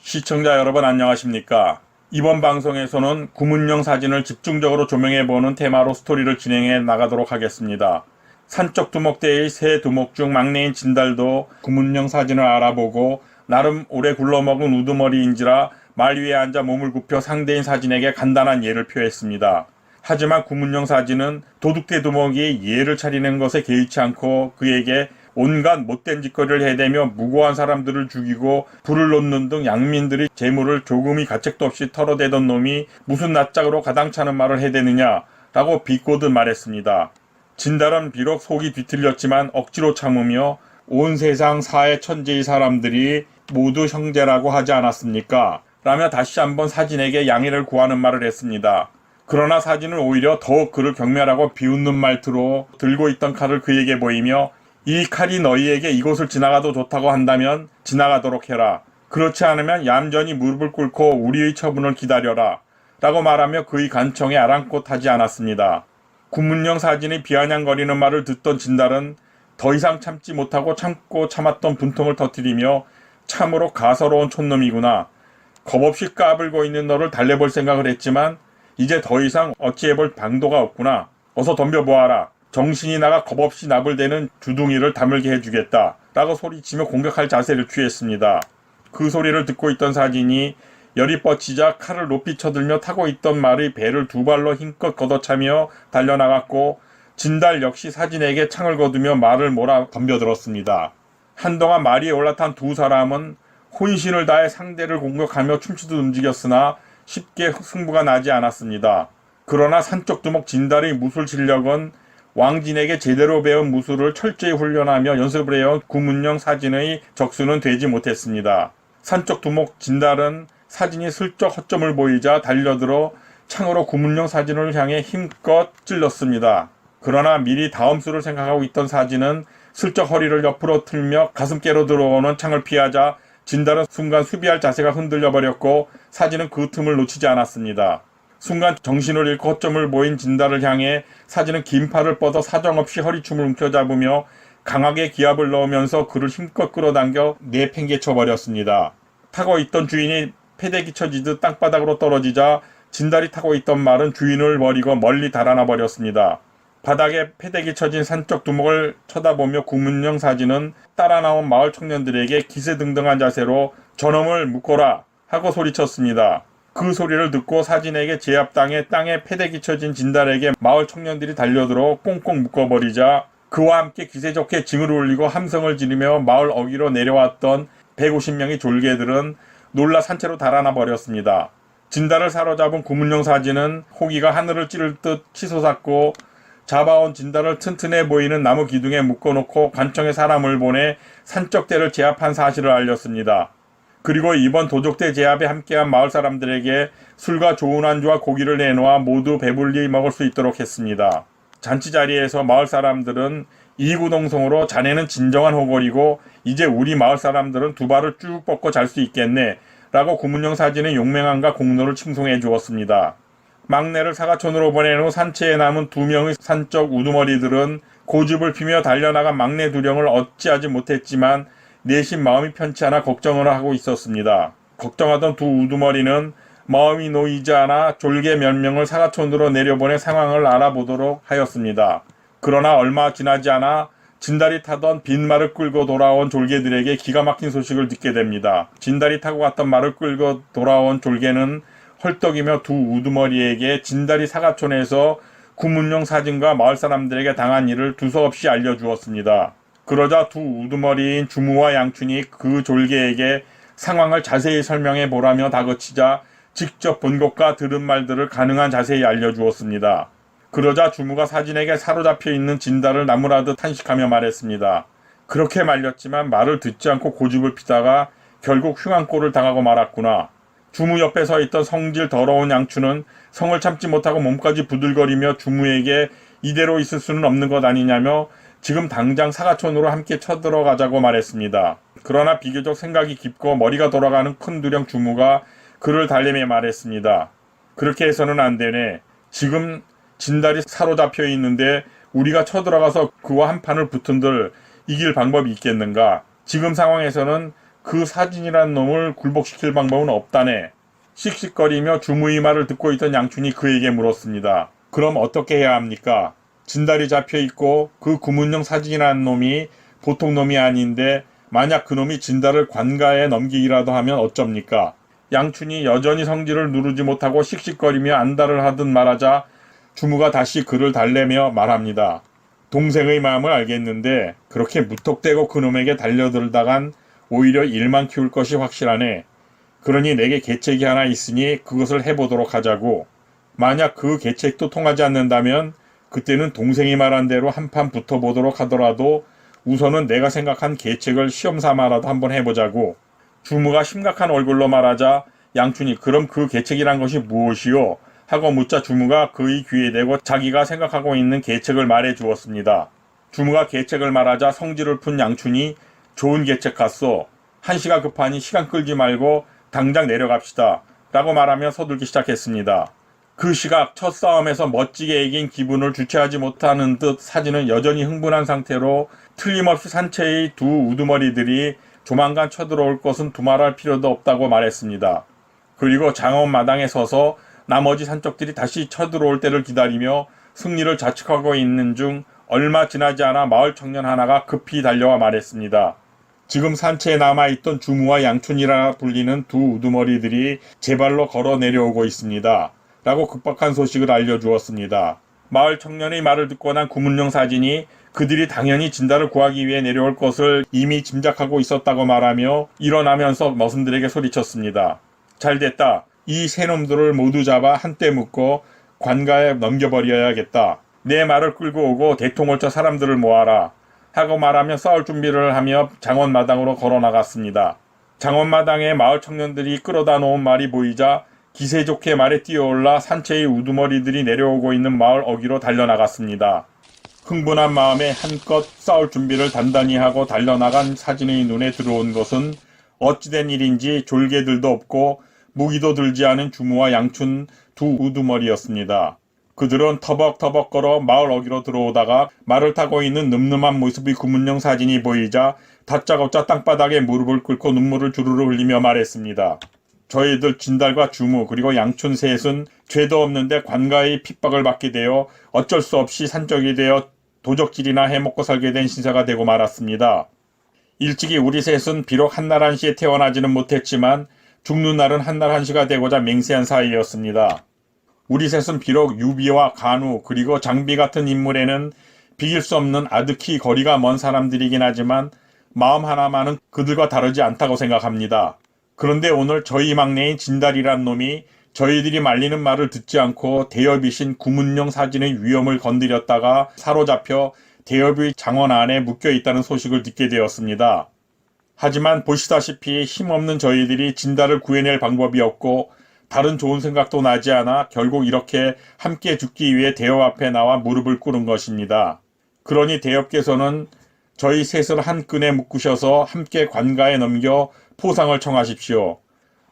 시청자 여러분 안녕하십니까? 이번 방송에서는 구문령 사진을 집중적으로 조명해보는 테마로 스토리를 진행해 나가도록 하겠습니다. 산적 두목대의 세 두목 중 막내인 진달도 구문령 사진을 알아보고 나름 오래 굴러먹은 우두머리인지라 말 위에 앉아 몸을 굽혀 상대인 사진에게 간단한 예를 표했습니다. 하지만 구문령 사진은 도둑대 두목이 예를 차리는 것에 개의치 않고 그에게 온갖 못된 짓거리를 해대며 무고한 사람들을 죽이고 불을 놓는 등 양민들이 재물을 조금이 가책도 없이 털어대던 놈이 무슨 낯짝으로 가당차는 말을 해대느냐 라고 비꼬듯 말했습니다. 진달은 비록 속이 뒤틀렸지만 억지로 참으며 온 세상 사회 천지의 사람들이 모두 형제라고 하지 않았습니까? 라며 다시 한번 사진에게 양해를 구하는 말을 했습니다. 그러나 사진은 오히려 더욱 그를 경멸하고 비웃는 말투로 들고 있던 칼을 그에게 보이며 이 칼이 너희에게 이곳을 지나가도 좋다고 한다면 지나가도록 해라. 그렇지 않으면 얌전히 무릎을 꿇고 우리의 처분을 기다려라. 라고 말하며 그의 간청에 아랑곳하지 않았습니다. 구문령 사진이 비아냥거리는 말을 듣던 진달은 더 이상 참지 못하고 참고 참았던 분통을 터뜨리며 참으로 가서로운 촌놈이구나. 겁없이 까불고 있는 너를 달래볼 생각을 했지만 이제 더 이상 어찌해볼 방도가 없구나. 어서 덤벼보아라. 정신이 나가 겁없이 나불대는 주둥이를 다물게 해주겠다. 라고 소리치며 공격할 자세를 취했습니다. 그 소리를 듣고 있던 사진이 열이 뻗치자 칼을 높이 쳐들며 타고 있던 말의 배를 두 발로 힘껏 걷어차며 달려나갔고 진달 역시 사진에게 창을 거두며 말을 몰아 덤벼들었습니다. 한동안 말이 올라탄 두 사람은 혼신을 다해 상대를 공격하며 춤추듯 움직였으나 쉽게 승부가 나지 않았습니다. 그러나 산적 두목 진달의 무술 실력은 왕진에게 제대로 배운 무술을 철저히 훈련하며 연습을 해온 구문령 사진의 적수는 되지 못했습니다. 산적 두목 진달은 사진이 슬쩍 허점을 보이자 달려들어 창으로 구문령 사진을 향해 힘껏 찔렀습니다. 그러나 미리 다음 수를 생각하고 있던 사진은 슬쩍 허리를 옆으로 틀며 가슴께로 들어오는 창을 피하자 진달은 순간 수비할 자세가 흔들려 버렸고 사진은 그 틈을 놓치지 않았습니다. 순간 정신을 잃고 허점을 보인 진달을 향해 사진은 긴 팔을 뻗어 사정없이 허리춤을 움켜잡으며 강하게 기압을 넣으면서 그를 힘껏 끌어당겨 내팽개쳐 버렸습니다. 타고 있던 주인이 패대기 쳐지듯 땅바닥으로 떨어지자 진달이 타고 있던 말은 주인을 버리고 멀리 달아나 버렸습니다. 바닥에 패대기 쳐진 산적 두목을 쳐다보며 구문령 사진은 따라 나온 마을 청년들에게 기세등등한 자세로 저놈을 묶어라 하고 소리쳤습니다. 그 소리를 듣고 사진에게 제압당해 땅에 패대기 쳐진 진달에게 마을 청년들이 달려들어 꽁꽁 묶어버리자 그와 함께 기세 좋게 징을 울리고 함성을 지르며 마을 어귀로 내려왔던 150명의 졸개들은 놀라 산채로 달아나 버렸습니다. 진달을 사로잡은 구문령 사진은 호기가 하늘을 찌를 듯 치솟았고 잡아온 진달을 튼튼해 보이는 나무 기둥에 묶어놓고 관청에 사람을 보내 산적대를 제압한 사실을 알렸습니다. 그리고 이번 도적대 제압에 함께한 마을 사람들에게 술과 좋은 안주와 고기를 내놓아 모두 배불리 먹을 수 있도록 했습니다. 잔치 자리에서 마을 사람들은 이구동성으로 자네는 진정한 호걸이고 이제 우리 마을 사람들은 두 발을 쭉 뻗고 잘 수 있겠네 라고 구문령 사진의 용맹함과 공로를 칭송해 주었습니다. 막내를 사가촌으로 보낸 후 산채에 남은 두 명의 산적 우두머리들은 고집을 피며 달려나간 막내 두령을 어찌하지 못했지만 내심 마음이 편치 않아 걱정을 하고 있었습니다. 걱정하던 두 우두머리는 마음이 놓이지 않아 졸개 몇 명을 사가촌으로 내려보내 상황을 알아보도록 하였습니다. 그러나 얼마 지나지 않아 진달이 타던 빈 말을 끌고 돌아온 졸개들에게 기가 막힌 소식을 듣게 됩니다. 진달이 타고 갔던 말을 끌고 돌아온 졸개는 헐떡이며 두 우두머리에게 진달이 사가촌에서 구문령 사진과 마을 사람들에게 당한 일을 두서없이 알려주었습니다. 그러자 두 우두머리인 주무와 양춘이 그 졸개에게 상황을 자세히 설명해 보라며 다그치자 직접 본 것과 들은 말들을 가능한 자세히 알려주었습니다. 그러자 주무가 사진에게 사로잡혀 있는 진달을 나무라듯 탄식하며 말했습니다. 그렇게 말렸지만 말을 듣지 않고 고집을 피다가 결국 흉한 꼴을 당하고 말았구나. 주무 옆에 서 있던 성질 더러운 양춘은 성을 참지 못하고 몸까지 부들거리며 주무에게 이대로 있을 수는 없는 것 아니냐며 지금 당장 사가촌으로 함께 쳐들어가자고 말했습니다. 그러나 비교적 생각이 깊고 머리가 돌아가는 큰 두령 주무가 그를 달래며 말했습니다. 그렇게 해서는 안 되네. 지금 진달이 사로잡혀 있는데 우리가 쳐들어가서 그와 한판을 붙은들 이길 방법이 있겠는가. 지금 상황에서는 그 사진이란 놈을 굴복시킬 방법은 없다네. 씩씩거리며 주무의 말을 듣고 있던 양춘이 그에게 물었습니다. 그럼 어떻게 해야 합니까? 진달이 잡혀있고 그 구문용 사진이라는 놈이 보통 놈이 아닌데 만약 그놈이 진달을 관가에 넘기기라도 하면 어쩝니까? 양춘이 여전히 성질을 누르지 못하고 씩씩거리며 안달을 하듯 말하자 주무가 다시 그를 달래며 말합니다. 동생의 마음을 알겠는데 그렇게 무턱대고 그놈에게 달려들다간 오히려 일만 키울 것이 확실하네. 그러니 내게 계책이 하나 있으니 그것을 해보도록 하자고. 만약 그 계책도 통하지 않는다면 그때는 동생이 말한 대로 한판 붙어보도록 하더라도 우선은 내가 생각한 계책을 시험삼아라도 한번 해보자고. 주무가 심각한 얼굴로 말하자 양춘이 그럼 그 계책이란 것이 무엇이요? 하고 묻자 주무가 그의 귀에 대고 자기가 생각하고 있는 계책을 말해 주었습니다. 주무가 계책을 말하자 성질을 푼 양춘이 좋은 계책 같소. 한시가 급하니 시간 끌지 말고 당장 내려갑시다. 라고 말하며 서둘기 시작했습니다. 그 시각 첫 싸움에서 멋지게 이긴 기분을 주체하지 못하는 듯 사진은 여전히 흥분한 상태로 틀림없이 산채의 두 우두머리들이 조만간 쳐들어올 것은 두말할 필요도 없다고 말했습니다. 그리고 장원 마당에 서서 나머지 산적들이 다시 쳐들어올 때를 기다리며 승리를 자축하고 있는 중 얼마 지나지 않아 마을 청년 하나가 급히 달려와 말했습니다. 지금 산채에 남아있던 주무와 양춘이라 불리는 두 우두머리들이 제 발로 걸어 내려오고 있습니다. 라고 급박한 소식을 알려주었습니다. 마을 청년의 말을 듣고 난 구문령 사진이 그들이 당연히 진달을 구하기 위해 내려올 것을 이미 짐작하고 있었다고 말하며 일어나면서 머슴들에게 소리쳤습니다. 잘됐다. 이 세 놈들을 모두 잡아 한때 묶어 관가에 넘겨버려야겠다. 내 말을 끌고 오고 대통을 쳐 사람들을 모아라. 하고 말하며 싸울 준비를 하며 장원마당으로 걸어나갔습니다. 장원마당에 마을 청년들이 끌어다 놓은 말이 보이자 기세 좋게 말에 뛰어올라 산채의 우두머리들이 내려오고 있는 마을 어귀로 달려나갔습니다. 흥분한 마음에 한껏 싸울 준비를 단단히 하고 달려나간 사진의 눈에 들어온 것은 어찌된 일인지 졸개들도 없고 무기도 들지 않은 주무와 양춘 두 우두머리였습니다. 그들은 터벅터벅 걸어 마을 어귀로 들어오다가 말을 타고 있는 늠름한 모습의 구문령 사진이 보이자 다짜고짜 땅바닥에 무릎을 꿇고 눈물을 주르르 흘리며 말했습니다. 저희들 진달과 주무 그리고 양춘 셋은 죄도 없는데 관가의 핍박을 받게 되어 어쩔 수 없이 산적이 되어 도적질이나 해먹고 살게 된 신세가 되고 말았습니다. 일찍이 우리 셋은 비록 한날 한시에 태어나지는 못했지만 죽는 날은 한날 한시가 되고자 맹세한 사이였습니다. 우리 셋은 비록 유비와 간우 그리고 장비 같은 인물에는 비길 수 없는 아득히 거리가 먼 사람들이긴 하지만 마음 하나만은 그들과 다르지 않다고 생각합니다. 그런데 오늘 저희 막내인 진달이란 놈이 저희들이 말리는 말을 듣지 않고 대엽이신 구문령 사진의 위험을 건드렸다가 사로잡혀 대엽의 장원 안에 묶여 있다는 소식을 듣게 되었습니다. 하지만 보시다시피 힘없는 저희들이 진달을 구해낼 방법이 없고 다른 좋은 생각도 나지 않아 결국 이렇게 함께 죽기 위해 대엽 앞에 나와 무릎을 꿇은 것입니다. 그러니 대엽께서는 저희 셋을 한 끈에 묶으셔서 함께 관가에 넘겨 포상을 청하십시오.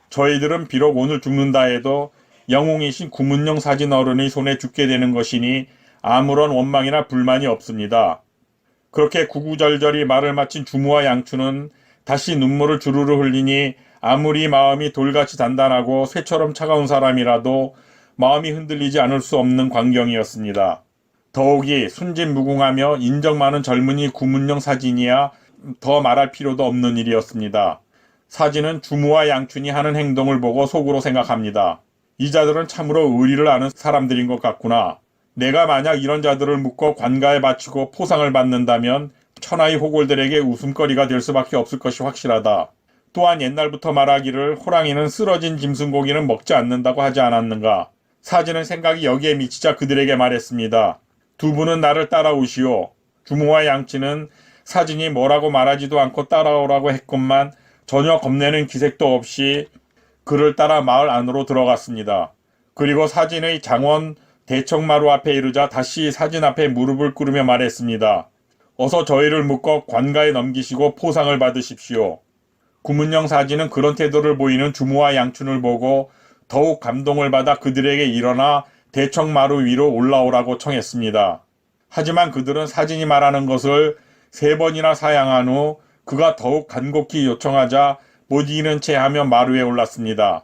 저희들은 비록 오늘 죽는다 해도 영웅이신 구문령 사진 어른의 손에 죽게 되는 것이니 아무런 원망이나 불만이 없습니다. 그렇게 구구절절히 말을 마친 주무와 양춘은 다시 눈물을 주르르 흘리니 아무리 마음이 돌같이 단단하고 쇠처럼 차가운 사람이라도 마음이 흔들리지 않을 수 없는 광경이었습니다. 더욱이 순진무궁하며 인정 많은 젊은이 구문령 사진이야 더 말할 필요도 없는 일이었습니다. 사진은 주무와 양춘이 하는 행동을 보고 속으로 생각합니다. 이 자들은 참으로 의리를 아는 사람들인 것 같구나. 내가 만약 이런 자들을 묶어 관가에 바치고 포상을 받는다면 천하의 호골들에게 웃음거리가 될 수밖에 없을 것이 확실하다. 또한 옛날부터 말하기를 호랑이는 쓰러진 짐승고기는 먹지 않는다고 하지 않았는가. 사진은 생각이 여기에 미치자 그들에게 말했습니다. 두 분은 나를 따라오시오. 주무와 양치는 사진이 뭐라고 말하지도 않고 따라오라고 했건만 전혀 겁내는 기색도 없이 그를 따라 마을 안으로 들어갔습니다. 그리고 사진의 장원 대청마루 앞에 이르자 다시 사진 앞에 무릎을 꿇으며 말했습니다. 어서 저희를 묶어 관가에 넘기시고 포상을 받으십시오. 구문령 사진은 그런 태도를 보이는 주무와 양춘을 보고 더욱 감동을 받아 그들에게 일어나 대청마루 위로 올라오라고 청했습니다. 하지만 그들은 사진이 말하는 것을 3번이나 사양한 후 그가 더욱 간곡히 요청하자 못 이기는 채 하며 마루에 올랐습니다.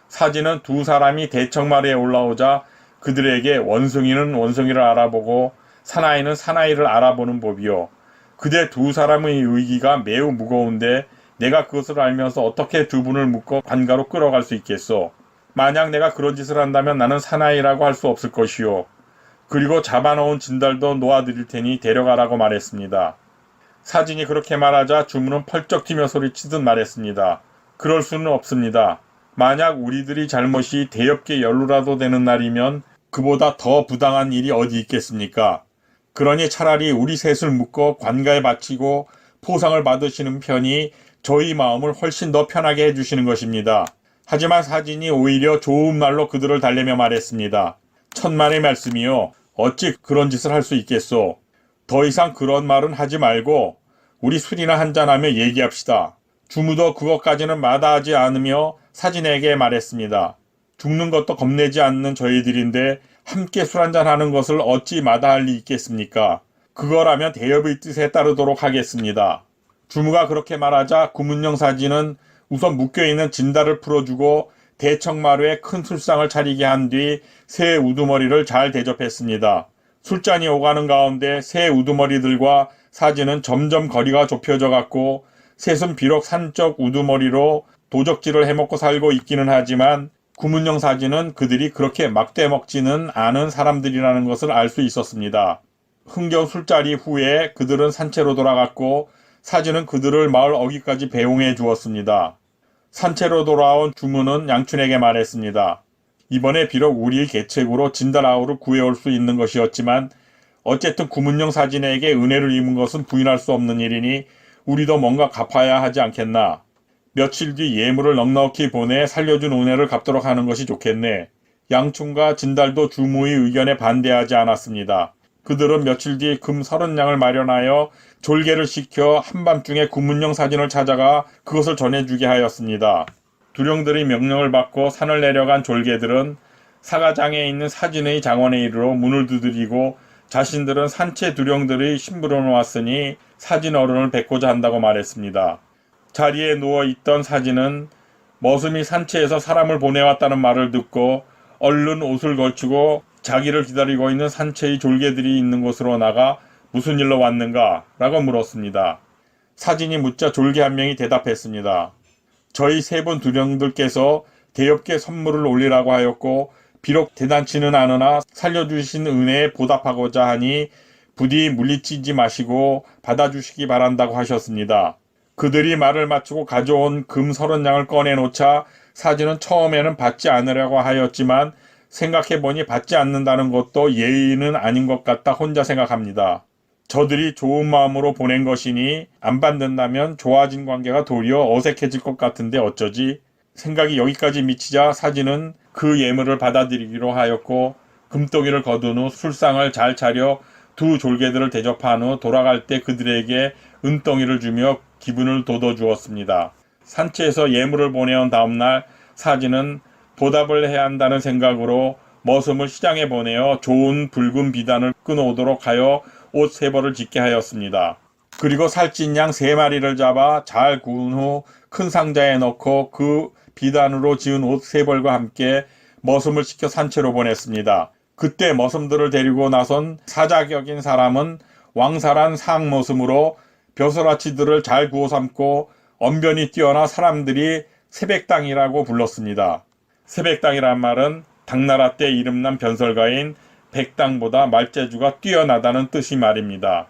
사진은 두 사람이 대청마루에 올라오자 그들에게 원숭이는 원숭이를 알아보고 사나이는 사나이를 알아보는 법이요. 그대 두 사람의 의기가 매우 무거운데 내가 그것을 알면서 어떻게 두 분을 묶어 관가로 끌어갈 수 있겠소. 만약 내가 그런 짓을 한다면 나는 사나이라고 할 수 없을 것이요. 그리고 잡아놓은 진달도 놓아드릴 테니 데려가라고 말했습니다. 사진이 그렇게 말하자 주문은 펄쩍 튀며 소리치듯 말했습니다. 그럴 수는 없습니다. 만약 우리들이 잘못이 대엽게 연루라도 되는 날이면 그보다 더 부당한 일이 어디 있겠습니까? 그러니 차라리 우리 셋을 묶어 관가에 바치고 포상을 받으시는 편이 저희 마음을 훨씬 더 편하게 해주시는 것입니다. 하지만 사진이 오히려 좋은 말로 그들을 달래며 말했습니다. 천만의 말씀이요. 어찌 그런 짓을 할 수 있겠소. 더 이상 그런 말은 하지 말고 우리 술이나 한잔하며 얘기합시다. 주무도 그것까지는 마다하지 않으며 사진에게 말했습니다. 죽는 것도 겁내지 않는 저희들인데 함께 술 한잔하는 것을 어찌 마다할 리 있겠습니까? 그거라면 대엽의 뜻에 따르도록 하겠습니다. 주무가 그렇게 말하자 구문영 사진은 우선 묶여있는 진달을 풀어주고 대청마루에 큰 술상을 차리게 한 뒤 새 우두머리를 잘 대접했습니다. 술잔이 오가는 가운데 새 우두머리들과 사진은 점점 거리가 좁혀져 갔고 셋은 비록 산적 우두머리로 도적질을 해먹고 살고 있기는 하지만 구문영 사진은 그들이 그렇게 막대 먹지는 않은 사람들이라는 것을 알 수 있었습니다. 흥겨운 술자리 후에 그들은 산채로 돌아갔고 사진은 그들을 마을 어귀까지 배웅해 주었습니다. 산채로 돌아온 주문은 양춘에게 말했습니다. 이번에 비록 우리의 계책으로 진달아우를 구해올 수 있는 것이었지만 어쨌든 구문영 사진에게 은혜를 입은 것은 부인할 수 없는 일이니 우리도 뭔가 갚아야 하지 않겠나. 며칠 뒤 예물을 넉넉히 보내 살려준 은혜를 갚도록 하는 것이 좋겠네. 양춘과 진달도 주무의 의견에 반대하지 않았습니다. 그들은 며칠 뒤 금 30냥을 마련하여 졸개를 시켜 한밤중에 구문영 사진을 찾아가 그것을 전해주게 하였습니다. 두령들의 명령을 받고 산을 내려간 졸개들은 사가장에 있는 사진의 장원에 이르러 문을 두드리고 자신들은 산채 두령들의 심부름을 놓았으니 사진 어른을 뵙고자 한다고 말했습니다. 자리에 누워있던 사진은 머슴이 산채에서 사람을 보내왔다는 말을 듣고 얼른 옷을 걸치고 자기를 기다리고 있는 산채의 졸개들이 있는 곳으로 나가 무슨 일로 왔는가? 라고 물었습니다. 사진이 묻자 졸개 한 명이 대답했습니다. 저희 세 분 두령들께서 대엽게 선물을 올리라고 하였고 비록 대단치는 않으나 살려주신 은혜에 보답하고자 하니 부디 물리치지 마시고 받아주시기 바란다고 하셨습니다. 그들이 말을 마치고 가져온 금 30냥을 꺼내놓자 사진은 처음에는 받지 않으려고 하였지만 생각해보니 받지 않는다는 것도 예의는 아닌 것 같다 혼자 생각합니다. 저들이 좋은 마음으로 보낸 것이니 안 받는다면 좋아진 관계가 도리어 어색해질 것 같은데 어쩌지? 생각이 여기까지 미치자 사진은 그 예물을 받아들이기로 하였고 금덩이를 거둔 후 술상을 잘 차려 두 졸개들을 대접한 후 돌아갈 때 그들에게 은덩이를 주며 기분을 돋워주었습니다. 산채에서 예물을 보내온 다음날 사진은 보답을 해야 한다는 생각으로 머슴을 시장에 보내어 좋은 붉은 비단을 끊어오도록 하여 옷 3벌을 짓게 하였습니다. 그리고 살찐 양 3마리를 잡아 잘 구운 후 큰 상자에 넣고 그 비단으로 지은 옷 3벌과 함께 머슴을 시켜 산채로 보냈습니다. 그때 머슴들을 데리고 나선 사자격인 사람은 왕살한 상머슴으로 벼슬아치들을 잘 구워 삶고 언변이 뛰어나 사람들이 새백당이라고 불렀습니다. 새백당이란 말은 당나라 때 이름난 변설가인 백당보다 말재주가 뛰어나다는 뜻이 말입니다.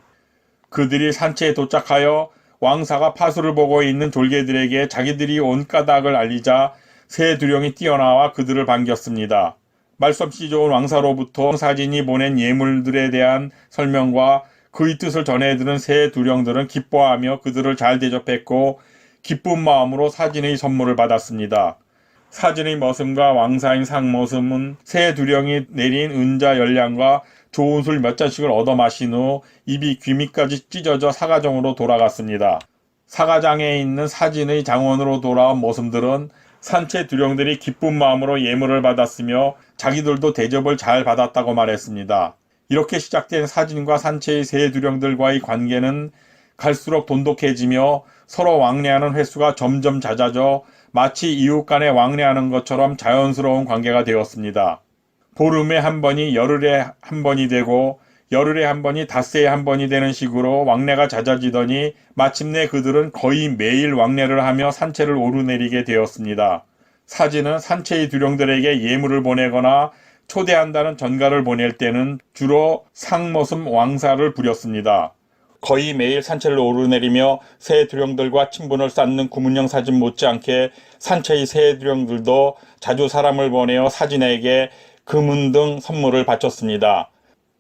그들이 산채에 도착하여 왕사가 파수를 보고 있는 졸개들에게 자기들이 온 까닭을 알리자 새 두령이 뛰어나와 그들을 반겼습니다. 말솜씨 좋은 왕사로부터 사진이 보낸 예물들에 대한 설명과 그의 뜻을 전해들은 새 두령들은 기뻐하며 그들을 잘 대접했고 기쁜 마음으로 사진의 선물을 받았습니다. 사진의 머슴과 왕사인 상머슴은 새 두령이 내린 은자 열량과 좋은 술 몇 잔씩을 얻어 마신 후 입이 귀밑까지 찢어져 사가정으로 돌아갔습니다. 사가장에 있는 사진의 장원으로 돌아온 머슴들은 산채 두령들이 기쁜 마음으로 예물을 받았으며 자기들도 대접을 잘 받았다고 말했습니다. 이렇게 시작된 사진과 산채의 새 두령들과의 관계는 갈수록 돈독해지며 서로 왕래하는 횟수가 점점 잦아져 마치 이웃 간에 왕래하는 것처럼 자연스러운 관계가 되었습니다. 보름에 한 번이 열흘에 한 번이 되고 열흘에 한 번이 닷새에 한 번이 되는 식으로 왕래가 잦아지더니 마침내 그들은 거의 매일 왕래를 하며 산채를 오르내리게 되었습니다. 사진은 산채의 두령들에게 예물을 보내거나 초대한다는 전가를 보낼 때는 주로 상머슴 왕사를 부렸습니다. 거의 매일 산채를 오르내리며 새 두령들과 친분을 쌓는 구문영 사진 못지않게 산채의 새 두령들도 자주 사람을 보내어 사진에게 금은 등 선물을 바쳤습니다.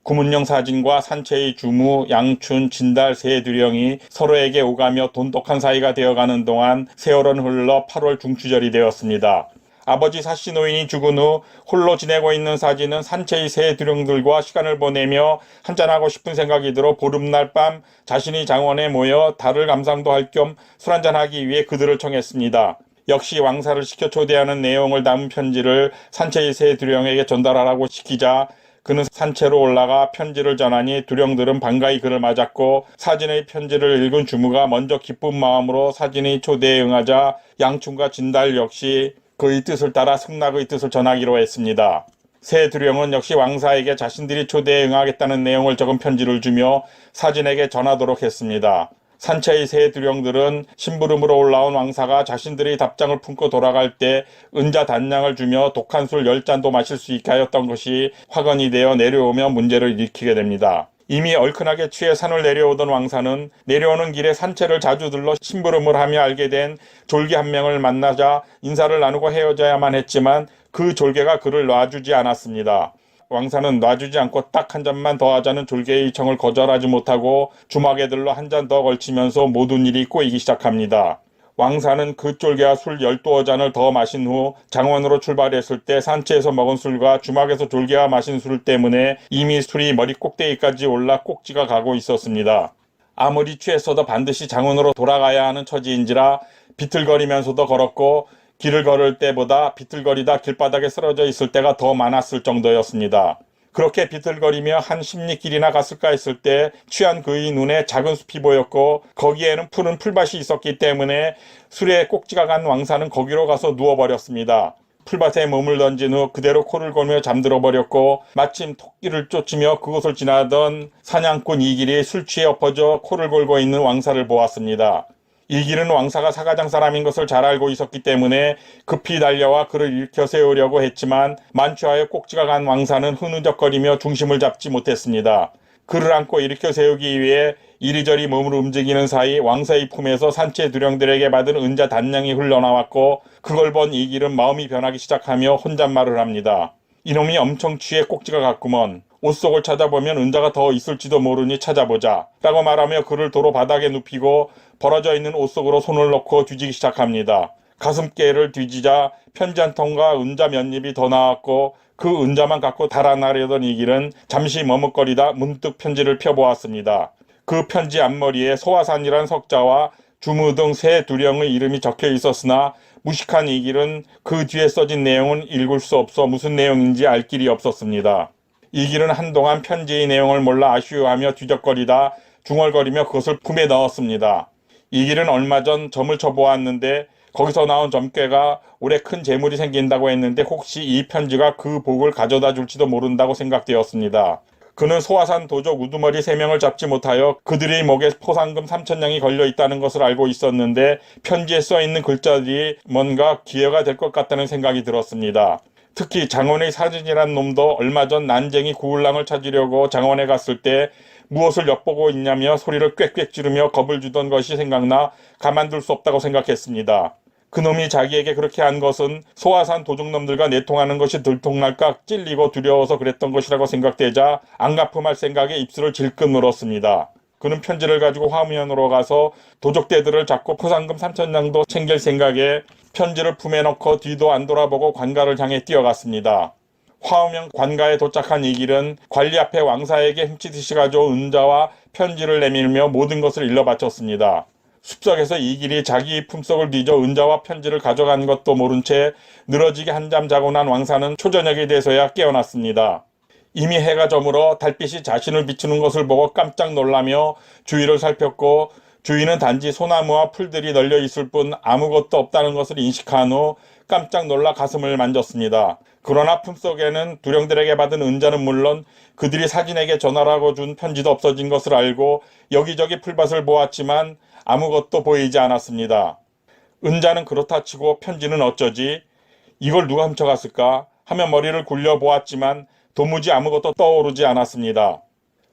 구문영 사진과 산채의 주무, 양춘, 진달 세 두령이 서로에게 오가며 돈독한 사이가 되어가는 동안 세월은 흘러 8월 중추절이 되었습니다. 아버지 사씨 노인이 죽은 후 홀로 지내고 있는 사진은 산채의 세 두령들과 시간을 보내며 한잔하고 싶은 생각이 들어 보름날 밤 자신이 장원에 모여 달을 감상도 할 겸 술 한잔하기 위해 그들을 청했습니다. 역시 왕사를 시켜 초대하는 내용을 담은 편지를 산채의 세 두령에게 전달하라고 시키자 그는 산채로 올라가 편지를 전하니 두령들은 반가이 그를 맞았고 사진의 편지를 읽은 주무가 먼저 기쁜 마음으로 사진의 초대에 응하자 양춘과 진달 역시 그의 뜻을 따라 승낙의 뜻을 전하기로 했습니다. 세 두령은 역시 왕사에게 자신들이 초대에 응하겠다는 내용을 적은 편지를 주며 사진에게 전하도록 했습니다. 산채의 세 두령들은 심부름으로 올라온 왕사가 자신들의 답장을 품고 돌아갈 때 은자 단량을 주며 독한 술 10잔도 마실 수 있게 하였던 것이 화근이 되어 내려오며 문제를 일으키게 됩니다. 이미 얼큰하게 취해 산을 내려오던 왕사는 내려오는 길에 산채를 자주 들러 심부름을 하며 알게 된 졸개 한 명을 만나자 인사를 나누고 헤어져야만 했지만 그 졸개가 그를 놔주지 않았습니다. 왕사는 놔주지 않고 딱 한 잔만 더 하자는 졸개의 청을 거절하지 못하고 주막에 들러 한 잔 더 걸치면서 모든 일이 꼬이기 시작합니다. 왕사는 그 졸개와 술 12잔을 더 마신 후 장원으로 출발했을 때 산채에서 먹은 술과 주막에서 졸개와 마신 술 때문에 이미 술이 머리 꼭대기까지 올라 꼭지가 가고 있었습니다. 아무리 취했어도 반드시 장원으로 돌아가야 하는 처지인지라 비틀거리면서도 걸었고 길을 걸을 때보다 비틀거리다 길바닥에 쓰러져 있을 때가 더 많았을 정도였습니다. 그렇게 비틀거리며 한 10리길이나 갔을까 했을 때 취한 그의 눈에 작은 숲이 보였고 거기에는 푸른 풀밭이 있었기 때문에 술에 꼭지가 간 왕사는 거기로 가서 누워버렸습니다. 풀밭에 몸을 던진 후 그대로 코를 골며 잠들어 버렸고 마침 토끼를 쫓으며 그곳을 지나던 사냥꾼 이길이 술 취해 엎어져 코를 골고 있는 왕사를 보았습니다. 이길은 왕사가 사가장 사람인 것을 잘 알고 있었기 때문에 급히 달려와 그를 일으켜 세우려고 했지만 만취하여 꼭지가 간 왕사는 흐느적거리며 중심을 잡지 못했습니다. 그를 안고 일으켜 세우기 위해 이리저리 몸을 움직이는 사이 왕사의 품에서 산채 두령들에게 받은 은자 단량이 흘러나왔고 그걸 본 이길은 마음이 변하기 시작하며 혼잣말을 합니다. 이놈이 엄청 취해 꼭지가 갔구먼. 옷 속을 찾아보면 은자가 더 있을지도 모르니 찾아보자 라고 말하며 그를 도로 바닥에 눕히고 벌어져 있는 옷 속으로 손을 넣고 뒤지기 시작합니다. 가슴께를 뒤지자 편지 한 통과 은자 몇 잎이 더 나왔고 그 은자만 갖고 달아나려던 이 길은 잠시 머뭇거리다 문득 편지를 펴보았습니다. 그 편지 앞머리에 소화산이란 석자와 주무 등 세 두령의 이름이 적혀 있었으나 무식한 이 길은 그 뒤에 써진 내용은 읽을 수 없어 무슨 내용인지 알 길이 없었습니다. 이 길은 한동안 편지의 내용을 몰라 아쉬워하며 뒤적거리다 중얼거리며 그것을 품에 넣었습니다. 이 길은 얼마 전 점을 쳐보았는데 거기서 나온 점괘가 올해 큰 재물이 생긴다고 했는데 혹시 이 편지가 그 복을 가져다 줄지도 모른다고 생각되었습니다. 그는 소화산 도적 우두머리 3명을 잡지 못하여 그들의 목에 포상금 3,000냥이 걸려 있다는 것을 알고 있었는데 편지에 써있는 글자들이 뭔가 기회가 될 것 같다는 생각이 들었습니다. 특히 장원의 사진이란 놈도 얼마 전 난쟁이 구울랑을 찾으려고 장원에 갔을 때 무엇을 엿보고 있냐며 소리를 꽥꽥 지르며 겁을 주던 것이 생각나 가만둘 수 없다고 생각했습니다. 그놈이 자기에게 그렇게 한 것은 소화산 도둑놈들과 내통하는 것이 들통날까 찔리고 두려워서 그랬던 것이라고 생각되자 안갚음할 생각에 입술을 질끈 물었습니다. 그는 편지를 가지고 화무현으로 가서 도적대들을 잡고 포상금 3,000냥도 챙길 생각에 편지를 품에 넣고 뒤도 안 돌아보고 관가를 향해 뛰어갔습니다. 화우면 관가에 도착한 이 길은 관리 앞에 왕사에게 훔치듯이 가져온 은자와 편지를 내밀며 모든 것을 일러 바쳤습니다. 숲속에서 이 길이 자기 품속을 뒤져 은자와 편지를 가져간 것도 모른 채 늘어지게 한잠 자고 난 왕사는 초저녁이 돼서야 깨어났습니다. 이미 해가 저물어 달빛이 자신을 비추는 것을 보고 깜짝 놀라며 주위를 살폈고 주위는 단지 소나무와 풀들이 널려 있을 뿐 아무것도 없다는 것을 인식한 후 깜짝 놀라 가슴을 만졌습니다. 그러나 품속에는 두령들에게 받은 은자는 물론 그들이 사진에게 전하라고 준 편지도 없어진 것을 알고 여기저기 풀밭을 보았지만 아무것도 보이지 않았습니다. 은자는 그렇다 치고 편지는 어쩌지? 이걸 누가 훔쳐갔을까? 하며 머리를 굴려 보았지만 도무지 아무것도 떠오르지 않았습니다.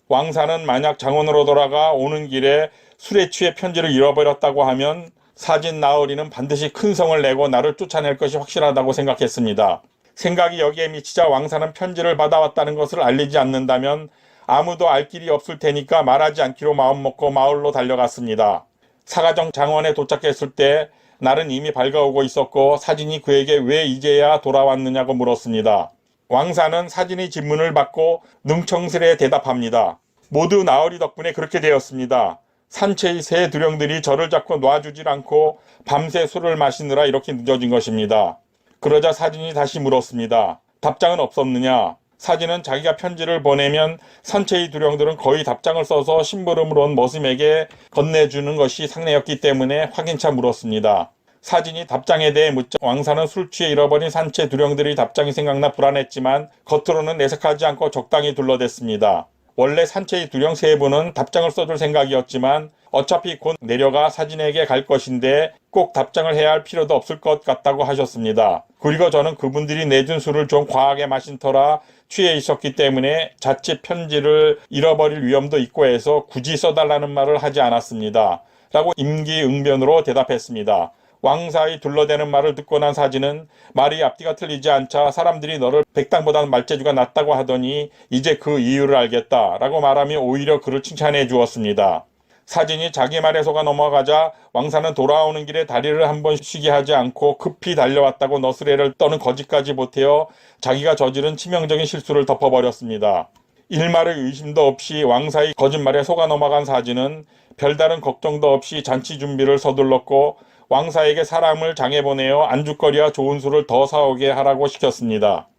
왕사는 만약 장원으로 돌아가 오는 길에 술에 취해 편지를 잃어버렸다고 하면 사진 나으리는 반드시 큰 성을 내고 나를 쫓아낼 것이 확실하다고 생각했습니다. 생각이 여기에 미치자 왕사는 편지를 받아왔다는 것을 알리지 않는다면 아무도 알 길이 없을 테니까 말하지 않기로 마음먹고 마을로 달려갔습니다. 사가정 장원에 도착했을 때 날은 이미 밝아오고 있었고 사진이 그에게 왜 이제야 돌아왔느냐고 물었습니다. 왕사는 사진의 질문을 받고 능청스레 대답합니다. 모두 나으리 덕분에 그렇게 되었습니다. 산채의 새 두령들이 저를 잡고 놔주질 않고 밤새 술을 마시느라 이렇게 늦어진 것입니다. 그러자 사진이 다시 물었습니다. 답장은 없었느냐? 사진은 자기가 편지를 보내면 산채의 두령들은 거의 답장을 써서 심부름으로 온 머슴에게 건네주는 것이 상례였기 때문에 확인차 물었습니다. 사진이 답장에 대해 묻자 왕사는 술 취해 잃어버린 산채 두령들의 답장이 생각나 불안했지만 겉으로는 내색하지 않고 적당히 둘러댔습니다. 원래 산채의 두령 세 분은 답장을 써줄 생각이었지만 어차피 곧 내려가 사진에게 갈 것인데 꼭 답장을 해야 할 필요도 없을 것 같다고 하셨습니다. 그리고 저는 그분들이 내준 술을 좀 과하게 마신 터라 취해 있었기 때문에 자칫 편지를 잃어버릴 위험도 있고 해서 굳이 써달라는 말을 하지 않았습니다. 라고 임기응변으로 대답했습니다. 왕사의 둘러대는 말을 듣고 난 사진은 말이 앞뒤가 틀리지 않자 사람들이 너를 백당보다는 말재주가 낫다고 하더니 이제 그 이유를 알겠다 라고 말하며 오히려 그를 칭찬해 주었습니다. 사진이 자기 말에 속아 넘어가자 왕사는 돌아오는 길에 다리를 한번 쉬게 하지 않고 급히 달려왔다고 너스레를 떠는 거짓까지 보태어 자기가 저지른 치명적인 실수를 덮어버렸습니다. 일말의 의심도 없이 왕사의 거짓말에 속아 넘어간 사진은 별다른 걱정도 없이 잔치 준비를 서둘렀고 왕사에게 사람을 장에 보내어 안주거리와 좋은 술을 더 사오게 하라고 시켰습니다.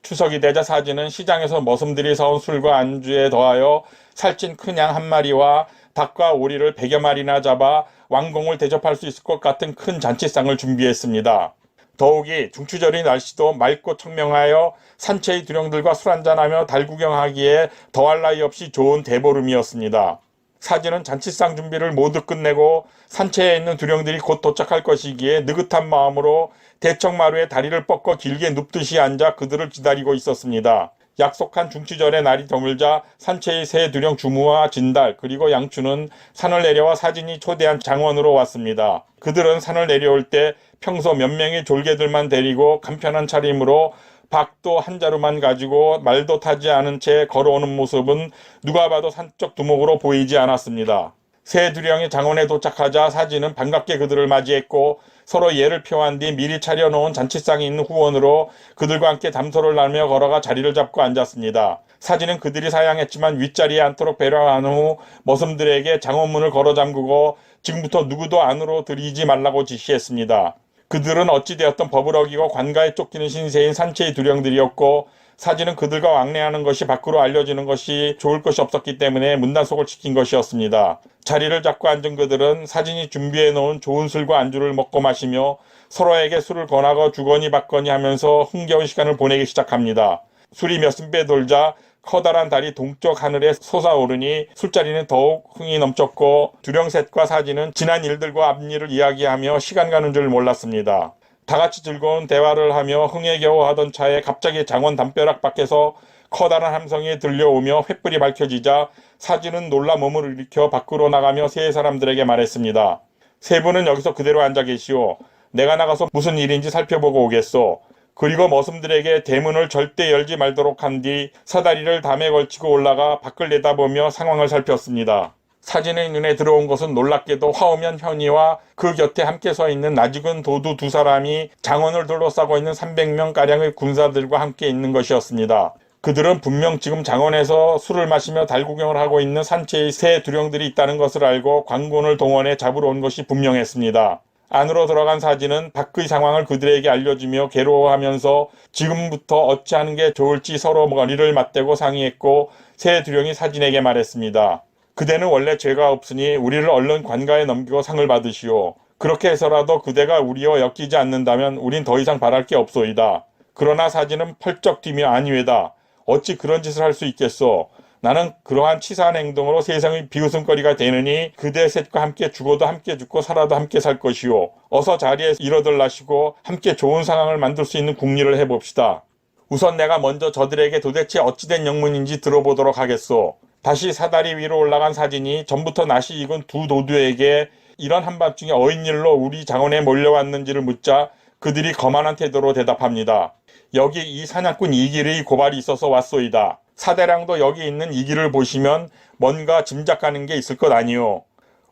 추석이 되자 사진은 시장에서 머슴들이 사온 술과 안주에 더하여 살찐 큰 양 한 마리와 닭과 오리를 100여 마리나 잡아 왕공을 대접할 수 있을 것 같은 큰 잔치상을 준비했습니다. 더욱이 중추절인 날씨도 맑고 청명하여 산채의 두령들과 술 한잔하며 달 구경하기에 더할 나위 없이 좋은 대보름이었습니다. 사진은 잔치상 준비를 모두 끝내고 산채에 있는 두령들이 곧 도착할 것이기에 느긋한 마음으로 대청마루에 다리를 뻗고 길게 눕듯이 앉아 그들을 기다리고 있었습니다. 약속한 중추절의 날이 저물자 산채의 새 두령 주무와 진달 그리고 양추는 산을 내려와 사진이 초대한 장원으로 왔습니다. 그들은 산을 내려올 때 평소 몇 명의 졸개들만 데리고 간편한 차림으로 박도 한 자루만 가지고 말도 타지 않은 채 걸어오는 모습은 누가 봐도 산적 두목으로 보이지 않았습니다. 새 두령이 장원에 도착하자 사진은 반갑게 그들을 맞이했고 서로 예를 표한 뒤 미리 차려놓은 잔치상이 있는 후원으로 그들과 함께 담소를 나누며 걸어가 자리를 잡고 앉았습니다. 사진은 그들이 사양했지만 윗자리에 앉도록 배려한 후 머슴들에게 장원문을 걸어 잠그고 지금부터 누구도 안으로 들이지 말라고 지시했습니다. 그들은 어찌되었던 법을 어기고 관가에 쫓기는 신세인 산채의 두령들이었고 사진은 그들과 왕래하는 것이 밖으로 알려지는 것이 좋을 것이 없었기 때문에 문단속을 지킨 것이었습니다. 자리를 잡고 앉은 그들은 사진이 준비해놓은 좋은 술과 안주를 먹고 마시며 서로에게 술을 권하고 주거니 받거니 하면서 흥겨운 시간을 보내기 시작합니다. 술이 몇십 배 돌자 커다란 달이 동쪽 하늘에 솟아오르니 술자리는 더욱 흥이 넘쳤고 두령셋과 사진은 지난 일들과 앞일을 이야기하며 시간 가는 줄 몰랐습니다. 다같이 즐거운 대화를 하며 흥에 겨워 하던 차에 갑자기 장원 담벼락 밖에서 커다란 함성이 들려오며 횃불이 밝혀지자 사진은 놀라 몸을 일으켜 밖으로 나가며 세 사람들에게 말했습니다. 세 분은 여기서 그대로 앉아 계시오. 내가 나가서 무슨 일인지 살펴보고 오겠소. 그리고 머슴들에게 대문을 절대 열지 말도록 한 뒤 사다리를 담에 걸치고 올라가 밖을 내다보며 상황을 살폈습니다. 사진의 눈에 들어온 것은 놀랍게도 화우면 현이와 그 곁에 함께 서 있는 낯익은 도두 두 사람이 장원을 둘러싸고 있는 300명가량의 군사들과 함께 있는 것이었습니다. 그들은 분명 지금 장원에서 술을 마시며 달구경을 하고 있는 산채의 새 두령들이 있다는 것을 알고 관군을 동원해 잡으러 온 것이 분명했습니다. 안으로 들어간 사진은 밖의 상황을 그들에게 알려주며 괴로워하면서 지금부터 어찌하는 게 좋을지 서로 머리를 맞대고 상의했고 새 두령이 사진에게 말했습니다. 그대는 원래 죄가 없으니 우리를 얼른 관가에 넘기고 상을 받으시오. 그렇게 해서라도 그대가 우리와 엮이지 않는다면 우린 더 이상 바랄 게 없소이다. 그러나 사진은 펄쩍 뛰며 아니외다. 어찌 그런 짓을 할 수 있겠소. 나는 그러한 치사한 행동으로 세상의 비웃음거리가 되느니 그대 셋과 함께 죽어도 함께 죽고 살아도 함께 살 것이오. 어서 자리에 일어들라시고 함께 좋은 상황을 만들 수 있는 궁리를 해봅시다. 우선 내가 먼저 저들에게 도대체 어찌된 영문인지 들어보도록 하겠소. 다시 사다리 위로 올라간 사진이 전부터 낯이 익은 두 도두에게 이런 한밤중에 어인일로 우리 장원에 몰려왔는지를 묻자 그들이 거만한 태도로 대답합니다. 여기 이 사냥꾼 이길의 고발이 있어서 왔소이다. 사대량도 여기 있는 이길을 보시면 뭔가 짐작가는 게 있을 것 아니오.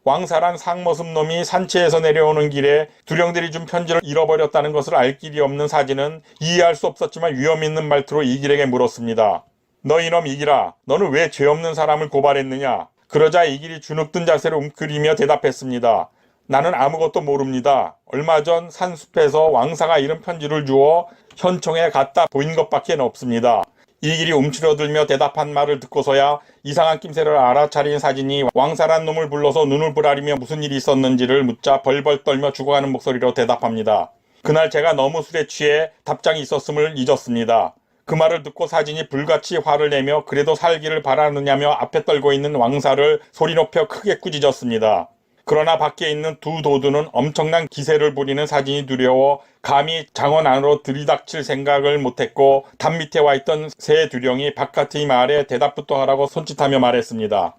왕사란 상머슴 놈이 산채에서 내려오는 길에 두령들이 준 편지를 잃어버렸다는 것을 알 길이 없는 사진은 이해할 수 없었지만 위험 있는 말투로 이길에게 물었습니다. 너 이놈 이길아, 너는 왜 죄 없는 사람을 고발했느냐? 그러자 이길이 주눅든 자세로 웅크리며 대답했습니다. 나는 아무것도 모릅니다. 얼마 전 산숲에서 왕사가 이런 편지를 주어 현총에 갖다 보인 것밖에 없습니다. 이길이 움츠러들며 대답한 말을 듣고서야 이상한 낌새를 알아차린 사진이 왕사란 놈을 불러서 눈을 부라리며 무슨 일이 있었는지를 묻자 벌벌 떨며 죽어가는 목소리로 대답합니다. 그날 제가 너무 술에 취해 답장이 있었음을 잊었습니다. 그 말을 듣고 사진이 불같이 화를 내며 그래도 살기를 바라느냐며 앞에 떨고 있는 왕사를 소리 높여 크게 꾸짖었습니다. 그러나 밖에 있는 두 도두는 엄청난 기세를 부리는 사진이 두려워 감히 장원 안으로 들이닥칠 생각을 못했고 담 밑에 와있던 새 두령이 바깥의 말에 대답부터 하라고 손짓하며 말했습니다.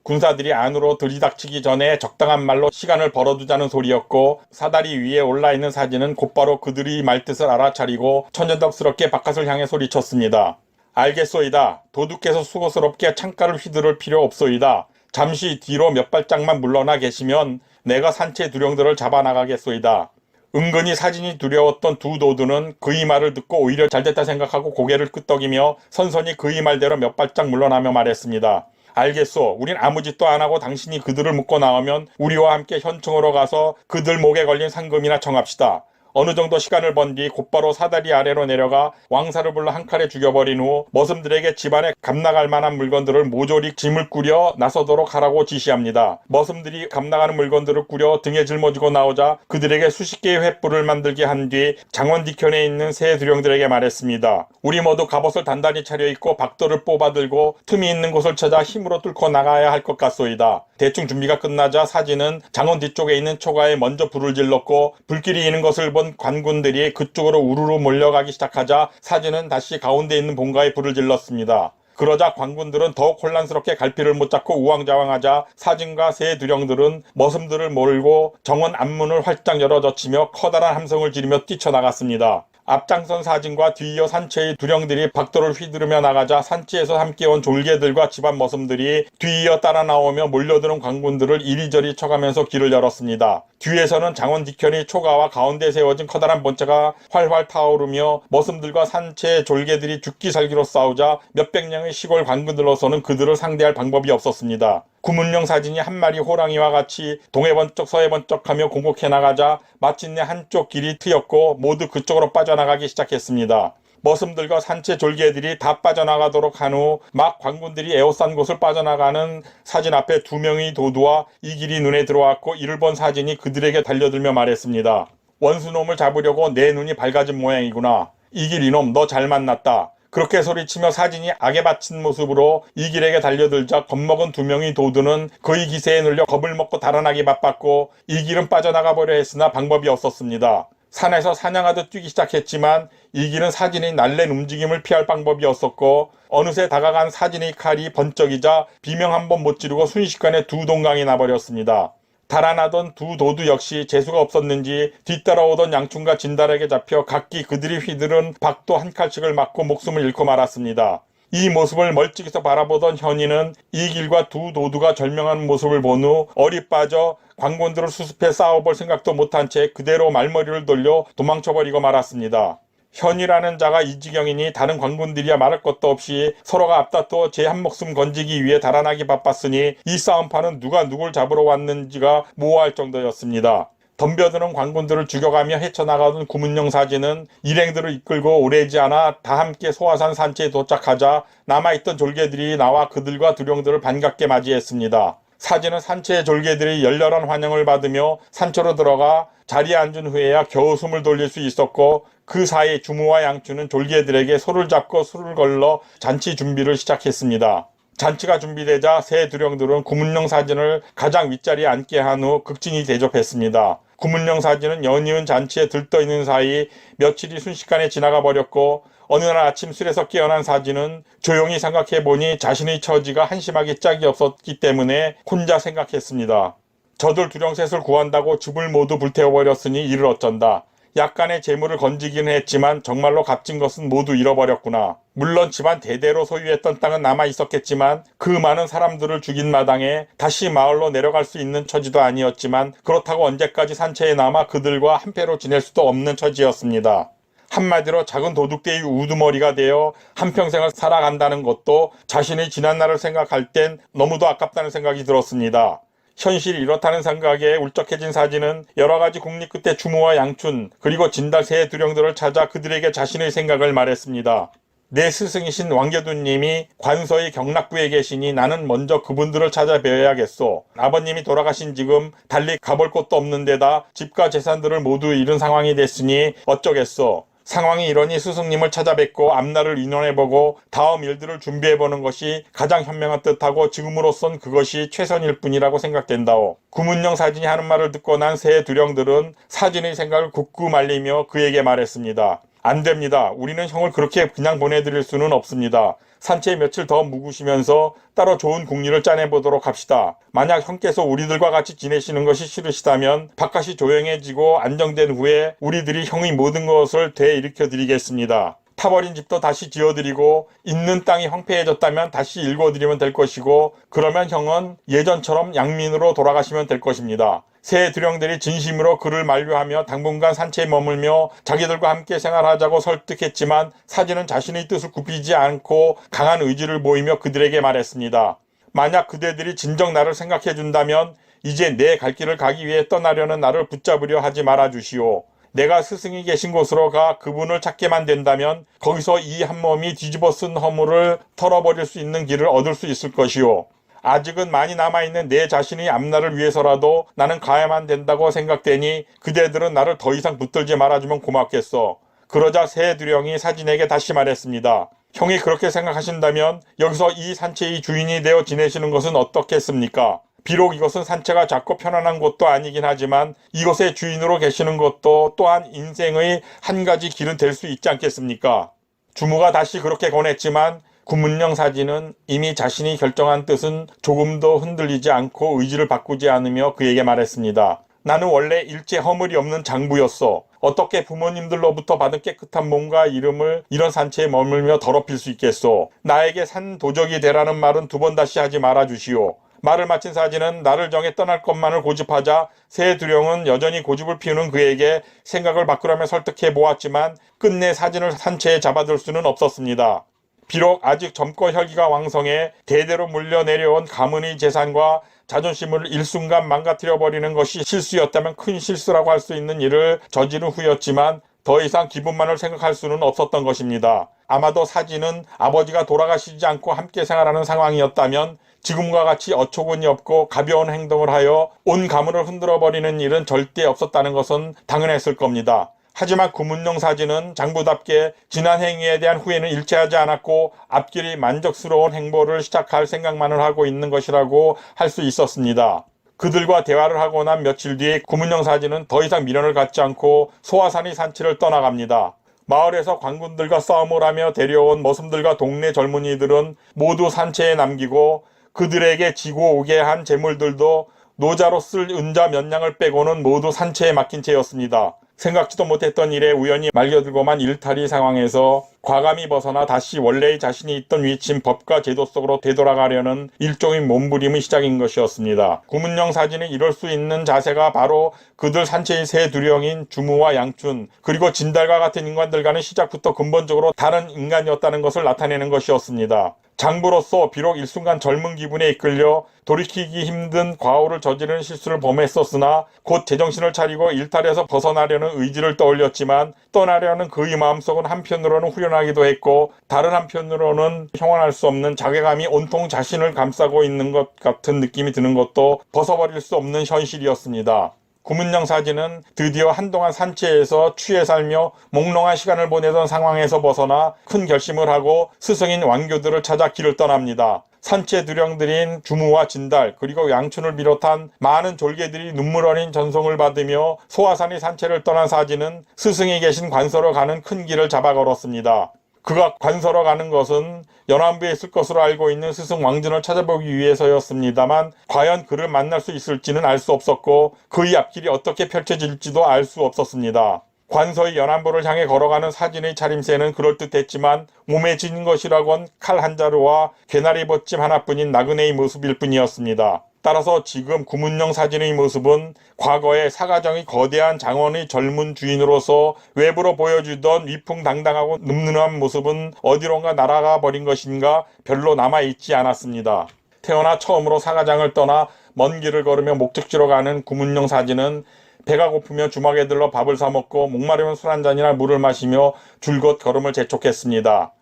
군사들이 안으로 들이닥치기 전에 적당한 말로 시간을 벌어두자는 소리였고 사다리 위에 올라있는 사진은 곧바로 그들의 말뜻을 알아차리고 천연덕스럽게 바깥을 향해 소리쳤습니다. 알겠소이다. 도둑께서 수고스럽게 창가를 휘두를 필요 없소이다. 잠시 뒤로 몇 발짝만 물러나 계시면 내가 산채 두령들을 잡아나가겠소이다. 은근히 사진이 두려웠던 두 도두는 그의 말을 듣고 오히려 잘됐다 생각하고 고개를 끄덕이며 선선히 그의 말대로 몇 발짝 물러나며 말했습니다. 알겠소. 우린 아무 짓도 안 하고 당신이 그들을 묶고 나오면 우리와 함께 현충으로 가서 그들 목에 걸린 상금이나 청합시다. 어느 정도 시간을 번 뒤 곧바로 사다리 아래로 내려가 왕사를 불러 한 칼에 죽여버린 후 머슴들에게 집안에 감나갈 만한 물건들을 모조리 짐을 꾸려 나서도록 하라고 지시합니다. 머슴들이 감나가는 물건들을 꾸려 등에 짊어지고 나오자 그들에게 수십 개의 횃불을 만들게 한 뒤 장원 뒤편에 있는 새 두령들에게 말했습니다. 우리 모두 갑옷을 단단히 차려입고 박도를 뽑아들고 틈이 있는 곳을 찾아 힘으로 뚫고 나가야 할 것 같소이다. 대충 준비가 끝나자 사진은 장원 뒤쪽에 있는 초가에 먼저 불을 질렀고 불길이 있는 것을 본 관군들이 그쪽으로 우르르 몰려가기 시작하자 사진은 다시 가운데 있는 본가에 불을 질렀습니다. 그러자 관군들은 더욱 혼란스럽게 갈피를 못 잡고 우왕좌왕하자 사진과 새 두령들은 머슴들을 몰고 정원 앞문을 활짝 열어젖히며 커다란 함성을 지르며 뛰쳐나갔습니다. 앞장선 사진과 뒤이어 산채의 두령들이 박도를 휘두르며 나가자 산채에서 함께 온 졸개들과 집안 머슴들이 뒤이어 따라 나오며 몰려드는 관군들을 이리저리 쳐가면서 길을 열었습니다. 뒤에서는 장원 뒤편의 초가와 가운데 세워진 커다란 본체가 활활 타오르며 머슴들과 산채 졸개들이 죽기 살기로 싸우자 몇백 명의 시골 관군들로서는 그들을 상대할 방법이 없었습니다. 구문령 사진이 한 마리 호랑이와 같이 동해 번쩍 서해 번쩍하며 공곡해 나가자 마침내 한쪽 길이 트였고 모두 그쪽으로 빠져나가기 시작했습니다. 머슴들과 산채 졸개들이 다 빠져나가도록 한 후 막 관군들이 에워싼 곳을 빠져나가는 사진 앞에 두 명의 도두와 이 길이 눈에 들어왔고 이를 본 사진이 그들에게 달려들며 말했습니다. 원수놈을 잡으려고 내 눈이 밝아진 모양이구나. 이길 이놈 너 잘 만났다. 그렇게 소리치며 사진이 악에 바친 모습으로 이길에게 달려들자 겁먹은 두 명의 도두는 그의 기세에 눌려 겁을 먹고 달아나기 바빴고 이길은 빠져나가 보려 했으나 방법이 없었습니다. 산에서 사냥하듯 뛰기 시작했지만 이길은 사진의 날랜 움직임을 피할 방법이 없었고 어느새 다가간 사진의 칼이 번쩍이자 비명 한 번 못 지르고 순식간에 두 동강이 나버렸습니다. 달아나던 두 도두 역시 재수가 없었는지 뒤따라오던 양충과 진달에게 잡혀 각기 그들이 휘두른 박도 한 칼씩을 맞고 목숨을 잃고 말았습니다. 이 모습을 멀찍이서 바라보던 현인은 이길과 두 도두가 절명한 모습을 본 후 얼이 빠져 관군들을 수습해 싸워볼 생각도 못한 채 그대로 말머리를 돌려 도망쳐버리고 말았습니다. 현이라는 자가 이 지경이니 다른 관군들이야 말할 것도 없이 서로가 앞다투어 제 한 목숨 건지기 위해 달아나기 바빴으니 이 싸움판은 누가 누굴 잡으러 왔는지가 모호할 정도였습니다. 덤벼드는 관군들을 죽여가며 헤쳐나가던 구문영 사진은 일행들을 이끌고 오래지 않아 다 함께 소화산 산체에 도착하자 남아있던 졸개들이 나와 그들과 두령들을 반갑게 맞이했습니다. 사진은 산체의 졸개들이 열렬한 환영을 받으며 산초로 들어가 자리에 앉은 후에야 겨우 숨을 돌릴 수 있었고, 그 사이 주무와 양춘은 졸개들에게 소를 잡고 술을 걸러 잔치 준비를 시작했습니다. 잔치가 준비되자 새 두령들은 구문영 사진을 가장 윗자리에 앉게 한 후 극진히 대접했습니다. 구문영 사진은 연이은 잔치에 들떠있는 사이 며칠이 순식간에 지나가 버렸고, 어느 날 아침 술에서 깨어난 사진은 조용히 생각해보니 자신의 처지가 한심하게 짝이 없었기 때문에 혼자 생각했습니다. 저들 두령셋을 구한다고 집을 모두 불태워버렸으니 이를 어쩐다. 약간의 재물을 건지기는 했지만 정말로 값진 것은 모두 잃어버렸구나. 물론 집안 대대로 소유했던 땅은 남아있었겠지만 그 많은 사람들을 죽인 마당에 다시 마을로 내려갈 수 있는 처지도 아니었지만, 그렇다고 언제까지 산채에 남아 그들과 한패로 지낼 수도 없는 처지였습니다. 한마디로 작은 도둑대의 우두머리가 되어 한평생을 살아간다는 것도 자신의 지난날을 생각할 땐 너무도 아깝다는 생각이 들었습니다. 현실이 이렇다는 생각에 울적해진 사진은 여러가지 국리 끝에 주무와 양춘 그리고 진달 새 두령들을 찾아 그들에게 자신의 생각을 말했습니다. 내 스승이신 왕겨두님이 관서의 경락부에 계시니 나는 먼저 그분들을 찾아뵈어야겠소. 아버님이 돌아가신 지금 달리 가볼 곳도 없는 데다 집과 재산들을 모두 잃은 상황이 됐으니 어쩌겠소. 상황이 이러니 스승님을 찾아뵙고 앞날을 의논해보고 다음 일들을 준비해보는 것이 가장 현명한 뜻하고 지금으로선 그것이 최선일 뿐이라고 생각된다오. 구문영 사진이 하는 말을 듣고 난 새 두령들은 사진의 생각을 굳고 말리며 그에게 말했습니다. 안 됩니다. 우리는 형을 그렇게 그냥 보내드릴 수는 없습니다. 산채에 며칠 더 묵으시면서 따로 좋은 궁리를 짜내보도록 합시다. 만약 형께서 우리들과 같이 지내시는 것이 싫으시다면 바깥이 조용해지고 안정된 후에 우리들이 형의 모든 것을 되일으켜 드리겠습니다. 타버린 집도 다시 지어드리고 있는 땅이 황폐해졌다면 다시 일궈드리면 될 것이고, 그러면 형은 예전처럼 양민으로 돌아가시면 될 것입니다. 새 두령들이 진심으로 그를 만류하며 당분간 산채에 머물며 자기들과 함께 생활하자고 설득했지만 사진은 자신의 뜻을 굽히지 않고 강한 의지를 보이며 그들에게 말했습니다. 만약 그대들이 진정 나를 생각해준다면 이제 내 갈 길을 가기 위해 떠나려는 나를 붙잡으려 하지 말아주시오. 내가 스승이 계신 곳으로 가 그분을 찾게만 된다면 거기서 이 한 몸이 뒤집어 쓴 허물을 털어버릴 수 있는 길을 얻을 수 있을 것이오. 아직은 많이 남아있는 내 자신의 앞날을 위해서라도 나는 가야만 된다고 생각되니 그대들은 나를 더 이상 붙들지 말아주면 고맙겠어. 그러자 새 두령이 사진에게 다시 말했습니다. 형이 그렇게 생각하신다면 여기서 이 산채의 주인이 되어 지내시는 것은 어떻겠습니까? 비록 이것은 산채가 작고 편안한 곳도 아니긴 하지만 이곳의 주인으로 계시는 것도 또한 인생의 한 가지 길은 될 수 있지 않겠습니까? 주무가 다시 그렇게 권했지만 구문영 사진은 이미 자신이 결정한 뜻은 조금도 흔들리지 않고 의지를 바꾸지 않으며 그에게 말했습니다. 나는 원래 일체 허물이 없는 장부였어. 어떻게 부모님들로부터 받은 깨끗한 몸과 이름을 이런 산채에 머물며 더럽힐 수 있겠소. 나에게 산 도적이 되라는 말은 두 번 다시 하지 말아주시오. 말을 마친 사진은 나를 정해 떠날 것만을 고집하자 새 두령은 여전히 고집을 피우는 그에게 생각을 바꾸라며 설득해 보았지만 끝내 사진을 산채에 잡아둘 수는 없었습니다. 비록 아직 젊고 혈기가 왕성해 대대로 물려내려온 가문의 재산과 자존심을 일순간 망가뜨려버리는 것이 실수였다면 큰 실수라고 할 수 있는 일을 저지른 후였지만 더 이상 기분만을 생각할 수는 없었던 것입니다. 아마도 사진은 아버지가 돌아가시지 않고 함께 생활하는 상황이었다면 지금과 같이 어처구니 없고 가벼운 행동을 하여 온 가문을 흔들어버리는 일은 절대 없었다는 것은 당연했을 겁니다. 하지만 구문영 사진은 장부답게 지난 행위에 대한 후회는 일체하지 않았고 앞길이 만족스러운 행보를 시작할 생각만을 하고 있는 것이라고 할 수 있었습니다. 그들과 대화를 하고 난 며칠 뒤에 구문영 사진은 더 이상 미련을 갖지 않고 소화산의 산치를 떠나갑니다. 마을에서 관군들과 싸움을 하며 데려온 머슴들과 동네 젊은이들은 모두 산채에 남기고 그들에게 지고 오게 한 재물들도 노자로 쓸 은자 몇 냥을 빼고는 모두 산채에 맡긴 채였습니다. 생각지도 못했던 일에 우연히 말겨들고만 일탈이 상황에서 과감히 벗어나 다시 원래의 자신이 있던 위치인 법과 제도 속으로 되돌아가려는 일종의 몸부림의 시작인 것이었습니다. 구문영 사진이 이럴 수 있는 자세가 바로 그들 산채의 새 두령인 주무와 양춘 그리고 진달과 같은 인간들과는 시작부터 근본적으로 다른 인간이었다는 것을 나타내는 것이었습니다. 장부로서 비록 일순간 젊은 기분에 이끌려 돌이키기 힘든 과오를 저지르는 실수를 범했었으나 곧 제정신을 차리고 일탈에서 벗어나려는 의지를 떠올렸지만 떠나려는 그의 마음속은 한편으로는 후련하기도 했고 다른 한편으로는 형언할 수 없는 자괴감이 온통 자신을 감싸고 있는 것 같은 느낌이 드는 것도 벗어버릴 수 없는 현실이었습니다. 구문영 사진은 드디어 한동안 산채에서 취해 살며 몽롱한 시간을 보내던 상황에서 벗어나 큰 결심을 하고 스승인 왕교들을 찾아 길을 떠납니다. 산채 두령들인 주무와 진달 그리고 양춘을 비롯한 많은 졸개들이 눈물 어린 전송을 받으며 소화산이 산채를 떠난 사진은 스승이 계신 관서로 가는 큰 길을 잡아 걸었습니다. 그가 관서로 가는 것은 연안부에 있을 것으로 알고 있는 스승 왕진을 찾아보기 위해서였습니다만 과연 그를 만날 수 있을지는 알 수 없었고 그의 앞길이 어떻게 펼쳐질지도 알 수 없었습니다. 관서의 연안부를 향해 걸어가는 사진의 차림새는 그럴듯했지만 몸에 진 것이라곤 칼 한 자루와 개나리 벗짐 하나뿐인 나그네의 모습일 뿐이었습니다. 따라서 지금 구문영 사진의 모습은 과거에 사가정이 거대한 장원의 젊은 주인으로서 외부로 보여주던 위풍당당하고 늠름한 모습은 어디론가 날아가 버린 것인가 별로 남아있지 않았습니다. 태어나 처음으로 사가장을 떠나 먼 길을 걸으며 목적지로 가는 구문영 사진은 배가 고프며 주막에 들러 밥을 사 먹고 목마르면 술 한 잔이나 물을 마시며 줄곧 걸음을 재촉했습니다.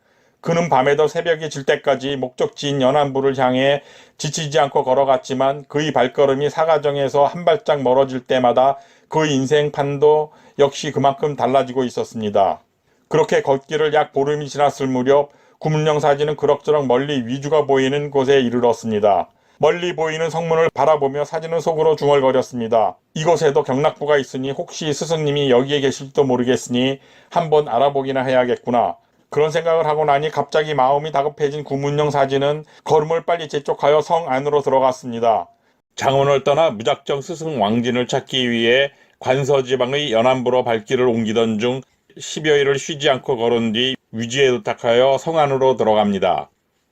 그는 밤에도 새벽이 질 때까지 목적지인 연안부를 향해 지치지 않고 걸어갔지만 그의 발걸음이 사가정에서 한 발짝 멀어질 때마다 그의 인생판도 역시 그만큼 달라지고 있었습니다. 그렇게 걷기를 약 보름이 지났을 무렵 구문영 사진은 그럭저럭 멀리 위주가 보이는 곳에 이르렀습니다. 멀리 보이는 성문을 바라보며 사진은 속으로 중얼거렸습니다. 이곳에도 경락부가 있으니 혹시 스승님이 여기에 계실지도 모르겠으니 한번 알아보기나 해야겠구나. 그런 생각을 하고 나니 갑자기 마음이 다급해진 구문영 사진은 걸음을 빨리 재촉하여 성 안으로 들어갔습니다. 장원을 떠나 무작정 스승 왕진을 찾기 위해 관서지방의 연안부로 발길을 옮기던 중 10여일을 쉬지 않고 걸은 뒤 위주에 도착하여 성 안으로 들어갑니다.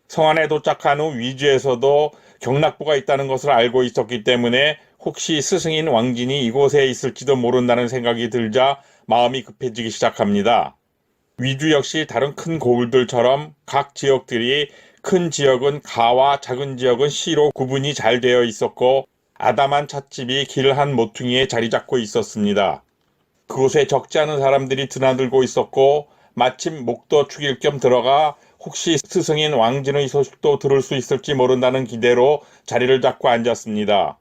성 안에 도착한 후 위주에서도 경락부가 있다는 것을 알고 있었기 때문에 혹시 스승인 왕진이 이곳에 있을지도 모른다는 생각이 들자 마음이 급해지기 시작합니다. 위주 역시 다른 큰 고을들처럼 각 지역들이 큰 지역은 가와 작은 지역은 시로 구분이 잘 되어 있었고 아담한 찻집이 길 한 모퉁이에 자리 잡고 있었습니다. 그곳에 적지 않은 사람들이 드나들고 있었고 마침 목도 축일 겸 들어가 혹시 스승인 왕진의 소식도 들을 수 있을지 모른다는 기대로 자리를 잡고 앉았습니다.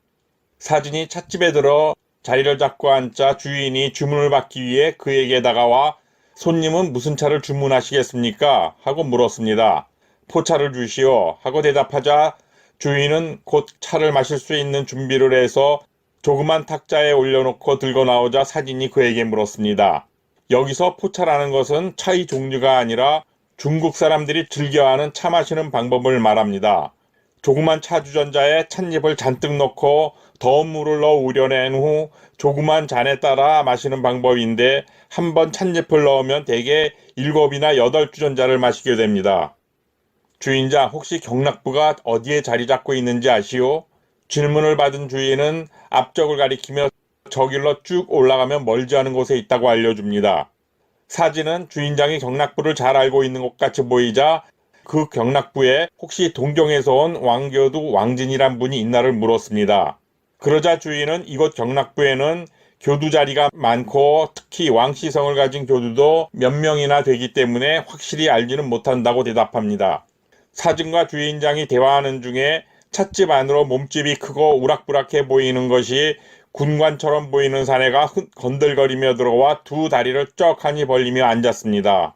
사진이 찻집에 들어 자리를 잡고 앉자 주인이 주문을 받기 위해 그에게 다가와 손님은 무슨 차를 주문하시겠습니까? 하고 물었습니다. 포차를 주시오 하고 대답하자 주인은 곧 차를 마실 수 있는 준비를 해서 조그만 탁자에 올려놓고 들고 나오자 사진이 그에게 물었습니다. 여기서 포차라는 것은 차의 종류가 아니라 중국 사람들이 즐겨하는 차 마시는 방법을 말합니다. 조그만 차 주전자에 찻잎을 잔뜩 넣고 더운 물을 넣어 우려낸 후 조그만 잔에 따라 마시는 방법인데 한번 찻잎을 넣으면 대개 7이나 8주전자를 마시게 됩니다. 주인장 혹시 경락부가 어디에 자리 잡고 있는지 아시오? 질문을 받은 주인은 앞쪽을 가리키며 저 길로 쭉 올라가면 멀지 않은 곳에 있다고 알려줍니다. 사진은 주인장이 경락부를 잘 알고 있는 것 같이 보이자 그 경락부에 혹시 동경에서 온 왕교두 왕진이란 분이 있나를 물었습니다. 그러자 주인은 이곳 경락부에는 교두 자리가 많고 특히 왕씨성을 가진 교두도 몇 명이나 되기 때문에 확실히 알지는 못한다고 대답합니다. 사진과 주인장이 대화하는 중에 찻집 안으로 몸집이 크고 우락부락해 보이는 것이 군관처럼 보이는 사내가 건들거리며 들어와 두 다리를 떡하니 벌리며 앉았습니다.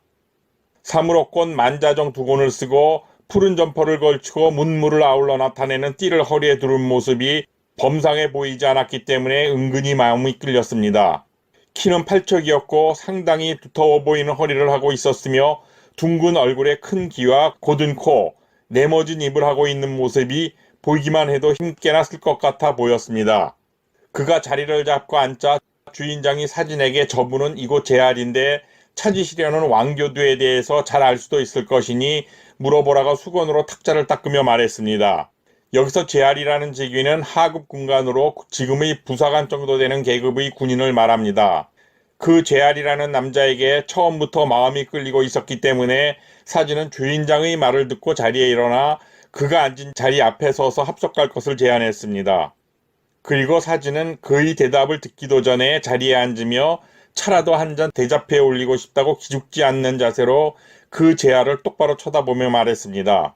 사물옷권 만자정 두 곤을 쓰고 푸른 점퍼를 걸치고 문물을 아울러 나타내는 띠를 허리에 두른 모습이 범상해 보이지 않았기 때문에 은근히 마음이 끌렸습니다. 키는 팔척이었고 상당히 두터워 보이는 허리를 하고 있었으며 둥근 얼굴에 큰 귀와 곧은 코, 네모진 입을 하고 있는 모습이 보이기만 해도 힘께나 쓸 것 같아 보였습니다. 그가 자리를 잡고 앉자 주인장이 사진에게 저분은 이곳 제알인데 찾으시려는 왕교두에 대해서 잘 알 수도 있을 것이니 물어보라고 수건으로 탁자를 닦으며 말했습니다. 여기서 제알이라는 직위는 하급 군관으로 지금의 부사관 정도 되는 계급의 군인을 말합니다. 그 제알이라는 남자에게 처음부터 마음이 끌리고 있었기 때문에 사진은 주인장의 말을 듣고 자리에 일어나 그가 앉은 자리 앞에 서서 합석할 것을 제안했습니다. 그리고 사진은 그의 대답을 듣기도 전에 자리에 앉으며 차라도 한 잔 대접해 올리고 싶다고 기죽지 않는 자세로 그 제알을 똑바로 쳐다보며 말했습니다.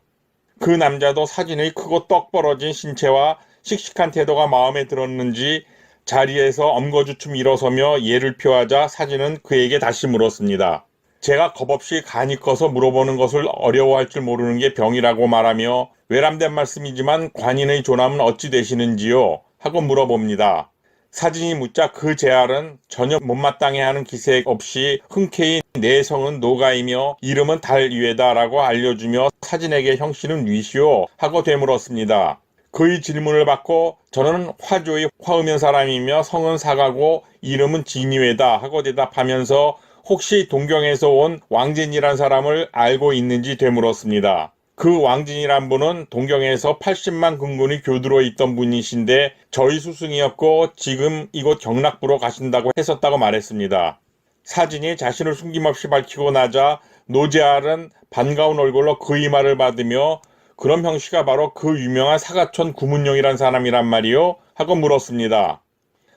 그 남자도 사진의 크고 떡 벌어진 신체와 씩씩한 태도가 마음에 들었는지 자리에서 엄거주춤 일어서며 예를 표하자 사진은 그에게 다시 물었습니다. 제가 겁없이 간이 커서 물어보는 것을 어려워할 줄 모르는 게 병이라고 말하며 외람된 말씀이지만 관인의 존함은 어찌 되시는지요? 하고 물어봅니다. 사진이 묻자 그 제알은 전혀 못마땅해하는 기색 없이 흔쾌히 내 성은 노가이며 이름은 달위에다 라고 알려주며 사진에게 형씨는 위시오 하고 되물었습니다. 그의 질문을 받고 저는 화조의 화음연 사람이며 성은 사가고 이름은 진위에다 하고 대답하면서 혹시 동경에서 온 왕진이란 사람을 알고 있는지 되물었습니다. 그 왕진이란 분은 동경에서 80만 군군이 교두로 있던 분이신데 저희 스승이었고 지금 이곳 경락부로 가신다고 했었다고 말했습니다. 사진이 자신을 숨김없이 밝히고 나자 노제알은 반가운 얼굴로 그의 말을 받으며 그럼 형씨가 바로 그 유명한 사가촌 구문용이란 사람이란 말이요? 하고 물었습니다.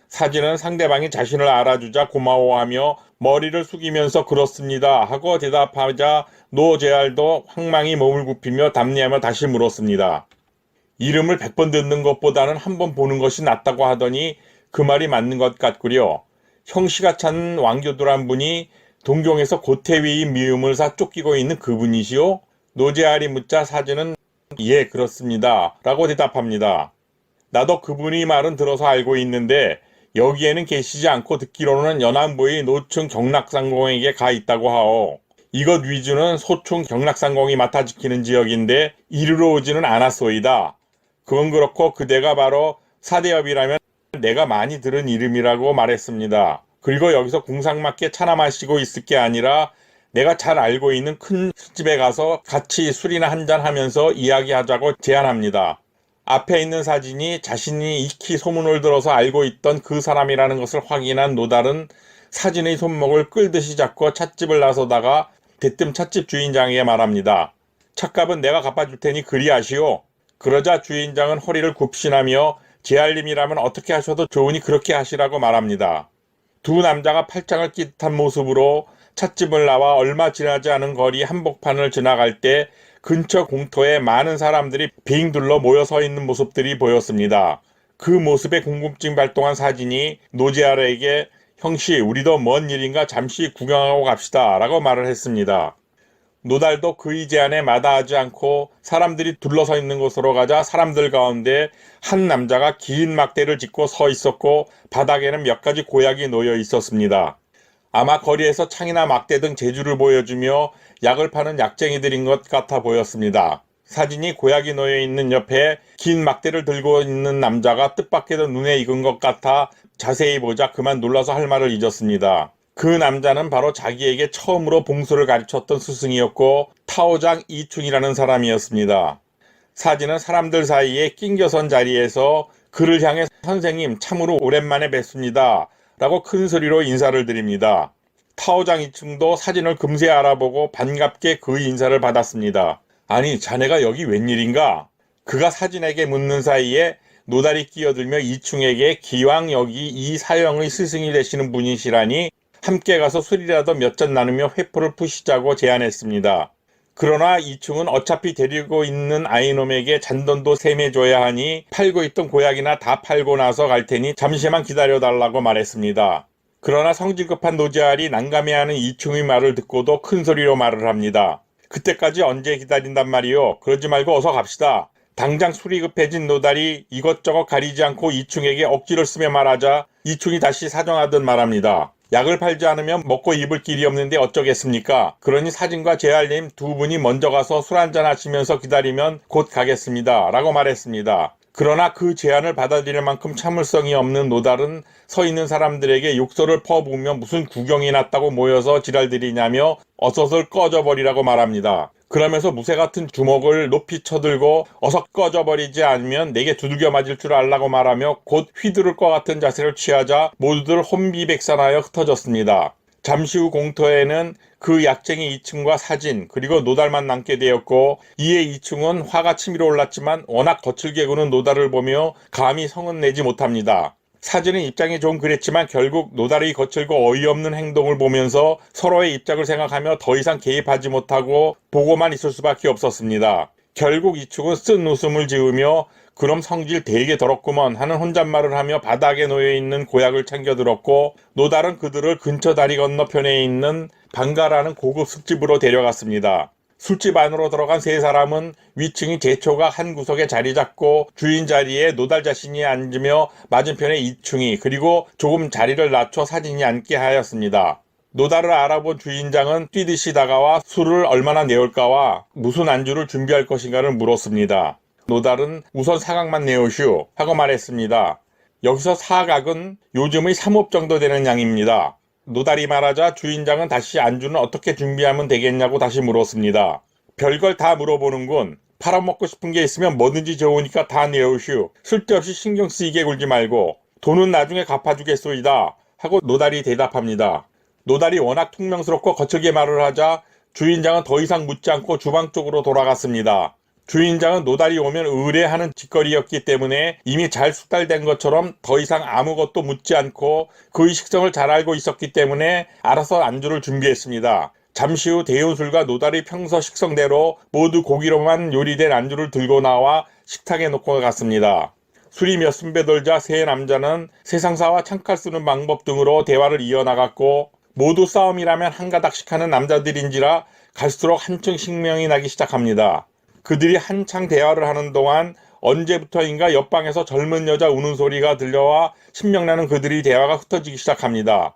사진은 상대방이 자신을 알아주자 고마워하며 머리를 숙이면서 그렇습니다 하고 대답하자 노제알도 황망히 몸을 굽히며 답례하며 다시 물었습니다. 이름을 100번 듣는 것보다는 한 번 보는 것이 낫다고 하더니 그 말이 맞는 것 같구려. 형씨가 찾는 왕교두란 분이 동경에서 고태위의 미움을 사 쫓기고 있는 그분이시오? 노제알이 묻자 사진은 예 그렇습니다 라고 대답합니다. 나도 그분의 말은 들어서 알고 있는데 여기에는 계시지 않고 듣기로는 연안부의 노충 경락상공에게 가 있다고 하오. 이것 위주는 소충 경락상공이 맡아 지키는 지역인데 이르러 오지는 않았소이다. 그건 그렇고 그대가 바로 사대엽이라면 내가 많이 들은 이름이라고 말했습니다. 그리고 여기서 궁상맞게 차나 마시고 있을 게 아니라 내가 잘 알고 있는 큰 술집에 가서 같이 술이나 한잔 하면서 이야기하자고 제안합니다. 앞에 있는 사진이 자신이 익히 소문을 들어서 알고 있던 그 사람이라는 것을 확인한 노달은 사진의 손목을 끌듯이 잡고 찻집을 나서다가 대뜸 찻집 주인장에게 말합니다. 찻값은 내가 갚아줄 테니 그리하시오. 그러자 주인장은 허리를 굽신하며 제알님이라면 어떻게 하셔도 좋으니 그렇게 하시라고 말합니다. 두 남자가 팔짱을 낀 듯한 모습으로 찻집을 나와 얼마 지나지 않은 거리 한복판을 지나갈 때 근처 공터에 많은 사람들이 빙 둘러 모여 서 있는 모습들이 보였습니다. 그 모습에 궁금증 발동한 사진이 노제알에게 형씨 우리도 뭔 일인가 잠시 구경하고 갑시다 라고 말을 했습니다. 노달도 그의 제안에 마다하지 않고 사람들이 둘러서 있는 곳으로 가자 사람들 가운데 한 남자가 긴 막대를 짚고 서 있었고 바닥에는 몇 가지 고약이 놓여 있었습니다. 아마 거리에서 창이나 막대 등 재주를 보여주며 약을 파는 약쟁이들인 것 같아 보였습니다. 사진이 고약이 놓여 있는 옆에 긴 막대를 들고 있는 남자가 뜻밖에도 눈에 익은 것 같아 자세히 보자 그만 놀라서 할 말을 잊었습니다. 그 남자는 바로 자기에게 처음으로 봉수를 가르쳤던 스승이었고 타오장 이충이라는 사람이었습니다. 사진은 사람들 사이에 낑겨선 자리에서 그를 향해 선생님 참으로 오랜만에 뵙습니다 라고 큰 소리로 인사를 드립니다. 타오장 이충도 사진을 금세 알아보고 반갑게 그 인사를 받았습니다. 아니 자네가 여기 웬일인가? 그가 사진에게 묻는 사이에 노달이 끼어들며 이충에게 기왕 여기 이 사형의 스승이 되시는 분이시라니 함께 가서 술이라도 몇 잔 나누며 회포를 푸시자고 제안했습니다. 그러나 이충은 어차피 데리고 있는 아이놈에게 잔돈도 세매줘야 하니 팔고 있던 고약이나 다 팔고 나서 갈 테니 잠시만 기다려달라고 말했습니다. 그러나 성질급한 노제알이 난감해하는 이충의 말을 듣고도 큰 소리로 말을 합니다. 그때까지 언제 기다린단 말이요. 그러지 말고 어서 갑시다. 당장 술이 급해진 노달이 이것저것 가리지 않고 이충에게 억지를 쓰며 말하자 이충이 다시 사정하듯 말합니다. 약을 팔지 않으면 먹고 입을 길이 없는데 어쩌겠습니까? 그러니 사진과 제알님 두 분이 먼저 가서 술 한잔 하시면서 기다리면 곧 가겠습니다. 라고 말했습니다. 그러나 그 제안을 받아들일 만큼 참을성이 없는 노달은 서 있는 사람들에게 욕설을 퍼부으며 무슨 구경이 났다고 모여서 지랄들이냐며 어서들 꺼져버리라고 말합니다. 그러면서 무쇠 같은 주먹을 높이 쳐들고 어서 꺼져버리지 않으면 내게 두들겨 맞을 줄 알라고 말하며 곧 휘두를 것 같은 자세를 취하자 모두들 혼비백산하여 흩어졌습니다. 잠시 후 공터에는 그 약쟁이 2층과 사진 그리고 노달만 남게 되었고 이에 2층은 화가 치밀어 올랐지만 워낙 거칠게 구는 노달을 보며 감히 성은 내지 못합니다. 사진은 입장이 좀 그랬지만 결국 노달의 거칠고 어이없는 행동을 보면서 서로의 입장을 생각하며 더 이상 개입하지 못하고 보고만 있을 수밖에 없었습니다. 결국 이축은 쓴 웃음을 지으며 그럼 성질 되게 더럽구먼 하는 혼잣말을 하며 바닥에 놓여있는 고약을 챙겨들었고 노달은 그들을 근처 다리 건너편에 있는 방가라는 고급 술집으로 데려갔습니다. 술집 안으로 들어간 세 사람은 위층이 제초가 한 구석에 자리 잡고 주인 자리에 노달 자신이 앉으며 맞은편에 2층이 그리고 조금 자리를 낮춰 사진이 앉게 하였습니다. 노달을 알아본 주인장은 뛰듯이 다가와 술을 얼마나 내올까와 무슨 안주를 준비할 것인가를 물었습니다. 노달은 우선 사각만 내오시오 하고 말했습니다. 여기서 사각은 요즘의 3업 정도 되는 양입니다. 노달이 말하자 주인장은 다시 안주는 어떻게 준비하면 되겠냐고 다시 물었습니다. 별걸 다 물어보는군. 팔아먹고 싶은 게 있으면 뭐든지 좋으니까 다 내오시오. 쓸데없이 신경 쓰이게 굴지 말고 돈은 나중에 갚아주겠소이다 하고 노달이 대답합니다. 노달이 워낙 퉁명스럽고 거칠게 말을 하자 주인장은 더 이상 묻지 않고 주방 쪽으로 돌아갔습니다. 주인장은 노달이 오면 의뢰하는 짓거리였기 때문에 이미 잘 숙달된 것처럼 더 이상 아무것도 묻지 않고 그의 식성을 잘 알고 있었기 때문에 알아서 안주를 준비했습니다. 잠시 후 대운술과 노달이 평소 식성대로 모두 고기로만 요리된 안주를 들고 나와 식탁에 놓고 갔습니다. 술이 몇 순배 돌자 세 남자는 세상사와 창칼 쓰는 방법 등으로 대화를 이어나갔고 모두 싸움이라면 한 가닥씩 하는 남자들인지라 갈수록 한층 신명이 나기 시작합니다. 그들이 한창 대화를 하는 동안 언제부터인가 옆방에서 젊은 여자 우는 소리가 들려와 신명나는 그들의 대화가 흩어지기 시작합니다.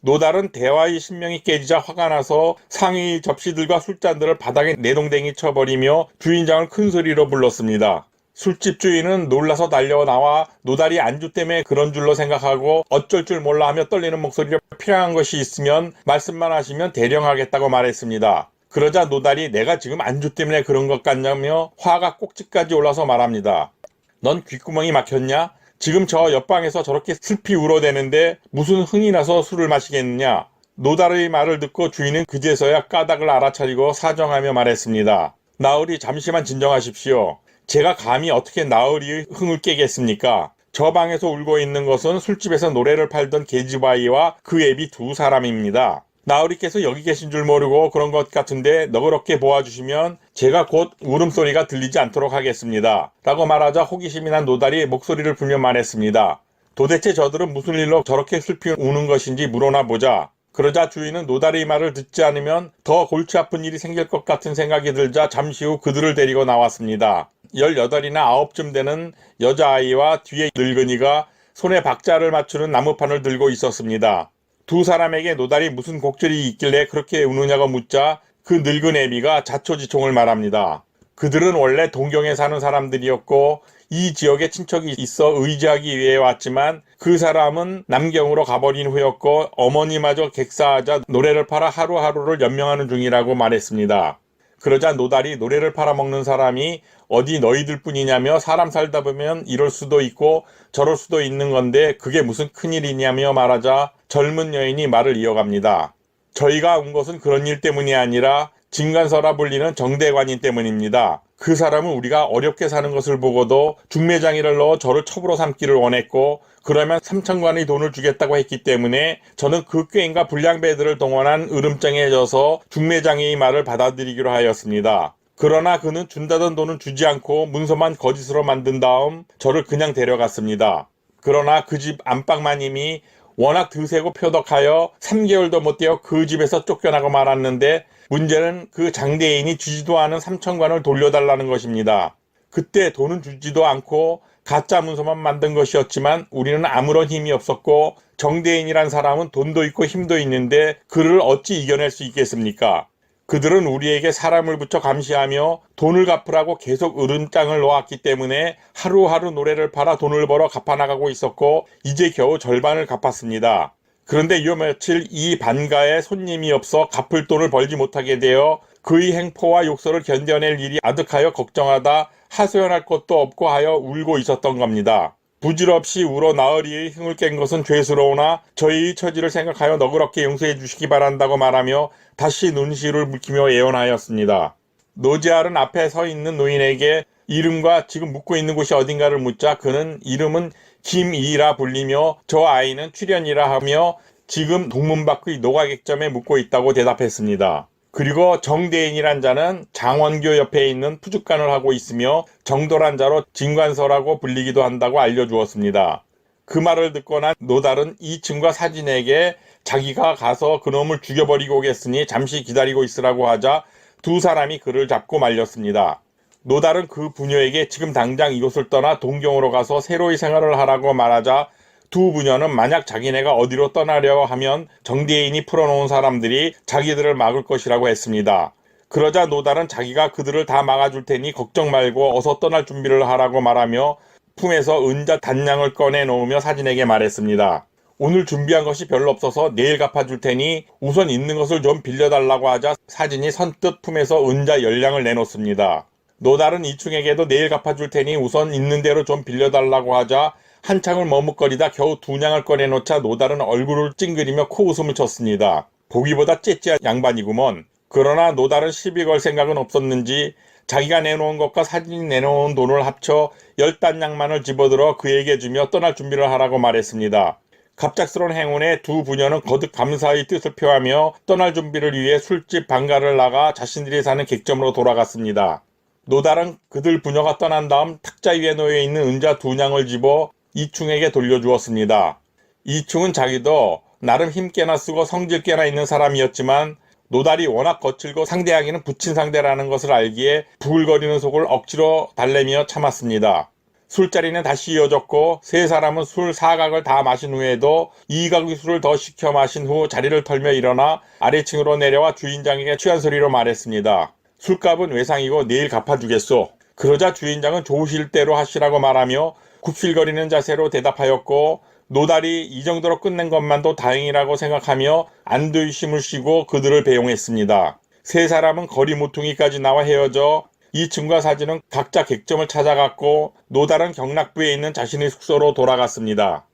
노달은 대화의 신명이 깨지자 화가 나서 상의 접시들과 술잔들을 바닥에 내동댕이 쳐버리며 주인장을 큰 소리로 불렀습니다. 술집 주인은 놀라서 달려나와 노달이 안주 때문에 그런 줄로 생각하고 어쩔 줄 몰라 하며 떨리는 목소리로 필요한 것이 있으면 말씀만 하시면 대령하겠다고 말했습니다. 그러자 노달이 내가 지금 안주 때문에 그런 것 같냐며 화가 꼭지까지 올라서 말합니다. 넌 귓구멍이 막혔냐? 지금 저 옆방에서 저렇게 슬피 울어대는데 무슨 흥이 나서 술을 마시겠느냐? 노달의 말을 듣고 주인은 그제서야 까닭을 알아차리고 사정하며 말했습니다. 나으리 잠시만 진정하십시오. 제가 감히 어떻게 나으리의 흥을 깨겠습니까? 저 방에서 울고 있는 것은 술집에서 노래를 팔던 계집아이와 그 애비 두 사람입니다. 나으리께서 여기 계신 줄 모르고 그런 것 같은데 너그럽게 보아주시면 제가 곧 울음소리가 들리지 않도록 하겠습니다. 라고 말하자 호기심이 난 노달이 목소리를 풀며 말했습니다. 도대체 저들은 무슨 일로 저렇게 슬피 우는 것인지 물어나 보자. 그러자 주인은 노달의 말을 듣지 않으면 더 골치 아픈 일이 생길 것 같은 생각이 들자 잠시 후 그들을 데리고 나왔습니다. 18이나 9쯤 되는 여자아이와 뒤에 늙은이가 손에 박자를 맞추는 나무판을 들고 있었습니다. 두 사람에게 노달이 무슨 곡절이 있길래 그렇게 우느냐고 묻자 그 늙은 애비가 자초지총을 말합니다. 그들은 원래 동경에 사는 사람들이었고 이 지역에 친척이 있어 의지하기 위해 왔지만 그 사람은 남경으로 가버린 후였고 어머니마저 객사하자 노래를 팔아 하루하루를 연명하는 중이라고 말했습니다. 그러자 노달이 노래를 팔아먹는 사람이 어디 너희들 뿐이냐며 사람 살다 보면 이럴 수도 있고 저럴 수도 있는 건데 그게 무슨 큰일이냐며 말하자 젊은 여인이 말을 이어갑니다. 저희가 온 것은 그런 일 때문이 아니라 진간서라 불리는 정대관인 때문입니다. 그 사람은 우리가 어렵게 사는 것을 보고도 중매장이를 넣어 저를 첩으로 삼기를 원했고 그러면 3천관의 돈을 주겠다고 했기 때문에 저는 그 꾀인가 불량배들을 동원한 으름장에 져서 중매장의 말을 받아들이기로 하였습니다. 그러나 그는 준다던 돈은 주지 않고 문서만 거짓으로 만든 다음 저를 그냥 데려갔습니다. 그러나 그 집 안방마님이 워낙 드세고 표덕하여 3개월도 못 되어 그 집에서 쫓겨나고 말았는데 문제는 그 장대인이 주지도 않은 3천관을 돌려달라는 것입니다. 그때 돈은 주지도 않고 가짜 문서만 만든 것이었지만 우리는 아무런 힘이 없었고 정대인이란 사람은 돈도 있고 힘도 있는데 그를 어찌 이겨낼 수 있겠습니까? 그들은 우리에게 사람을 붙여 감시하며 돈을 갚으라고 계속 으름장을 놓았기 때문에 하루하루 노래를 팔아 돈을 벌어 갚아나가고 있었고 이제 겨우 절반을 갚았습니다. 그런데 요 며칠 이 반가에 손님이 없어 갚을 돈을 벌지 못하게 되어 그의 행포와 욕설을 견뎌낼 일이 아득하여 걱정하다 하소연할 것도 없고 하여 울고 있었던 겁니다. 부질없이 울어 나으리의 흥을 깬 것은 죄스러우나 저희의 처지를 생각하여 너그럽게 용서해 주시기 바란다고 말하며 다시 눈시울을 붉히며 애원하였습니다. 노제알은 앞에 서 있는 노인에게 이름과 지금 묵고 있는 곳이 어딘가를 묻자 그는 이름은 김이라 불리며 저 아이는 출연이라 하며 지금 동문 밖의 노가객점에 묵고 있다고 대답했습니다. 그리고 정대인이란 자는 장원교 옆에 있는 푸죽간을 하고 있으며 정도란 자로 진관서라고 불리기도 한다고 알려주었습니다. 그 말을 듣고 난 노달은 이층과 사진에게 자기가 가서 그놈을 죽여버리고 오겠으니 잠시 기다리고 있으라고 하자 두 사람이 그를 잡고 말렸습니다. 노달은 그 부녀에게 지금 당장 이곳을 떠나 동경으로 가서 새로이 생활을 하라고 말하자 두 부녀는 만약 자기네가 어디로 떠나려 하면 정대인이 풀어놓은 사람들이 자기들을 막을 것이라고 했습니다. 그러자 노달은 자기가 그들을 다 막아줄 테니 걱정 말고 어서 떠날 준비를 하라고 말하며 품에서 은자 단량을 꺼내 놓으며 사진에게 말했습니다. 오늘 준비한 것이 별로 없어서 내일 갚아줄 테니 우선 있는 것을 좀 빌려달라고 하자 사진이 선뜻 품에서 은자 10량을 내놓습니다. 노달은 이충에게도 내일 갚아줄 테니 우선 있는 대로 좀 빌려달라고 하자 한창을 머뭇거리다 겨우 2냥을 꺼내놓자 노달은 얼굴을 찡그리며 코웃음을 쳤습니다. 보기보다 째째한 양반이구먼. 그러나 노달은 시비 걸 생각은 없었는지 자기가 내놓은 것과 사진이 내놓은 돈을 합쳐 10단량만을 집어들어 그에게 주며 떠날 준비를 하라고 말했습니다. 갑작스러운 행운에 두 부녀는 거듭 감사의 뜻을 표하며 떠날 준비를 위해 술집 방가를 나가 자신들이 사는 객점으로 돌아갔습니다. 노달은 그들 부녀가 떠난 다음 탁자 위에 놓여있는 은자 2냥을 집어 이충에게 돌려주었습니다. 이충은 자기도 나름 힘께나 쓰고 성질께나 있는 사람이었지만 노달이 워낙 거칠고 상대하기는 부친 상대라는 것을 알기에 부글거리는 속을 억지로 달래며 참았습니다. 술자리는 다시 이어졌고 세 사람은 술 4각을 다 마신 후에도 2각의 술을 더 시켜 마신 후 자리를 털며 일어나 아래층으로 내려와 주인장에게 취한 소리로 말했습니다. 술값은 외상이고 내일 갚아주겠소. 그러자 주인장은 좋으실 대로 하시라고 말하며 굽실거리는 자세로 대답하였고 노달이 이 정도로 끝낸 것만도 다행이라고 생각하며 안도의심을 쉬고 그들을 배웅했습니다. 세 사람은 거리 모퉁이까지 나와 헤어져 이층과 사진은 각자 객점을 찾아갔고 노달은 경락부에 있는 자신의 숙소로 돌아갔습니다.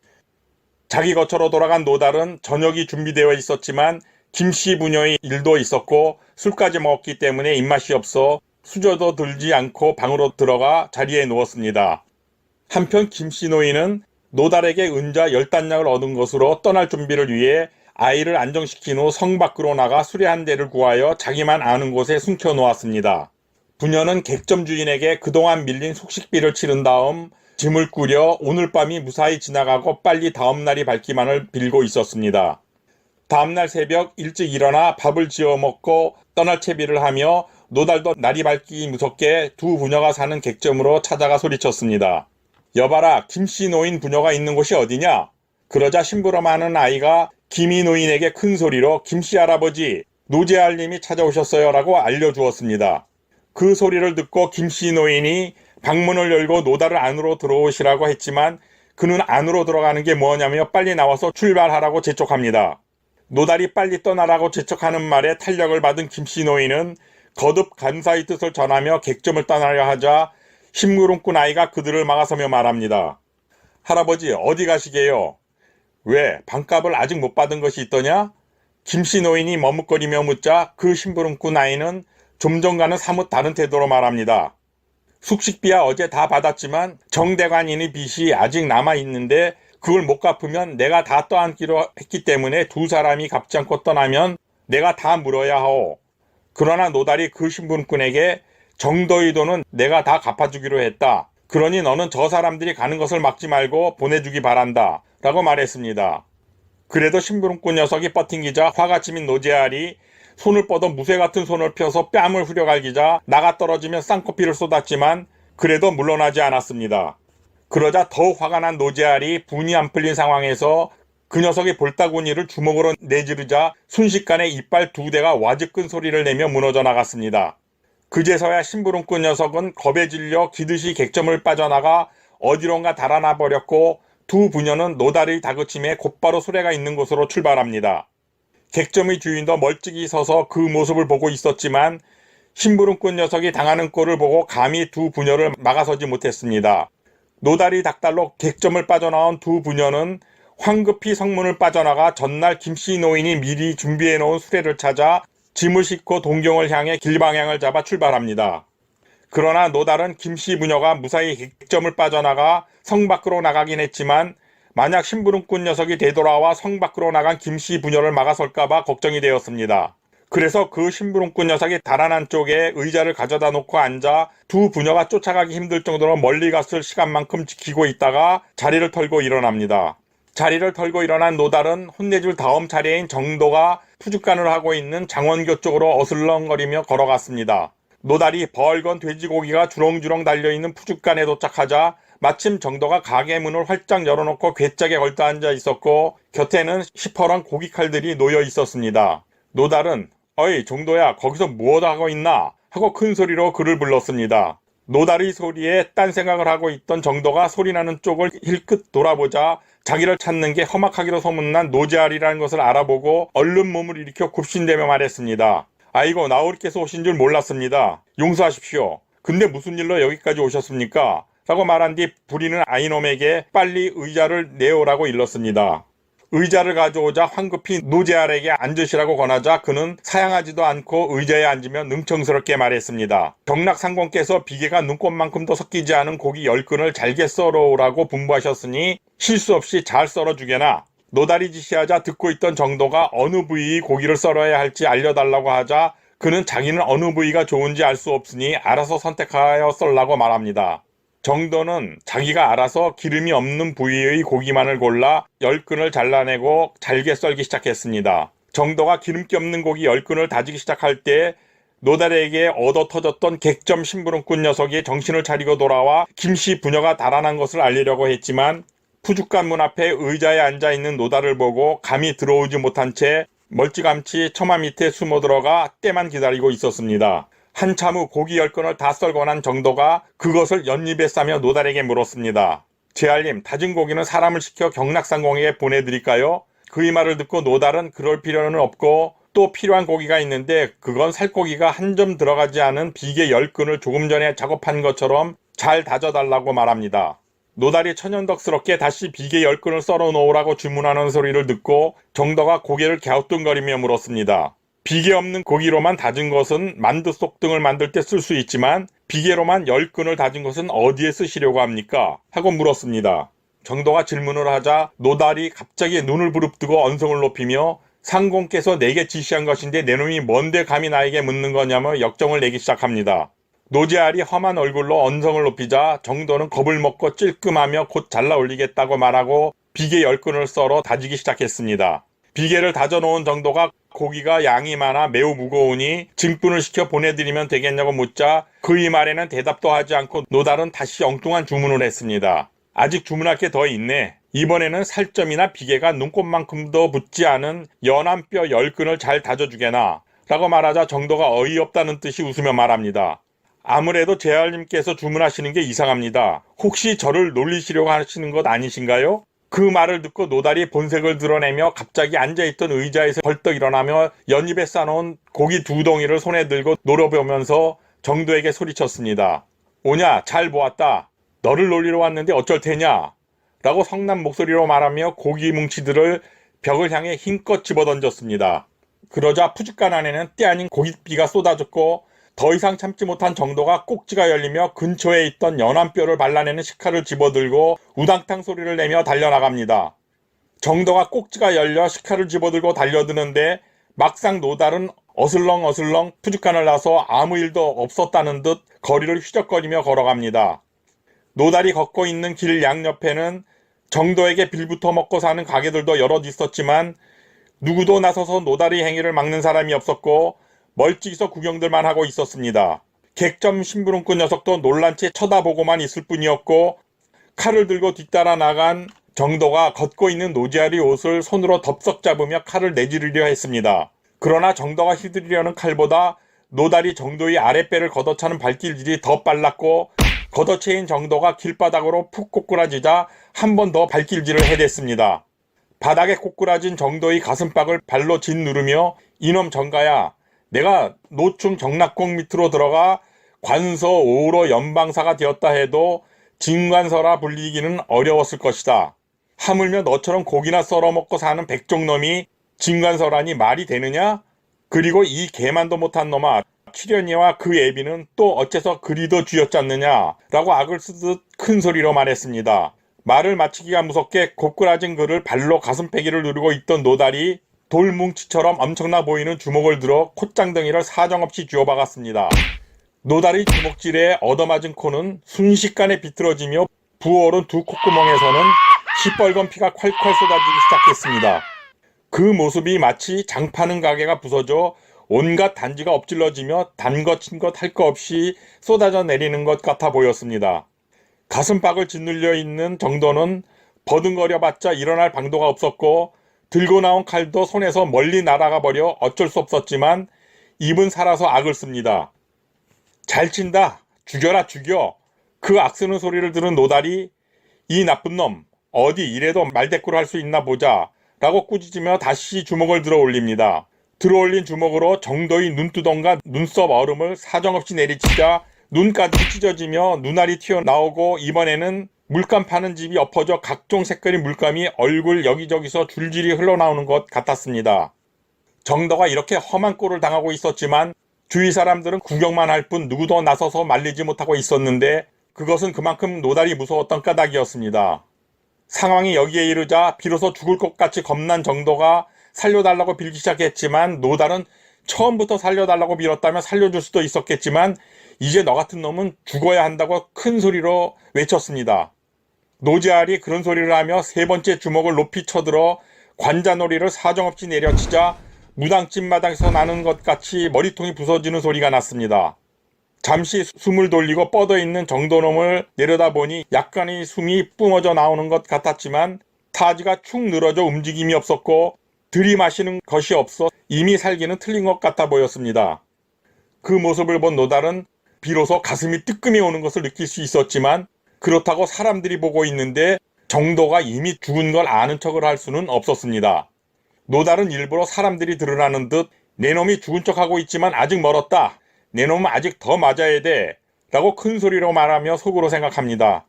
자기 거처로 돌아간 노달은 저녁이 준비되어 있었지만 김씨 부녀의 일도 있었고 술까지 먹었기 때문에 입맛이 없어 수저도 들지 않고 방으로 들어가 자리에 누웠습니다. 한편 김씨 노인은 노달에게 은자 10단량을 얻은 것으로 떠날 준비를 위해 아이를 안정시킨 후 성 밖으로 나가 수레 한 대를 구하여 자기만 아는 곳에 숨겨놓았습니다. 부녀는 객점 주인에게 그동안 밀린 숙식비를 치른 다음 짐을 꾸려 오늘 밤이 무사히 지나가고 빨리 다음날이 밝기만을 빌고 있었습니다. 다음날 새벽 일찍 일어나 밥을 지어 먹고 떠날 채비를 하며 노달도 날이 밝기 무섭게 두 부녀가 사는 객점으로 찾아가 소리쳤습니다. 여봐라, 김씨 노인 부녀가 있는 곳이 어디냐? 그러자 심부름하는 아이가 김이 노인에게 큰 소리로 김씨 할아버지, 노제알님이 찾아오셨어요 라고 알려주었습니다. 그 소리를 듣고 김씨 노인이 방문을 열고 노달을 안으로 들어오시라고 했지만 그는 안으로 들어가는 게 뭐냐며 빨리 나와서 출발하라고 재촉합니다. 노달이 빨리 떠나라고 재촉하는 말에 탄력을 받은 김씨 노인은 거듭 감사의 뜻을 전하며 객점을 떠나려 하자 심부름꾼 아이가 그들을 막아서며 말합니다. 할아버지 어디 가시게요? 왜 방값을 아직 못 받은 것이 있더냐? 김씨 노인이 머뭇거리며 묻자 그 심부름꾼 아이는 좀 전과는 사뭇 다른 태도로 말합니다. 숙식비야 어제 다 받았지만 정대관인의 빚이 아직 남아있는데 그걸 못 갚으면 내가 다 떠안기로 했기 때문에 두 사람이 갚지 않고 떠나면 내가 다 물어야 하오. 그러나 노달이 그 심부름꾼에게 정도의 돈은 내가 다 갚아주기로 했다. 그러니 너는 저 사람들이 가는 것을 막지 말고 보내주기 바란다. 라고 말했습니다. 그래도 심부름꾼 녀석이 버팅기자 화가 치민 노제알이 손을 뻗어 무쇠 같은 손을 펴서 뺨을 후려갈기자 나가 떨어지면 쌍코피를 쏟았지만 그래도 물러나지 않았습니다. 그러자 더욱 화가 난 노제알이 분이 안 풀린 상황에서 그 녀석이 볼따구니를 주먹으로 내지르자 순식간에 이빨 2대가 와즈끈 소리를 내며 무너져 나갔습니다. 그제서야 심부름꾼 녀석은 겁에 질려 기듯이 객점을 빠져나가 어디론가 달아나 버렸고 두 부녀는 노다리 다그침에 곧바로 수레가 있는 곳으로 출발합니다. 객점의 주인도 멀찍이 서서 그 모습을 보고 있었지만 심부름꾼 녀석이 당하는 꼴을 보고 감히 두 부녀를 막아서지 못했습니다. 노다리 닭달로 객점을 빠져나온 두 부녀는 황급히 성문을 빠져나가 전날 김씨 노인이 미리 준비해놓은 수레를 찾아 짐을 싣고 동경을 향해 길 방향을 잡아 출발합니다. 그러나 노달은 김씨 부녀가 무사히 객점을 빠져나가 성 밖으로 나가긴 했지만 만약 심부름꾼 녀석이 되돌아와 성 밖으로 나간 김씨 부녀를 막아설까봐 걱정이 되었습니다. 그래서 그 심부름꾼 녀석이 달아난 쪽에 의자를 가져다 놓고 앉아 두 부녀가 쫓아가기 힘들 정도로 멀리 갔을 시간만큼 지키고 있다가 자리를 털고 일어납니다. 자리를 털고 일어난 노달은 혼내줄 다음 차례인 정도가 푸죽간을 하고 있는 장원교 쪽으로 어슬렁거리며 걸어갔습니다. 노달이 벌건 돼지고기가 주렁주렁 달려있는 푸죽간에 도착하자 마침 정도가 가게 문을 활짝 열어놓고 괴짝에 걸터 앉아 있었고 곁에는 시퍼런 고기칼들이 놓여 있었습니다. 노달은 어이 정도야 거기서 무엇 하고 있나 하고 큰 소리로 그를 불렀습니다. 노달의 소리에 딴 생각을 하고 있던 정도가 소리나는 쪽을 힐끗 돌아보자 자기를 찾는 게 험악하기로 소문난 노제알이라는 것을 알아보고 얼른 몸을 일으켜 굽신대며 말했습니다. 아이고 나으리께서 오신 줄 몰랐습니다. 용서하십시오. 근데 무슨 일로 여기까지 오셨습니까? 라고 말한 뒤 부리는 아이놈에게 빨리 의자를 내오라고 일렀습니다. 의자를 가져오자 황급히 노제알에게 앉으시라고 권하자 그는 사양하지도 않고 의자에 앉으며 능청스럽게 말했습니다. 경락상공께서 비계가 눈꽃만큼 더 섞이지 않은 고기 10근을 잘게 썰어오라고 분부하셨으니 실수 없이 잘 썰어주게나. 노다리 지시하자 듣고 있던 정도가 어느 부위의 고기를 썰어야 할지 알려달라고 하자 그는 자기는 어느 부위가 좋은지 알 수 없으니 알아서 선택하여 썰라고 말합니다. 정도는 자기가 알아서 기름이 없는 부위의 고기만을 골라 10근을 잘라내고 잘게 썰기 시작했습니다. 정도가 기름기 없는 고기 10근을 다지기 시작할 때 노달에게 얻어터졌던 객점 심부름꾼 녀석이 정신을 차리고 돌아와 김씨 부녀가 달아난 것을 알리려고 했지만 푸죽간 문 앞에 의자에 앉아있는 노달을 보고 감히 들어오지 못한 채 멀찌감치 처마 밑에 숨어 들어가 때만 기다리고 있었습니다. 한참 후 고기 10근을 다 썰고 난 정도가 그것을 연잎에 싸며 노달에게 물었습니다. 제알님, 다진 고기는 사람을 시켜 경락상공에게 보내드릴까요? 그의 말을 듣고 노달은 그럴 필요는 없고 또 필요한 고기가 있는데 그건 살코기가 한 점 들어가지 않은 비계 10근을 조금 전에 작업한 것처럼 잘 다져달라고 말합니다. 노달이 천연덕스럽게 다시 비계 10근을 썰어 놓으라고 주문하는 소리를 듣고 정도가 고개를 갸우뚱거리며 물었습니다. 비계 없는 고기로만 다진 것은 만두 속 등을 만들 때 쓸 수 있지만 비계로만 10근을 다진 것은 어디에 쓰시려고 합니까? 하고 물었습니다. 정도가 질문을 하자 노달이 갑자기 눈을 부릅뜨고 언성을 높이며 상공께서 내게 지시한 것인데 내 놈이 뭔데 감히 나에게 묻는 거냐며 역정을 내기 시작합니다. 노제알이 험한 얼굴로 언성을 높이자 정도는 겁을 먹고 찔끔하며 곧 잘라 올리겠다고 말하고 비계 10근을 썰어 다지기 시작했습니다. 비계를 다져놓은 정도가 고기가 양이 많아 매우 무거우니 짐꾼을 시켜 보내드리면 되겠냐고 묻자 그의 말에는 대답도 하지 않고 노달은 다시 엉뚱한 주문을 했습니다. 아직 주문할 게 더 있네. 이번에는 살점이나 비계가 눈꽃만큼도 붙지 않은 연한 뼈 10근을 잘 다져주게나 라고 말하자 정도가 어이없다는 뜻이 웃으며 말합니다. 아무래도 제알님께서 주문하시는 게 이상합니다. 혹시 저를 놀리시려고 하시는 것 아니신가요? 그 말을 듣고 노달이 본색을 드러내며 갑자기 앉아있던 의자에서 벌떡 일어나며 연잎에 싸놓은 고기 2덩이를 손에 들고 노려보면서 정도에게 소리쳤습니다. 오냐 잘 보았다. 너를 놀리러 왔는데 어쩔 테냐 라고 성난 목소리로 말하며 고기 뭉치들을 벽을 향해 힘껏 집어던졌습니다. 그러자 푸죽간 안에는 때 아닌 고깃비가 쏟아졌고 더 이상 참지 못한 정도가 꼭지가 열리며 근처에 있던 연한 뼈를 발라내는 식칼을 집어들고 우당탕 소리를 내며 달려나갑니다. 정도가 꼭지가 열려 식칼을 집어들고 달려드는데 막상 노달은 어슬렁어슬렁 푸죽간을 나서 아무 일도 없었다는 듯 거리를 휘적거리며 걸어갑니다. 노달이 걷고 있는 길 양옆에는 정도에게 빌부터 먹고 사는 가게들도 여럿 있었지만 누구도 나서서 노달의 행위를 막는 사람이 없었고 멀찍이서 구경들만 하고 있었습니다. 객점 심부름꾼 녀석도 놀란 채 쳐다보고만 있을 뿐이었고 칼을 들고 뒤따라 나간 정도가 걷고 있는 노지아리 옷을 손으로 덥석 잡으며 칼을 내지르려 했습니다. 그러나 정도가 휘두르려는 칼보다 노다리 정도의 아랫배를 걷어차는 발길질이 더 빨랐고 걷어채인 정도가 길바닥으로 푹 꼬꾸라지자 한 번 더 발길질을 해댔습니다. 바닥에 꼬꾸라진 정도의 가슴팍을 발로 짓누르며 이놈 정가야, 내가 노충 경락궁 밑으로 들어가 관서 5로 연방사가 되었다 해도 진관서라 불리기는 어려웠을 것이다. 하물며 너처럼 고기나 썰어먹고 사는 백종놈이 진관서라니 말이 되느냐? 그리고 이 개만도 못한 놈아, 키련이와 그 애비는 또 어째서 그리도 쥐어짰느냐? 라고 악을 쓰듯 큰 소리로 말했습니다. 말을 마치기가 무섭게 고꾸라진 그를 발로 가슴패기를 누르고 있던 노달이 돌뭉치처럼 엄청나 보이는 주먹을 들어 콧장덩이를 사정없이 쥐어박았습니다. 노달의 주먹질에 얻어맞은 코는 순식간에 비틀어지며 부어오른 두 콧구멍에서는 시뻘건 피가 콸콸 쏟아지기 시작했습니다. 그 모습이 마치 장 파는 가게가 부서져 온갖 단지가 엎질러지며 단 것 친 것 할 거 없이 쏟아져 내리는 것 같아 보였습니다. 가슴팍을 짓눌려 있는 정도는 버둥거려봤자 일어날 방도가 없었고 들고 나온 칼도 손에서 멀리 날아가 버려 어쩔 수 없었지만 입은 살아서 악을 씁니다. 잘 친다. 죽여라 죽여. 그 악쓰는 소리를 들은 노달이 이 나쁜 놈 어디 이래도 말대꾸를 할 수 있나 보자 라고 꾸짖으며 다시 주먹을 들어 올립니다. 들어올린 주먹으로 정도의 눈두덩과 눈썹 얼음을 사정없이 내리치자 눈까지 찢어지며 눈알이 튀어나오고 이번에는 물감 파는 집이 엎어져 각종 색깔의 물감이 얼굴 여기저기서 줄줄이 흘러나오는 것 같았습니다. 정도가 이렇게 험한 꼴을 당하고 있었지만 주위 사람들은 구경만 할 뿐 누구도 나서서 말리지 못하고 있었는데 그것은 그만큼 노달이 무서웠던 까닭이었습니다. 상황이 여기에 이르자 비로소 죽을 것 같이 겁난 정도가 살려달라고 빌기 시작했지만 노달은 처음부터 살려달라고 빌었다면 살려줄 수도 있었겠지만 이제 너 같은 놈은 죽어야 한다고 큰 소리로 외쳤습니다. 노지알이 그런 소리를 하며 세 번째 주먹을 높이 쳐들어 관자놀이를 사정없이 내려치자 무당집 마당에서 나는 것 같이 머리통이 부서지는 소리가 났습니다. 잠시 숨을 돌리고 뻗어있는 정도놈을 내려다보니 약간의 숨이 뿜어져 나오는 것 같았지만 타지가 축 늘어져 움직임이 없었고 들이마시는 것이 없어 이미 살기는 틀린 것 같아 보였습니다. 그 모습을 본 노달은 비로소 가슴이 뜨끔이 오는 것을 느낄 수 있었지만 그렇다고 사람들이 보고 있는데 정도가 이미 죽은 걸 아는 척을 할 수는 없었습니다. 노달은 일부러 사람들이 들으라는 듯 내 놈이 죽은 척하고 있지만 아직 멀었다. 내 놈은 아직 더 맞아야 돼. 라고 큰 소리로 말하며 속으로 생각합니다.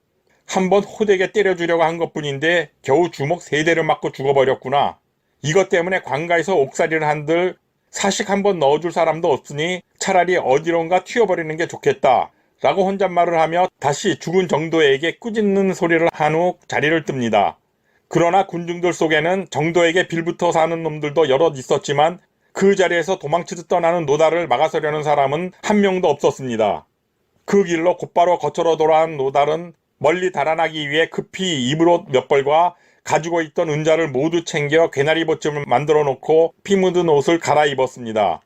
한번 호되게 때려주려고 한 것뿐인데 겨우 주먹 3대를 맞고 죽어버렸구나. 이것 때문에 관가에서 옥살이를 한들 사식 한번 넣어줄 사람도 없으니 차라리 어디론가 튀어버리는 게 좋겠다. 라고 혼잣말을 하며 다시 죽은 정도에게 꾸짖는 소리를 한 후 자리를 뜹니다. 그러나 군중들 속에는 정도에게 빌붙어 사는 놈들도 여럿 있었지만 그 자리에서 도망치듯 떠나는 노달을 막아서려는 사람은 한 명도 없었습니다. 그 길로 곧바로 거처로 돌아온 노달은 멀리 달아나기 위해 급히 입으로 몇 벌과 가지고 있던 은자를 모두 챙겨 괴나리 보찜을 만들어 놓고 피 묻은 옷을 갈아입었습니다.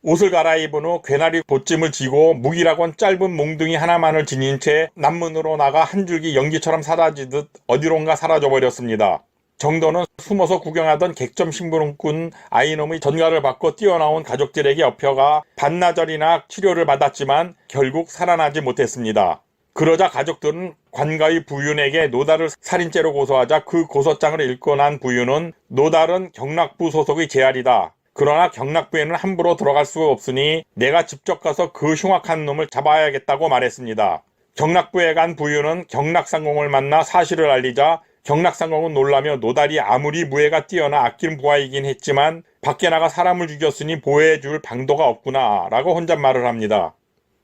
옷을 갈아입은 후 괴나리 보찜을 지고 무기라곤 짧은 몽둥이 하나만을 지닌 채 남문으로 나가 한 줄기 연기처럼 사라지듯 어디론가 사라져버렸습니다. 정도는 숨어서 구경하던 객점 심부름꾼 아이놈의 전가를 받고 뛰어나온 가족들에게 업혀가 반나절이나 치료를 받았지만 결국 살아나지 못했습니다. 그러자 가족들은 관가의 부윤에게 노달을 살인죄로 고소하자 그 고소장을 읽고 난 부윤은 노달은 경락부 소속의 제알이다. 그러나 경락부에는 함부로 들어갈 수가 없으니 내가 직접 가서 그 흉악한 놈을 잡아야겠다고 말했습니다. 경락부에 간 부윤은 경락상공을 만나 사실을 알리자 경락상공은 놀라며 노달이 아무리 무예가 뛰어나 아낀 부하이긴 했지만 밖에 나가 사람을 죽였으니 보호해줄 방도가 없구나 라고 혼잣말을 합니다.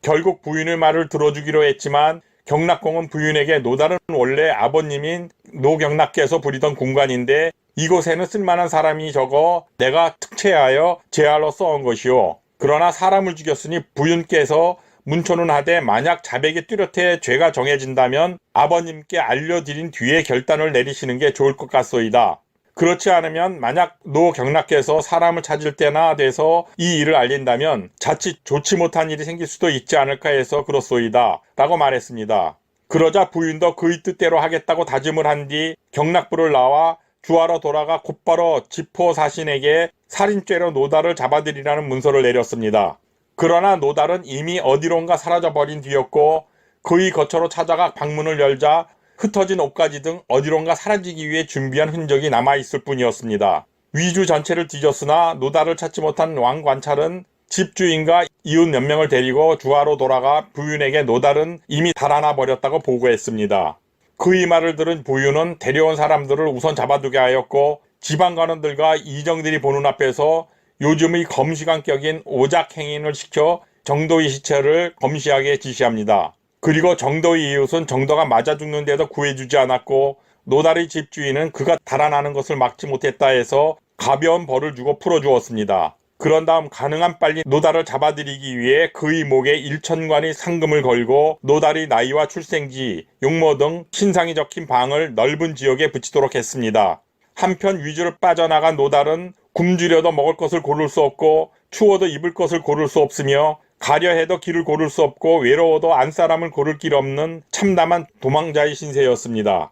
결국 부인의 말을 들어주기로 했지만 경락공은 부인에게 노달은 원래 아버님인 노경락께서 부리던 공관인데 이곳에는 쓸만한 사람이 적어 내가 특채하여 제할로 써온 것이오. 그러나 사람을 죽였으니 부인께서 문초는 하되 만약 자백이 뚜렷해 죄가 정해진다면 아버님께 알려드린 뒤에 결단을 내리시는 게 좋을 것 같소이다. 그렇지 않으면 만약 노경락께서 사람을 찾을 때나 돼서 이 일을 알린다면 자칫 좋지 못한 일이 생길 수도 있지 않을까 해서 그렇소이다. 라고 말했습니다. 그러자 부인도 그의 뜻대로 하겠다고 다짐을 한 뒤 경락부를 나와 주하로 돌아가 곧바로 지포 사신에게 살인죄로 노달을 잡아들이라는 문서를 내렸습니다. 그러나 노달은 이미 어디론가 사라져버린 뒤였고 그의 거처로 찾아가 방문을 열자 흩어진 옷가지 등 어디론가 사라지기 위해 준비한 흔적이 남아있을 뿐이었습니다. 위주 전체를 뒤졌으나 노달을 찾지 못한 왕관찰은 집주인과 이웃 몇 명을 데리고 주하로 돌아가 부윤에게 노달은 이미 달아나 버렸다고 보고했습니다. 그의 말을 들은 부윤은 데려온 사람들을 우선 잡아두게 하였고 지방관원들과 이정들이 보는 앞에서 요즘의 검시관격인 오작행인을 시켜 정도의 시체를 검시하게 지시합니다. 그리고 정도의 이웃은 정도가 맞아 죽는데도 구해주지 않았고 노달의 집주인은 그가 달아나는 것을 막지 못했다 해서 가벼운 벌을 주고 풀어주었습니다. 그런 다음 가능한 빨리 노달을 잡아들이기 위해 그의 목에 1천관의 상금을 걸고 노달의 나이와 출생지, 용모 등 신상이 적힌 방을 넓은 지역에 붙이도록 했습니다. 한편 위주를 빠져나간 노달은 굶주려도 먹을 것을 고를 수 없고 추워도 입을 것을 고를 수 없으며 가려 해도 길을 고를 수 없고 외로워도 안사람을 고를 길 없는 참담한 도망자의 신세였습니다.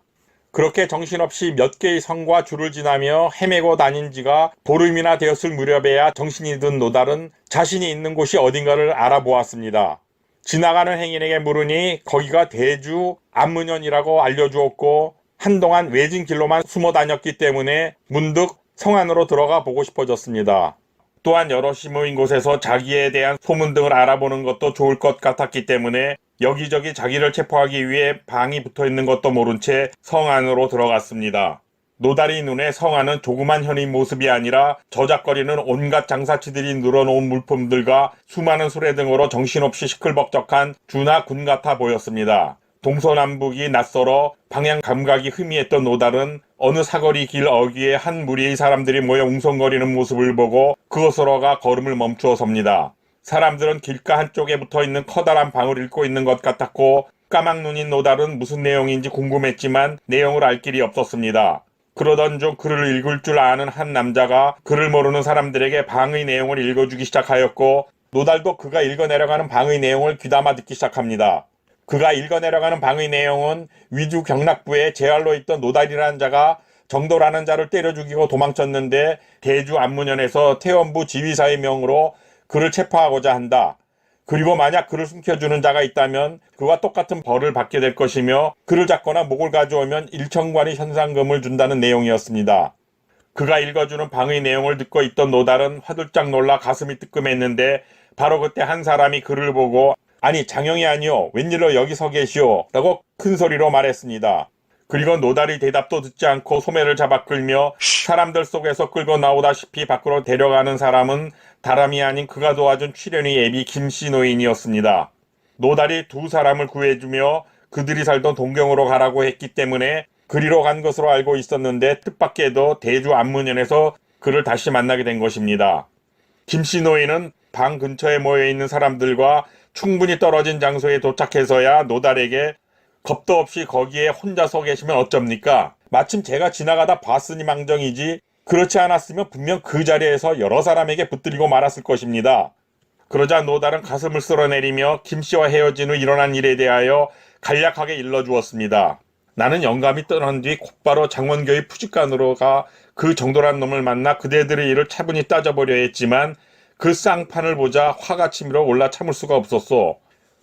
그렇게 정신없이 몇 개의 성과 줄을 지나며 헤매고 다닌 지가 보름이나 되었을 무렵에야 정신이 든 노달은 자신이 있는 곳이 어딘가를 알아보았습니다. 지나가는 행인에게 물으니 거기가 대주 안문현이라고 알려주었고 한동안 외진 길로만 숨어 다녔기 때문에 문득 성 안으로 들어가 보고 싶어졌습니다. 또한 여럿이 모인 곳에서 자기에 대한 소문 등을 알아보는 것도 좋을 것 같았기 때문에 여기저기 자기를 체포하기 위해 방이 붙어있는 것도 모른 채 성 안으로 들어갔습니다. 노달의 눈에 성 안은 조그만 현의 모습이 아니라 저작거리는 온갖 장사치들이 늘어놓은 물품들과 수많은 수레 등으로 정신없이 시끌벅적한 주나 군 같아 보였습니다. 동서남북이 낯설어 방향 감각이 희미했던 노달은 어느 사거리 길 어귀에 한 무리의 사람들이 모여 웅성거리는 모습을 보고 그곳으로 가 걸음을 멈추어 섭니다. 사람들은 길가 한쪽에 붙어있는 커다란 방을 읽고 있는 것 같았고 까막눈인 노달은 무슨 내용인지 궁금했지만 내용을 알 길이 없었습니다. 그러던 중 글을 읽을 줄 아는 한 남자가 글을 모르는 사람들에게 방의 내용을 읽어주기 시작하였고 노달도 그가 읽어내려가는 방의 내용을 귀담아 듣기 시작합니다. 그가 읽어내려가는 방의 내용은 위주 경락부에 재활로 있던 노달이라는 자가 정도라는 자를 때려 죽이고 도망쳤는데 대주 안문현에서 태원부 지휘사의 명으로 그를 체포하고자 한다. 그리고 만약 그를 숨겨주는 자가 있다면 그와 똑같은 벌을 받게 될 것이며 그를 잡거나 목을 가져오면 1천관의 현상금을 준다는 내용이었습니다. 그가 읽어주는 방의 내용을 듣고 있던 노달은 화들짝 놀라 가슴이 뜨끔했는데 바로 그때 한 사람이 그를 보고 아니 장영이 아니오 웬일로 여기 서 계시오 라고 큰 소리로 말했습니다. 그리고 노달이 대답도 듣지 않고 소매를 잡아 끌며 사람들 속에서 끌고 나오다시피 밖으로 데려가는 사람은 다름이 아닌 그가 도와준 출연의 애비 김씨 노인이었습니다. 노달이 두 사람을 구해주며 그들이 살던 동경으로 가라고 했기 때문에 그리로 간 것으로 알고 있었는데 뜻밖에도 대주 안문현에서 그를 다시 만나게 된 것입니다. 김씨 노인은 방 근처에 모여있는 사람들과 충분히 떨어진 장소에 도착해서야 노달에게 겁도 없이 거기에 혼자 서 계시면 어쩝니까? 마침 제가 지나가다 봤으니 망정이지 그렇지 않았으면 분명 그 자리에서 여러 사람에게 붙들리고 말았을 것입니다. 그러자 노달은 가슴을 쓸어내리며 김씨와 헤어진 후 일어난 일에 대하여 간략하게 일러주었습니다. 나는 영감이 떠난 뒤 곧바로 장원교의 푸직간으로 가 그 정도란 놈을 만나 그대들의 일을 차분히 따져보려 했지만 그 쌍판을 보자 화가 치밀어 올라 참을 수가 없었소.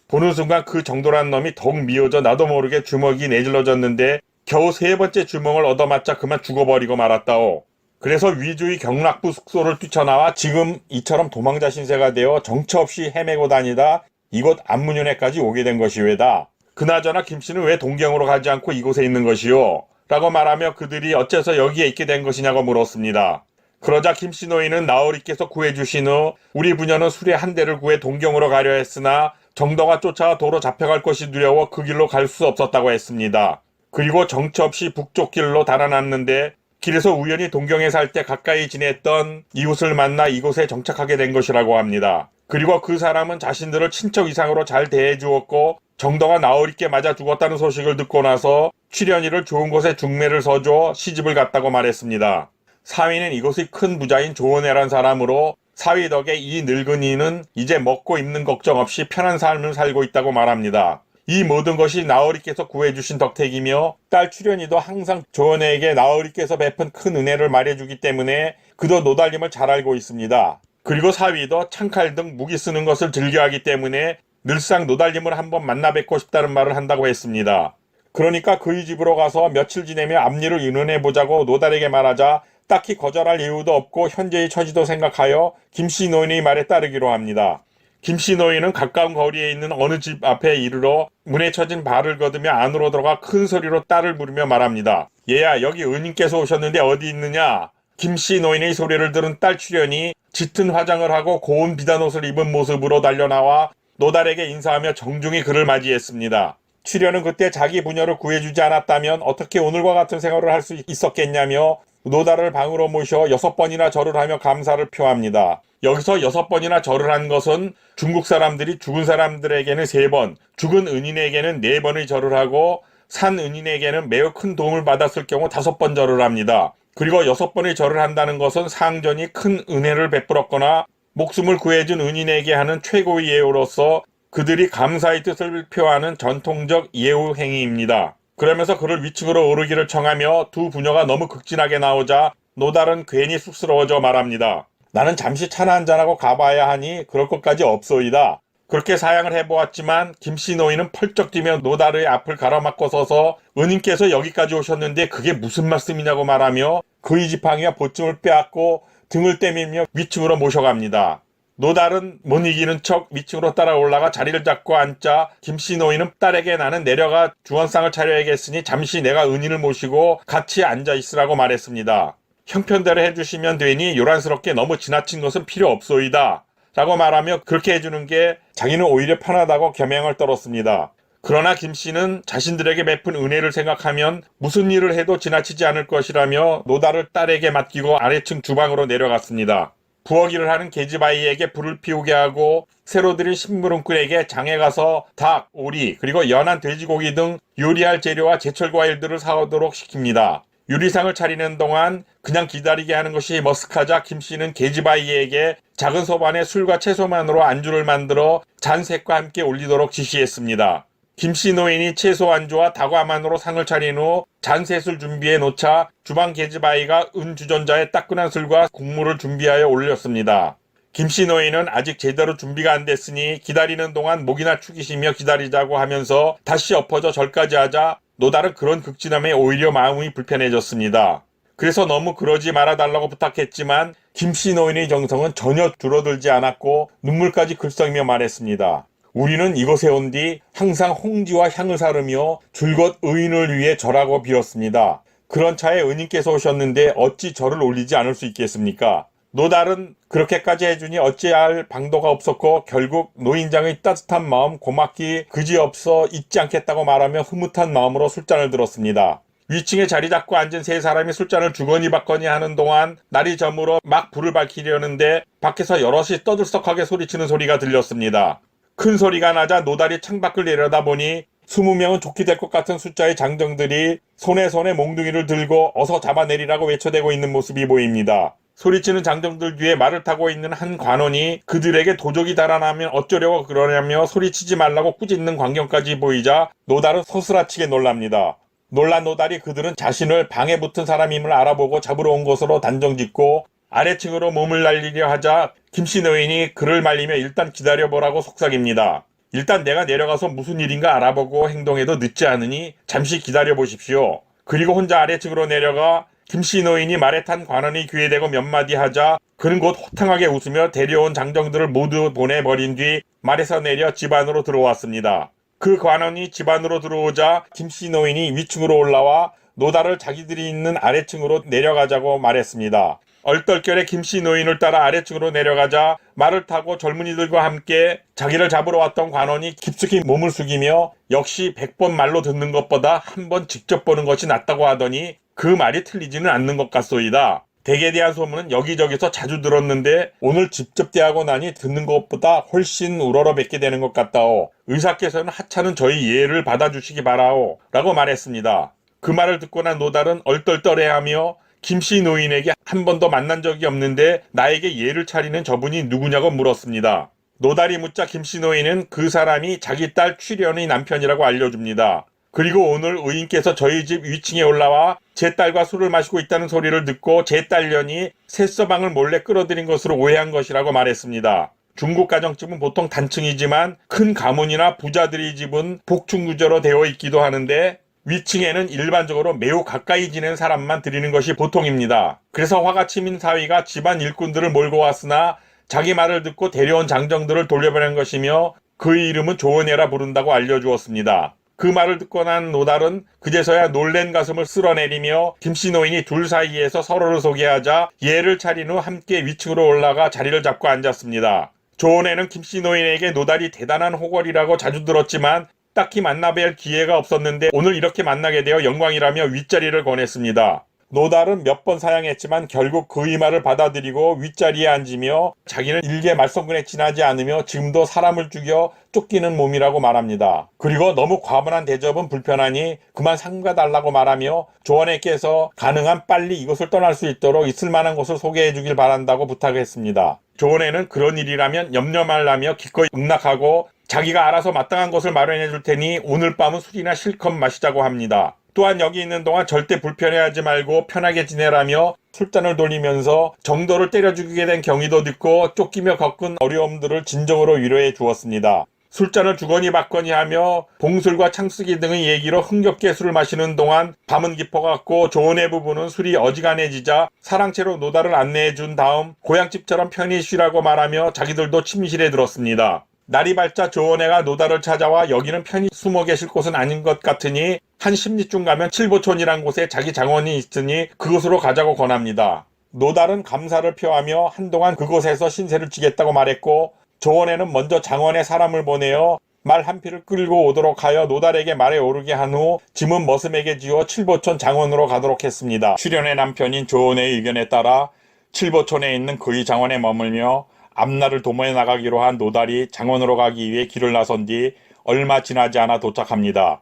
보는 순간 그 정도란 놈이 더욱 미워져 나도 모르게 주먹이 내질러졌는데 겨우 세 번째 주먹을 얻어맞자 그만 죽어버리고 말았다오. 그래서 위주의 경락부 숙소를 뛰쳐나와 지금 이처럼 도망자 신세가 되어 정처 없이 헤매고 다니다 이곳 안문현에까지 오게 된 것이외다. 그나저나 김씨는 왜 동경으로 가지 않고 이곳에 있는 것이오? 라고 말하며 그들이 어째서 여기에 있게 된 것이냐고 물었습니다. 그러자 김씨 노인은 나으리께서 구해주신 후 우리 부녀는 수레 한 대를 구해 동경으로 가려 했으나 정도가 쫓아와 도로 잡혀갈 것이 두려워 그 길로 갈 수 없었다고 했습니다. 그리고 정처 없이 북쪽 길로 달아났는데 길에서 우연히 동경에 살 때 가까이 지냈던 이웃을 만나 이곳에 정착하게 된 것이라고 합니다. 그리고 그 사람은 자신들을 친척 이상으로 잘 대해주었고 정도가 나으리께 맞아 죽었다는 소식을 듣고 나서 출연이를 좋은 곳에 중매를 서줘 시집을 갔다고 말했습니다. 사위는 이곳의 큰 부자인 조은혜란 사람으로 사위 덕에 이 늙은이는 이제 먹고 입는 걱정 없이 편한 삶을 살고 있다고 말합니다. 이 모든 것이 나으리께서 구해주신 덕택이며 딸 출연이도 항상 조원에게 나으리께서 베푼 큰 은혜를 말해주기 때문에 그도 노달림을 잘 알고 있습니다. 그리고 사위도 창칼 등 무기 쓰는 것을 즐겨하기 때문에 늘상 노달림을 한번 만나 뵙고 싶다는 말을 한다고 했습니다. 그러니까 그의 집으로 가서 며칠 지내며 앞일을 의논해보자고 노달에게 말하자 딱히 거절할 이유도 없고 현재의 처지도 생각하여 김씨 노인의 말에 따르기로 합니다. 김씨 노인은 가까운 거리에 있는 어느 집 앞에 이르러 문에 쳐진 발을 걷으며 안으로 들어가 큰 소리로 딸을 부르며 말합니다. 얘야, 여기 은인께서 오셨는데 어디 있느냐? 김씨 노인의 소리를 들은 딸 출연이 짙은 화장을 하고 고운 비단옷을 입은 모습으로 달려나와 노달에게 인사하며 정중히 그를 맞이했습니다. 출연은 그때 자기 부녀를 구해주지 않았다면 어떻게 오늘과 같은 생활을 할 수 있었겠냐며 노달을 방으로 모셔 6번이나 절을 하며 감사를 표합니다. 여기서 6번이나 절을 한 것은 중국 사람들이 죽은 사람들에게는 3번, 죽은 은인에게는 4번의 절을 하고 산 은인에게는 매우 큰 도움을 받았을 경우 5번 절을 합니다. 그리고 6번의 절을 한다는 것은 상전이 큰 은혜를 베풀었거나 목숨을 구해준 은인에게 하는 최고의 예우로서 그들이 감사의 뜻을 표하는 전통적 예우 행위입니다. 그러면서 그를 위층으로 오르기를 청하며 두 부녀가 너무 극진하게 나오자 노달은 괜히 쑥스러워져 말합니다. 나는 잠시 차나 한잔하고 가봐야 하니 그럴 것까지 없소이다. 그렇게 사양을 해보았지만 김씨 노인은 펄쩍 뛰며 노달의 앞을 가로막고 서서 은인께서 여기까지 오셨는데 그게 무슨 말씀이냐고 말하며 그의 지팡이와 보증을 빼앗고 등을 떼밀며 위층으로 모셔갑니다. 노달은 못 이기는 척 위층으로 따라 올라가 자리를 잡고 앉자 김씨 노인은 딸에게 나는 내려가 주원상을 차려야겠으니 잠시 내가 은인을 모시고 같이 앉아 있으라고 말했습니다. 형편대로 해주시면 되니 요란스럽게 너무 지나친 것은 필요 없소이다. 라고 말하며 그렇게 해주는 게 자기는 오히려 편하다고 겸양을 떨었습니다. 그러나 김씨는 자신들에게 베푼 은혜를 생각하면 무슨 일을 해도 지나치지 않을 것이라며 노달을 딸에게 맡기고 아래층 주방으로 내려갔습니다. 부엌일을 하는 계집아이에게 불을 피우게 하고 새로 들인 심부름꾼에게 장에 가서 닭, 오리, 그리고 연한 돼지고기 등 요리할 재료와 제철 과일들을 사오도록 시킵니다. 요리상을 차리는 동안 그냥 기다리게 하는 것이 머쓱하자 김씨는 계집아이에게 작은 소반에 술과 채소만으로 안주를 만들어 잔색과 함께 올리도록 지시했습니다. 김씨 노인이 채소 안주와 다과만으로 상을 차린 후 잔셋을 준비해 놓자 주방 계집아이가 은주전자에 따끈한 술과 국물을 준비하여 올렸습니다. 김씨 노인은 아직 제대로 준비가 안 됐으니 기다리는 동안 목이나 축이시며 기다리자고 하면서 다시 엎어져 절까지 하자 노달은 그런 극진함에 오히려 마음이 불편해졌습니다. 그래서 너무 그러지 말아달라고 부탁했지만 김씨 노인의 정성은 전혀 줄어들지 않았고 눈물까지 글썽이며 말했습니다. 우리는 이곳에 온 뒤 항상 홍지와 향을 사르며 줄곧 의인을 위해 절하고 빌었습니다. 그런 차에 은인께서 오셨는데 어찌 절을 올리지 않을 수 있겠습니까? 노달은 그렇게까지 해주니 어찌할 방도가 없었고 결국 노인장의 따뜻한 마음 고맙기 그지없어 잊지 않겠다고 말하며 흐뭇한 마음으로 술잔을 들었습니다. 위층에 자리 잡고 앉은 3사람이 술잔을 주거니 받거니 하는 동안 날이 저물어 막 불을 밝히려는데 밖에서 여럿이 떠들썩하게 소리치는 소리가 들렸습니다. 큰 소리가 나자 노달이 창밖을 내려다보니 20명은 좋게 될 것 같은 숫자의 장정들이 손에 몽둥이를 들고 어서 잡아내리라고 외쳐대고 있는 모습이 보입니다. 소리치는 장정들 뒤에 말을 타고 있는 한 관원이 그들에게 도적이 달아나면 어쩌려고 그러냐며 소리치지 말라고 꾸짖는 광경까지 보이자 노달은 소스라치게 놀랍니다. 놀란 노달이 그들은 자신을 방에 붙은 사람임을 알아보고 잡으러 온 것으로 단정짓고 아래층으로 몸을 날리려 하자 김씨 노인이 그를 말리며 일단 기다려보라고 속삭입니다. 일단 내가 내려가서 무슨 일인가 알아보고 행동해도 늦지 않으니 잠시 기다려보십시오. 그리고 혼자 아래층으로 내려가 김씨 노인이 말에 탄 관원이 귀에 대고 몇 마디 하자 그는 곧 호탕하게 웃으며 데려온 장정들을 모두 보내버린 뒤 말에서 내려 집 안으로 들어왔습니다. 그 관원이 집 안으로 들어오자 김씨 노인이 위층으로 올라와 노달을 자기들이 있는 아래층으로 내려가자고 말했습니다. 얼떨결에 김씨 노인을 따라 아래층으로 내려가자 말을 타고 젊은이들과 함께 자기를 잡으러 왔던 관원이 깊숙이 몸을 숙이며 역시 100번 말로 듣는 것보다 한 번 직접 보는 것이 낫다고 하더니 그 말이 틀리지는 않는 것 같소이다. 댁에 대한 소문은 여기저기서 자주 들었는데 오늘 직접 대하고 나니 듣는 것보다 훨씬 우러러뵙게 되는 것 같다오. 의사께서는 하찮은 저희 예를 받아주시기 바라오 라고 말했습니다. 그 말을 듣고 난 노달은 얼떨떨해하며 김씨 노인에게 한 번도 만난 적이 없는데 나에게 예를 차리는 저분이 누구냐고 물었습니다. 노달이 묻자 김씨 노인은 그 사람이 자기 딸 취련의 남편이라고 알려줍니다. 그리고 오늘 의인께서 저희 집 위층에 올라와 제 딸과 술을 마시고 있다는 소리를 듣고 제 딸년이 새서방을 몰래 끌어들인 것으로 오해한 것이라고 말했습니다. 중국 가정집은 보통 단층이지만 큰 가문이나 부자들의 집은 복층구조로 되어 있기도 하는데 위층에는 일반적으로 매우 가까이 지낸 사람만 들이는 것이 보통입니다. 그래서 화가 치민 사위가 집안 일꾼들을 몰고 왔으나 자기 말을 듣고 데려온 장정들을 돌려보낸 것이며 그의 이름은 조은혜라 부른다고 알려주었습니다. 그 말을 듣고 난 노달은 그제서야 놀란 가슴을 쓸어내리며 김씨 노인이 둘 사이에서 서로를 소개하자 예를 차린 후 함께 위층으로 올라가 자리를 잡고 앉았습니다. 조은혜는 김씨 노인에게 노달이 대단한 호걸이라고 자주 들었지만 딱히 만나뵐 기회가 없었는데 오늘 이렇게 만나게 되어 영광이라며 윗자리를 권했습니다. 노달은 몇 번 사양했지만 결국 그의 말을 받아들이고 윗자리에 앉으며 자기는 일개 말썽꾼에 지나지 않으며 지금도 사람을 죽여 쫓기는 몸이라고 말합니다. 그리고 너무 과분한 대접은 불편하니 그만 삼가달라고 말하며 조은혜께서 가능한 빨리 이곳을 떠날 수 있도록 있을 만한 곳을 소개해 주길 바란다고 부탁했습니다. 조은혜는 그런 일이라면 염려 말라며 기꺼이 응낙하고 자기가 알아서 마땅한 곳을 마련해 줄 테니 오늘 밤은 술이나 실컷 마시자고 합니다. 또한 여기 있는 동안 절대 불편해하지 말고 편하게 지내라며 술잔을 돌리면서 정도를 때려 죽이게 된 경위도 듣고 쫓기며 겪은 어려움들을 진정으로 위로해 주었습니다. 술잔을 주거니 받거니 하며 봉술과 창쓰기 등의 얘기로 흥겹게 술을 마시는 동안 밤은 깊어갔고 조은혜 부부는 술이 어지간해지자 사랑채로 노달을 안내해 준 다음 고향집처럼 편히 쉬라고 말하며 자기들도 침실에 들었습니다. 날이 밝자 조은혜가 노달을 찾아와 여기는 편히 숨어 계실 곳은 아닌 것 같으니 한 10리쯤 가면 칠보촌이란 곳에 자기 장원이 있으니 그곳으로 가자고 권합니다. 노달은 감사를 표하며 한동안 그곳에서 신세를 지겠다고 말했고 조은혜는 먼저 장원에 사람을 보내어 말 한 피를 끌고 오도록 하여 노달에게 말에 오르게 한 후 짐은 머슴에게 지워 칠보촌 장원으로 가도록 했습니다. 출연의 남편인 조은혜의 의견에 따라 칠보촌에 있는 그의 장원에 머물며 앞날을 도모해 나가기로 한 노달이 장원으로 가기 위해 길을 나선 뒤 얼마 지나지 않아 도착합니다.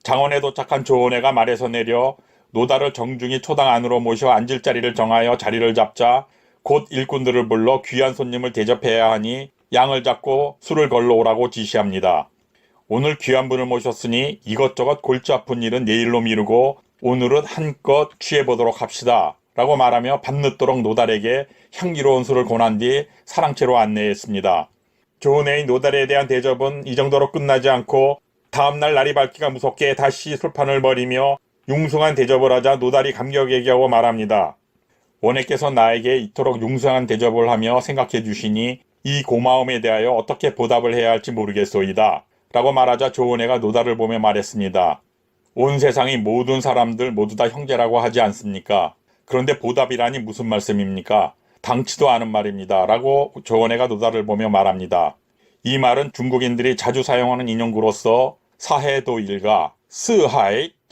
장원에 도착한 조은혜가 말에서 내려 노달을 정중히 초당 안으로 모셔 앉을 자리를 정하여 자리를 잡자 곧 일꾼들을 불러 귀한 손님을 대접해야 하니 양을 잡고 술을 걸러 오라고 지시합니다. 오늘 귀한 분을 모셨으니 이것저것 골치 아픈 일은 내일로 미루고 오늘은 한껏 취해보도록 합시다 라고 말하며 밤늦도록 노달에게 향기로운 술을 권한 뒤 사랑채로 안내했습니다. 조은혜의 노달에 대한 대접은 이 정도로 끝나지 않고 다음날 날이 밝기가 무섭게 다시 술판을 벌이며 융숭한 대접을 하자 노달이 감격에 겨워 말합니다. 원혜께서 나에게 이토록 융숭한 대접을 하며 생각해 주시니 이 고마움에 대하여 어떻게 보답을 해야 할지 모르겠소이다 라고 말하자 조은혜가 노달을 보며 말했습니다. 온 세상의 모든 사람들 모두 다 형제라고 하지 않습니까? 그런데 보답이라니 무슨 말씀입니까? 당치도 않은 말입니다 라고 조은혜가 노달을 보며 말합니다. 이 말은 중국인들이 자주 사용하는 인용구로서 사해도일가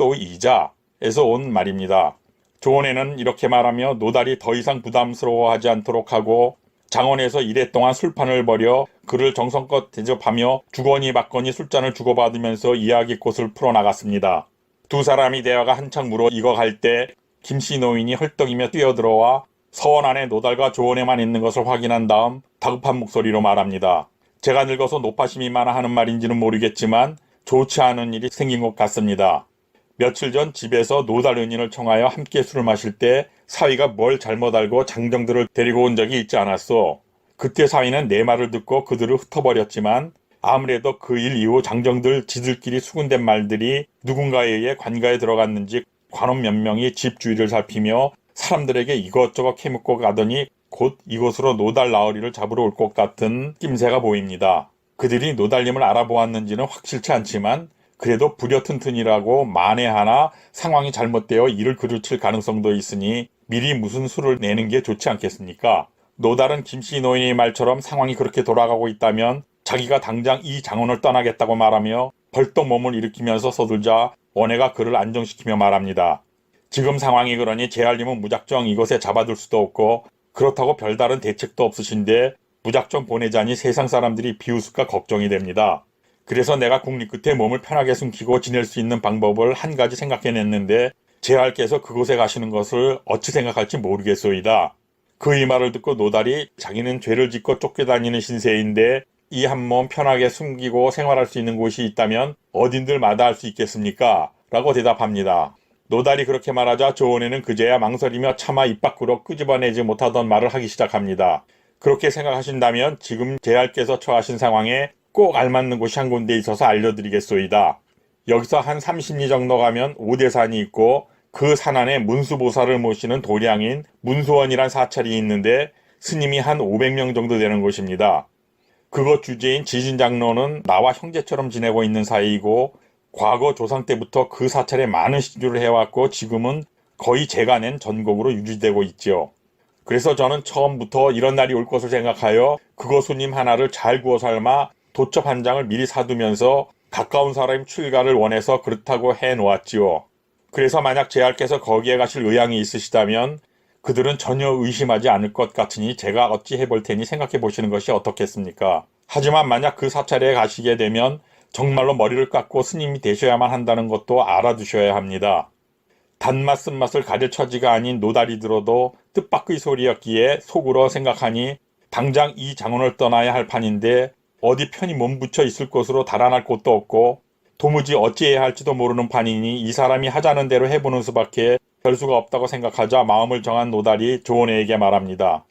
스하이도이자에서 온 말입니다. 조은혜는 이렇게 말하며 노달이 더 이상 부담스러워하지 않도록 하고 장원에서 이랫동안 술판을 벌여 그를 정성껏 대접하며 주거니 받거니 술잔을 주고받으면서 이야기꽃을 풀어나갔습니다. 두 사람이 대화가 한창 무르익어갈 때 김씨 노인이 헐떡이며 뛰어들어와 서원 안에 노달과 조은혜만 있는 것을 확인한 다음 다급한 목소리로 말합니다. 제가 늙어서 노파심이 많아 하는 말인지는 모르겠지만 좋지 않은 일이 생긴 것 같습니다. 며칠 전 집에서 노달 은인을 청하여 함께 술을 마실 때 사위가 뭘 잘못 알고 장정들을 데리고 온 적이 있지 않았소. 그때 사위는 내 말을 듣고 그들을 흩어버렸지만 아무래도 그 일 이후 장정들 지들끼리 수군된 말들이 누군가에 의해 관가에 들어갔는지 관원 몇 명이 집 주위를 살피며 사람들에게 이것저것 캐묻고 가더니 곧 이곳으로 노달 나으리를 잡으러 올 것 같은 낌새가 보입니다. 그들이 노달님을 알아보았는지는 확실치 않지만 그래도 부려튼튼이라고 만에 하나 상황이 잘못되어 이를 그르칠 가능성도 있으니 미리 무슨 수를 내는 게 좋지 않겠습니까? 노달은 김씨 노인의 말처럼 상황이 그렇게 돌아가고 있다면 자기가 당장 이 장원을 떠나겠다고 말하며 벌떡 몸을 일으키면서 서둘자 원혜가 그를 안정시키며 말합니다. 지금 상황이 그러니 제알님은 무작정 이곳에 잡아둘 수도 없고 그렇다고 별다른 대책도 없으신데 무작정 보내자니 세상 사람들이 비웃을까 걱정이 됩니다. 그래서 내가 국리 끝에 몸을 편하게 숨기고 지낼 수 있는 방법을 한 가지 생각해냈는데 제알께서 그곳에 가시는 것을 어찌 생각할지 모르겠소이다. 그 이 말을 듣고 노달이 자기는 죄를 짓고 쫓겨다니는 신세인데 이 한 몸 편하게 숨기고 생활할 수 있는 곳이 있다면 어딘들 마다할 수 있겠습니까? 라고 대답합니다. 노달이 그렇게 말하자 조원에는 그제야 망설이며 차마 입 밖으로 끄집어내지 못하던 말을 하기 시작합니다. 그렇게 생각하신다면 지금 제알께서 처하신 상황에 꼭 알맞는 곳이 한 군데 있어서 알려드리겠소이다. 여기서 한 30리 정도 가면 오대산이 있고 그 산 안에 문수보살을 모시는 도량인 문수원이란 사찰이 있는데 스님이 한 500명 정도 되는 곳입니다. 그곳 주지인 지진장로는 나와 형제처럼 지내고 있는 사이이고 과거 조상 때부터 그 사찰에 많은 시주를 해왔고 지금은 거의 제가 낸 전곡으로 유지되고 있지요. 그래서 저는 처음부터 이런 날이 올 것을 생각하여 그곳수님 하나를 잘 구워 삶아 도첩 한 장을 미리 사두면서 가까운 사람이 출가를 원해서 그렇다고 해놓았지요. 그래서 만약 제알께서 거기에 가실 의향이 있으시다면 그들은 전혀 의심하지 않을 것 같으니 제가 어찌 해볼 테니 생각해 보시는 것이 어떻겠습니까? 하지만 만약 그 사찰에 가시게 되면 정말로 머리를 깎고 스님이 되셔야만 한다는 것도 알아두셔야 합니다. 단맛 쓴맛을 가릴 처지가 아닌 노달이 들어도 뜻밖의 소리였기에 속으로 생각하니 당장 이 장원을 떠나야 할 판인데 어디 편히 몸붙여 있을 곳으로 달아날 곳도 없고 도무지 어찌해야 할지도 모르는 판이니 이 사람이 하자는 대로 해보는 수밖에 별수가 없다고 생각하자 마음을 정한 노달이 조원에게 말합니다.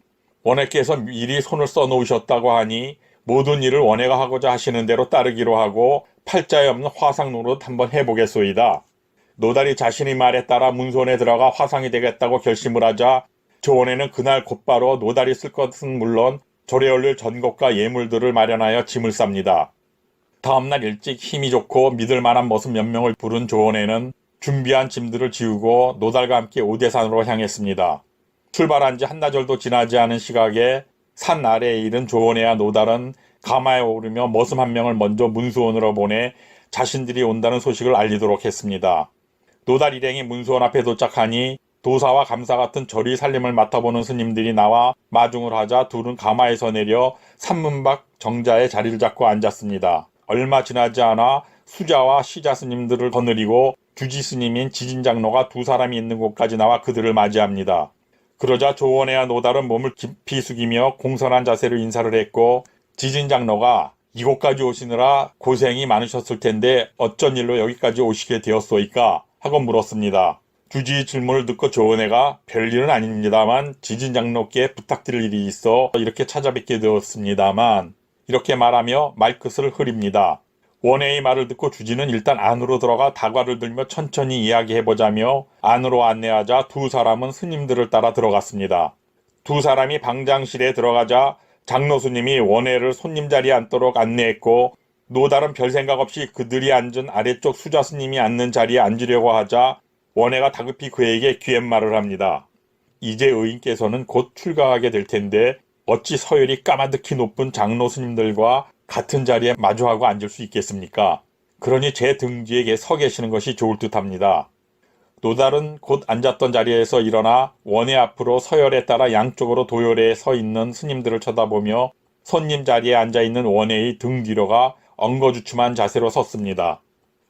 원해께서 미리 손을 써놓으셨다고 하니 모든 일을 원해가 하고자 하시는 대로 따르기로 하고 팔자에 없는 화상 노릇 한번 해보겠소이다. 노달이 자신의 말에 따라 문손에 들어가 화상이 되겠다고 결심을 하자 조원에는 그날 곧바로 노달이 쓸 것은 물론 절에 올릴 전곡과 예물들을 마련하여 짐을 쌉니다. 다음날 일찍 힘이 좋고 믿을 만한 머슴 몇 명을 부른 조원에는 준비한 짐들을 지우고 노달과 함께 오대산으로 향했습니다. 출발한 지 한나절도 지나지 않은 시각에 산 아래에 이른 조원에와 노달은 가마에 오르며 머슴 한 명을 먼저 문수원으로 보내 자신들이 온다는 소식을 알리도록 했습니다. 노달 일행이 문수원 앞에 도착하니 도사와 감사 같은 절의 살림을 맡아보는 스님들이 나와 마중을 하자 둘은 가마에서 내려 산문 밖 정자에 자리를 잡고 앉았습니다. 얼마 지나지 않아 수자와 시자 스님들을 거느리고 주지 스님인 지진장로가 두 사람이 있는 곳까지 나와 그들을 맞이합니다. 그러자 조원에와 노달은 몸을 깊이 숙이며 공손한 자세로 인사를 했고 지진장로가 이곳까지 오시느라 고생이 많으셨을 텐데 어쩐 일로 여기까지 오시게 되었소이까? 하고 물었습니다. 주지의 질문을 듣고 조원에가 별일은 아닙니다만 지진장로께 부탁드릴 일이 있어 이렇게 찾아뵙게 되었습니다만 이렇게 말하며 말끝을 흐립니다. 원해의 말을 듣고 주지는 일단 안으로 들어가 다과를 들며 천천히 이야기해보자며 안으로 안내하자 두 사람은 스님들을 따라 들어갔습니다. 두 사람이 방장실에 들어가자 장로 스님이 원해를 손님 자리에 앉도록 안내했고 노달은 별 생각 없이 그들이 앉은 아래쪽 수자 스님이 앉는 자리에 앉으려고 하자 원해가 다급히 그에게 귀옛말을 합니다. 이제 의인께서는 곧 출가하게 될 텐데 어찌 서열이 까마득히 높은 장로 스님들과 같은 자리에 마주하고 앉을 수 있겠습니까? 그러니 제 등 뒤에 서 계시는 것이 좋을 듯합니다. 노달은 곧 앉았던 자리에서 일어나 원해 앞으로 서열에 따라 양쪽으로 도열에 서 있는 스님들을 쳐다보며 손님 자리에 앉아있는 원해의 등 뒤로가 엉거주춤한 자세로 섰습니다.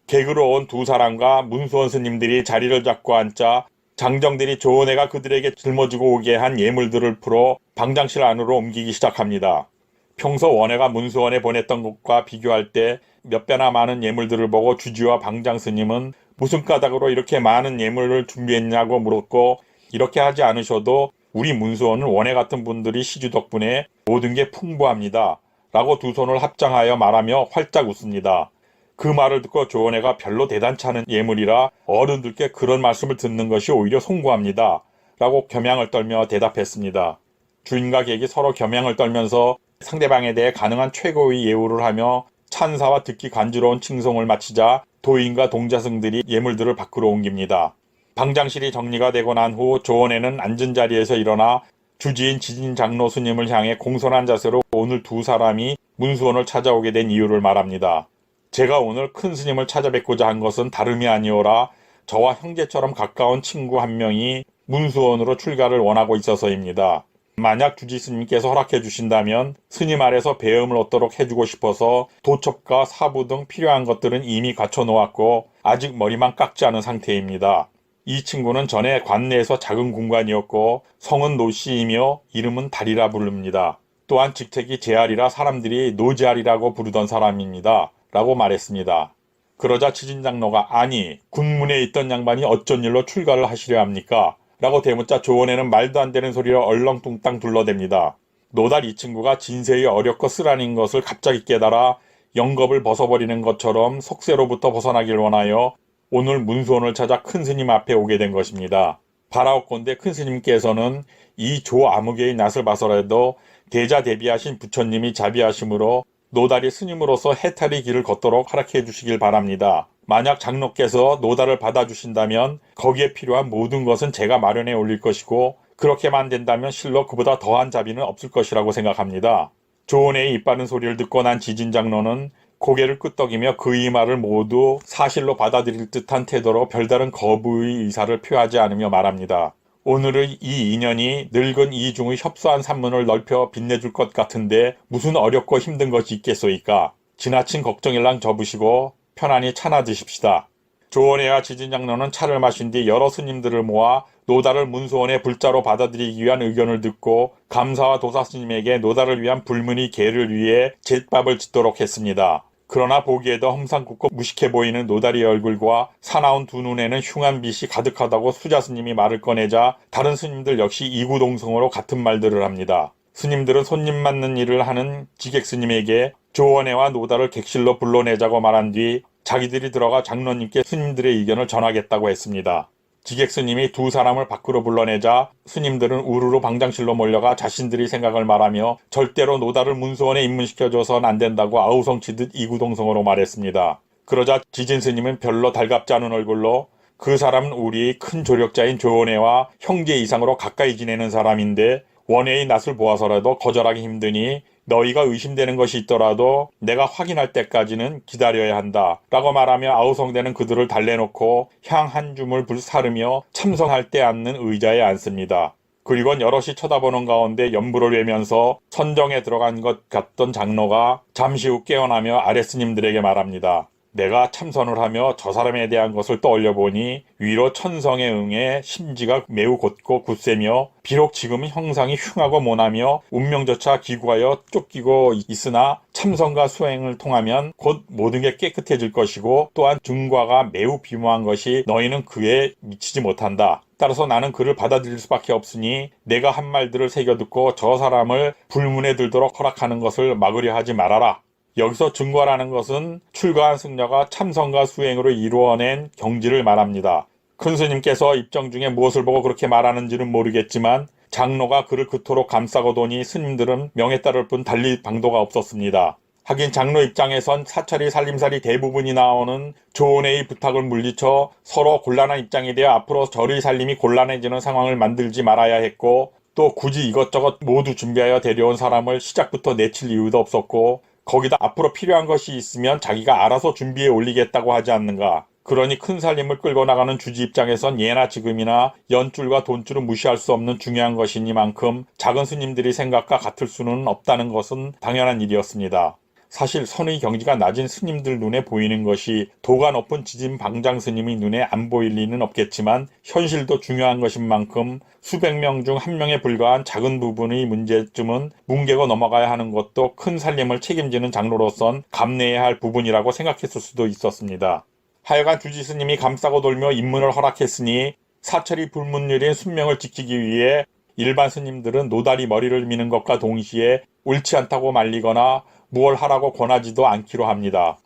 객으로 온 두 사람과 문수원 스님들이 자리를 잡고 앉자 장정들이 조원해가 그들에게 짊어지고 오게 한 예물들을 풀어 방장실 안으로 옮기기 시작합니다. 평소 원해가 문수원에 보냈던 것과 비교할 때 몇 배나 많은 예물들을 보고 주지와 방장 스님은 무슨 까닭으로 이렇게 많은 예물을 준비했냐고 물었고 이렇게 하지 않으셔도 우리 문수원은 원해 같은 분들이 시주 덕분에 모든 게 풍부합니다. 라고 두 손을 합장하여 말하며 활짝 웃습니다. 그 말을 듣고 조원해가 별로 대단치 않은 예물이라 어른들께 그런 말씀을 듣는 것이 오히려 송구합니다. 라고 겸양을 떨며 대답했습니다. 주인과 객이 서로 겸양을 떨면서 상대방에 대해 가능한 최고의 예우를 하며 찬사와 듣기 간지러운 칭송을 마치자 도인과 동자승들이 예물들을 밖으로 옮깁니다. 방장실이 정리가 되고 난 후 조원해는 앉은 자리에서 일어나 주지인 지진장로 스님을 향해 공손한 자세로 오늘 두 사람이 문수원을 찾아오게 된 이유를 말합니다. 제가 오늘 큰 스님을 찾아뵙고자 한 것은 다름이 아니오라 저와 형제처럼 가까운 친구 한 명이 문수원으로 출가를 원하고 있어서입니다. 만약 주지 스님께서 허락해 주신다면 스님 아래서 배움을 얻도록 해주고 싶어서 도첩과 사부 등 필요한 것들은 이미 갖춰 놓았고 아직 머리만 깎지 않은 상태입니다. 이 친구는 전에 관내에서 작은 군관이었고 성은 노씨이며 이름은 달이라 부릅니다. 또한 직책이 제알이라 사람들이 노제알이라고 부르던 사람입니다. 라고 말했습니다. 그러자 지진장로가 아니 군문에 있던 양반이 어쩐 일로 출가를 하시려 합니까? 라고 대묻자 조원에는 말도 안 되는 소리를 얼렁뚱땅 둘러댑니다. 노달 이 친구가 진세의 어렵고 쓰라린 것을 갑자기 깨달아 영겁을 벗어버리는 것처럼 속세로부터 벗어나길 원하여 오늘 문수원을 찾아 큰 스님 앞에 오게 된 것입니다. 바라옵건대 큰 스님께서는 이 조아무개의 낯을 봐서라도 대자대비하신 부처님이 자비하심으로 노달이 스님으로서 해탈의 길을 걷도록 허락해 주시길 바랍니다. 만약 장로께서 노달을 받아주신다면 거기에 필요한 모든 것은 제가 마련해 올릴 것이고 그렇게만 된다면 실로 그보다 더한 자비는 없을 것이라고 생각합니다. 조은혜의 이빠른 소리를 듣고 난 지진장로는 고개를 끄덕이며 그의 말을 모두 사실로 받아들일 듯한 태도로 별다른 거부의 의사를 표하지 않으며 말합니다. 오늘의 이 인연이 늙은 이중의 협소한 산문을 넓혀 빛내줄 것 같은데 무슨 어렵고 힘든 것이 있겠소이까. 지나친 걱정일랑 접으시고 편안히 차나 드십시다. 조원회와 지진장로는 차를 마신 뒤 여러 스님들을 모아 노달을 문수원의 불자로 받아들이기 위한 의견을 듣고 감사와 도사스님에게 노달을 위한 불문의 계를 위해 제밥을 짓도록 했습니다. 그러나 보기에도 험상궂고 무식해 보이는 노달의 얼굴과 사나운 두 눈에는 흉한 빛이 가득하다고 수자스님이 말을 꺼내자 다른 스님들 역시 이구동성으로 같은 말들을 합니다. 스님들은 손님 맞는 일을 하는 지객스님에게 조원회와 노달을 객실로 불러내자고 말한 뒤 자기들이 들어가 장로님께 스님들의 의견을 전하겠다고 했습니다. 지객스님이 두 사람을 밖으로 불러내자 스님들은 우르르 방장실로 몰려가 자신들의 생각을 말하며 절대로 노달을 문수원에 입문시켜줘선 안 된다고 아우성치듯 이구동성으로 말했습니다. 그러자 지진스님은 별로 달갑지 않은 얼굴로 그 사람은 우리의 큰 조력자인 조원회와 형제 이상으로 가까이 지내는 사람인데 원회의 낯을 보아서라도 거절하기 힘드니 너희가 의심되는 것이 있더라도 내가 확인할 때까지는 기다려야 한다 라고 말하며 아우성대는 그들을 달래놓고 향 한 줌을 사르며 참선할 때 앉는 의자에 앉습니다. 그리곤 여럿이 쳐다보는 가운데 연불을 외면서 선정에 들어간 것 같던 장로가 잠시 후 깨어나며 아랫스님들에게 말합니다. 내가 참선을 하며 저 사람에 대한 것을 떠올려보니 위로 천성에 응해 심지가 매우 곧고 굳세며 비록 지금은 형상이 흉하고 모나며 운명조차 기구하여 쫓기고 있으나 참선과 수행을 통하면 곧 모든 게 깨끗해질 것이고 또한 중과가 매우 비무한 것이 너희는 그에 미치지 못한다. 따라서 나는 그를 받아들일 수밖에 없으니 내가 한 말들을 새겨듣고 저 사람을 불문에 들도록 허락하는 것을 막으려 하지 말아라. 여기서 증거라는 것은 출가한 승려가 참선과 수행으로 이루어낸 경지를 말합니다. 큰 스님께서 입정 중에 무엇을 보고 그렇게 말하는지는 모르겠지만 장로가 그를 그토록 감싸고 도니 스님들은 명에 따를 뿐 달리 방도가 없었습니다. 하긴 장로 입장에선 사찰이 살림살이 대부분이 나오는 조은회의 부탁을 물리쳐 서로 곤란한 입장이 되어 앞으로 절의 살림이 곤란해지는 상황을 만들지 말아야 했고 또 굳이 이것저것 모두 준비하여 데려온 사람을 시작부터 내칠 이유도 없었고 거기다 앞으로 필요한 것이 있으면 자기가 알아서 준비해 올리겠다고 하지 않는가. 그러니 큰 살림을 끌고 나가는 주지 입장에선 예나 지금이나 연줄과 돈줄은 무시할 수 없는 중요한 것이니만큼 작은 스님들이 생각과 같을 수는 없다는 것은 당연한 일이었습니다. 사실 선의 경지가 낮은 스님들 눈에 보이는 것이 도가 높은 지진 방장 스님의 눈에 안 보일 리는 없겠지만 현실도 중요한 것인 만큼 수백 명 중 한 명에 불과한 작은 부분의 문제점은 뭉개고 넘어가야 하는 것도 큰 살림을 책임지는 장로로선 감내해야 할 부분이라고 생각했을 수도 있었습니다. 하여간 주지 스님이 감싸고 돌며 입문을 허락했으니 사철이 불문율인 순명을 지키기 위해 일반 스님들은 노다리 머리를 미는 것과 동시에 옳지 않다고 말리거나 무얼 하라고 권하지도 않기로 합니다.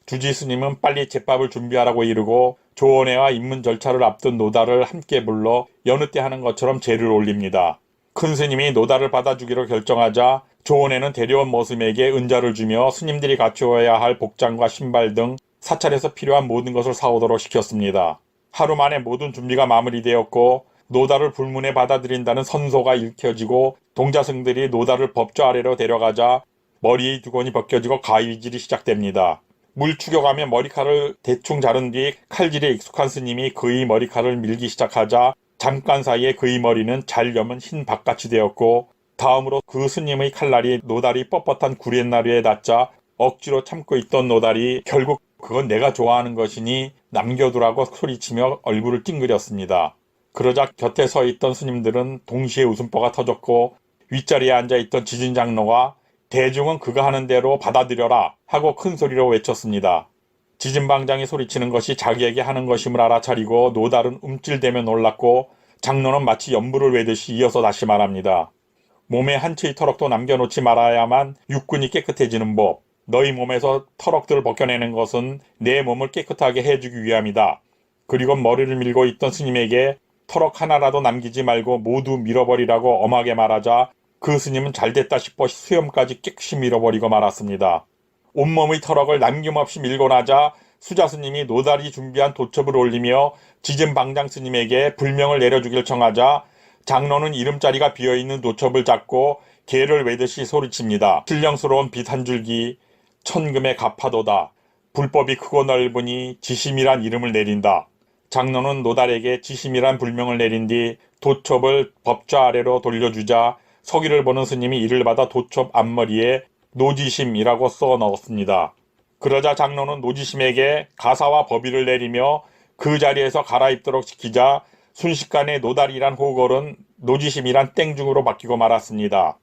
주지 스님은 빨리 제밥을 준비하라고 이르고 조원회와 입문 절차를 앞둔 노달을 함께 불러 여느 때 하는 것처럼 제를 올립니다. 큰 스님이 노달을 받아주기로 결정하자 조원회는 데려온 모습에게 은자를 주며 스님들이 갖추어야 할 복장과 신발 등 사찰에서 필요한 모든 것을 사오도록 시켰습니다. 하루 만에 모든 준비가 마무리되었고 노달을 불문에 받아들인다는 선소가 읽혀지고 동자승들이 노달을 법좌 아래로 데려가자 머리의 두건이 벗겨지고 가위질이 시작됩니다. 물 추격하며 머리칼을 대충 자른 뒤 칼질에 익숙한 스님이 그의 머리칼을 밀기 시작하자 잠깐 사이에 그의 머리는 잘 여문 흰 박같이 되었고 다음으로 그 스님의 칼날이 노달이 뻣뻣한 구렛나루에 닿자 억지로 참고 있던 노달이 결국 그건 내가 좋아하는 것이니 남겨두라고 소리치며 얼굴을 찡그렸습니다. 그러자 곁에 서 있던 스님들은 동시에 웃음보가 터졌고 윗자리에 앉아있던 지진장로가 대중은 그가 하는 대로 받아들여라 하고 큰 소리로 외쳤습니다. 지진방장이 소리치는 것이 자기에게 하는 것임을 알아차리고 노달은 움찔대며 놀랐고 장로는 마치 연부를 외듯이 이어서 다시 말합니다. 몸에 한 채의 터럭도 남겨놓지 말아야만 육군이 깨끗해지는 법. 너희 몸에서 터럭들을 벗겨내는 것은 내 몸을 깨끗하게 해주기 위함이다. 그리고 머리를 밀고 있던 스님에게 터럭 하나라도 남기지 말고 모두 밀어버리라고 엄하게 말하자 그 스님은 잘됐다 싶어 수염까지 깨끗이 밀어버리고 말았습니다. 온몸의 터럭을 남김없이 밀고 나자 수자 스님이 노달이 준비한 도첩을 올리며 지진방장 스님에게 불명을 내려주길 청하자 장로는 이름자리가 비어있는 도첩을 잡고 개를 외듯이 소리칩니다. 신령스러운 빛 한 줄기 천금의 가파도다. 불법이 크고 넓으니 지심이란 이름을 내린다. 장로는 노달에게 지심이란 불명을 내린 뒤 도첩을 법좌 아래로 돌려주자 서기를 보는 스님이 이를 받아 도첩 앞머리에 노지심이라고 써 넣었습니다. 그러자 장로는 노지심에게 가사와 법의를 내리며 그 자리에서 갈아입도록 시키자 순식간에 노달이란 호걸은 노지심이란 땡중으로 바뀌고 말았습니다.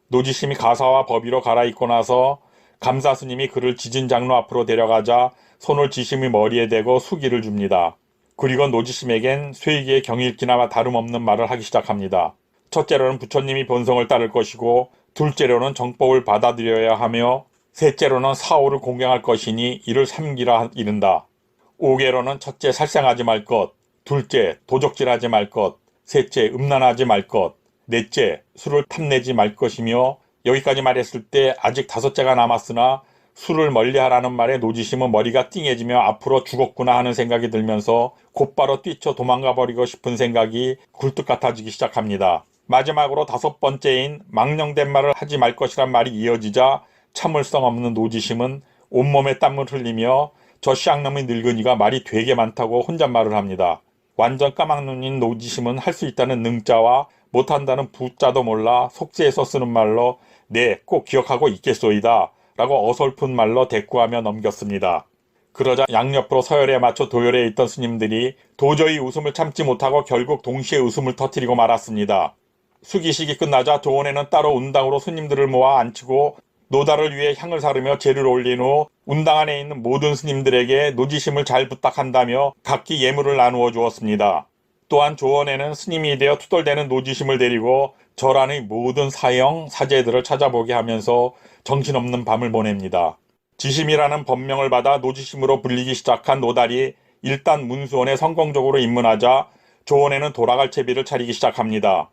노지심이 가사와 법의로 갈아입고 나서 감사 스님이 그를 지진장로 앞으로 데려가자 손을 지심의 머리에 대고 수기를 줍니다. 그리고 노지심에겐 쇠기의 경일기나 다름없는 말을 하기 시작합니다. 첫째로는 부처님이 본성을 따를 것이고 둘째로는 정법을 받아들여야 하며 셋째로는 사오를 공경할 것이니 이를 삼기라 이른다. 오개로는 첫째 살생하지 말 것, 둘째 도적질하지 말 것, 셋째 음란하지 말 것, 넷째 술을 탐내지 말 것이며 여기까지 말했을 때 아직 다섯째가 남았으나 술을 멀리하라는 말에 노지심은 머리가 띵해지며 앞으로 죽었구나 하는 생각이 들면서 곧바로 뛰쳐 도망가버리고 싶은 생각이 굴뚝 같아지기 시작합니다. 마지막으로 다섯 번째인 망령된 말을 하지 말 것이란 말이 이어지자 참을성 없는 노지심은 온몸에 땀을 흘리며 저 쌍놈의 늙은이가 말이 되게 많다고 혼잣말을 합니다. 완전 까막눈인 노지심은 할 수 있다는 능자와 못한다는 부자도 몰라 속세에서 쓰는 말로 네, 꼭 기억하고 있겠소이다 라고 어설픈 말로 대꾸하며 넘겼습니다. 그러자 양옆으로 서열에 맞춰 도열에 있던 스님들이 도저히 웃음을 참지 못하고 결국 동시에 웃음을 터뜨리고 말았습니다. 수기식이 끝나자 조원에는 따로 운당으로 스님들을 모아 앉히고 노달을 위해 향을 사르며 제를 올린 후 운당 안에 있는 모든 스님들에게 노지심을 잘 부탁한다며 각기 예물을 나누어 주었습니다. 또한 조원에는 스님이 되어 투덜대는 노지심을 데리고 절 안의 모든 사형, 사제들을 찾아보게 하면서 정신없는 밤을 보냅니다. 지심이라는 법명을 받아 노지심으로 불리기 시작한 노달이 일단 문수원에 성공적으로 입문하자 조원에는 돌아갈 채비를 차리기 시작합니다.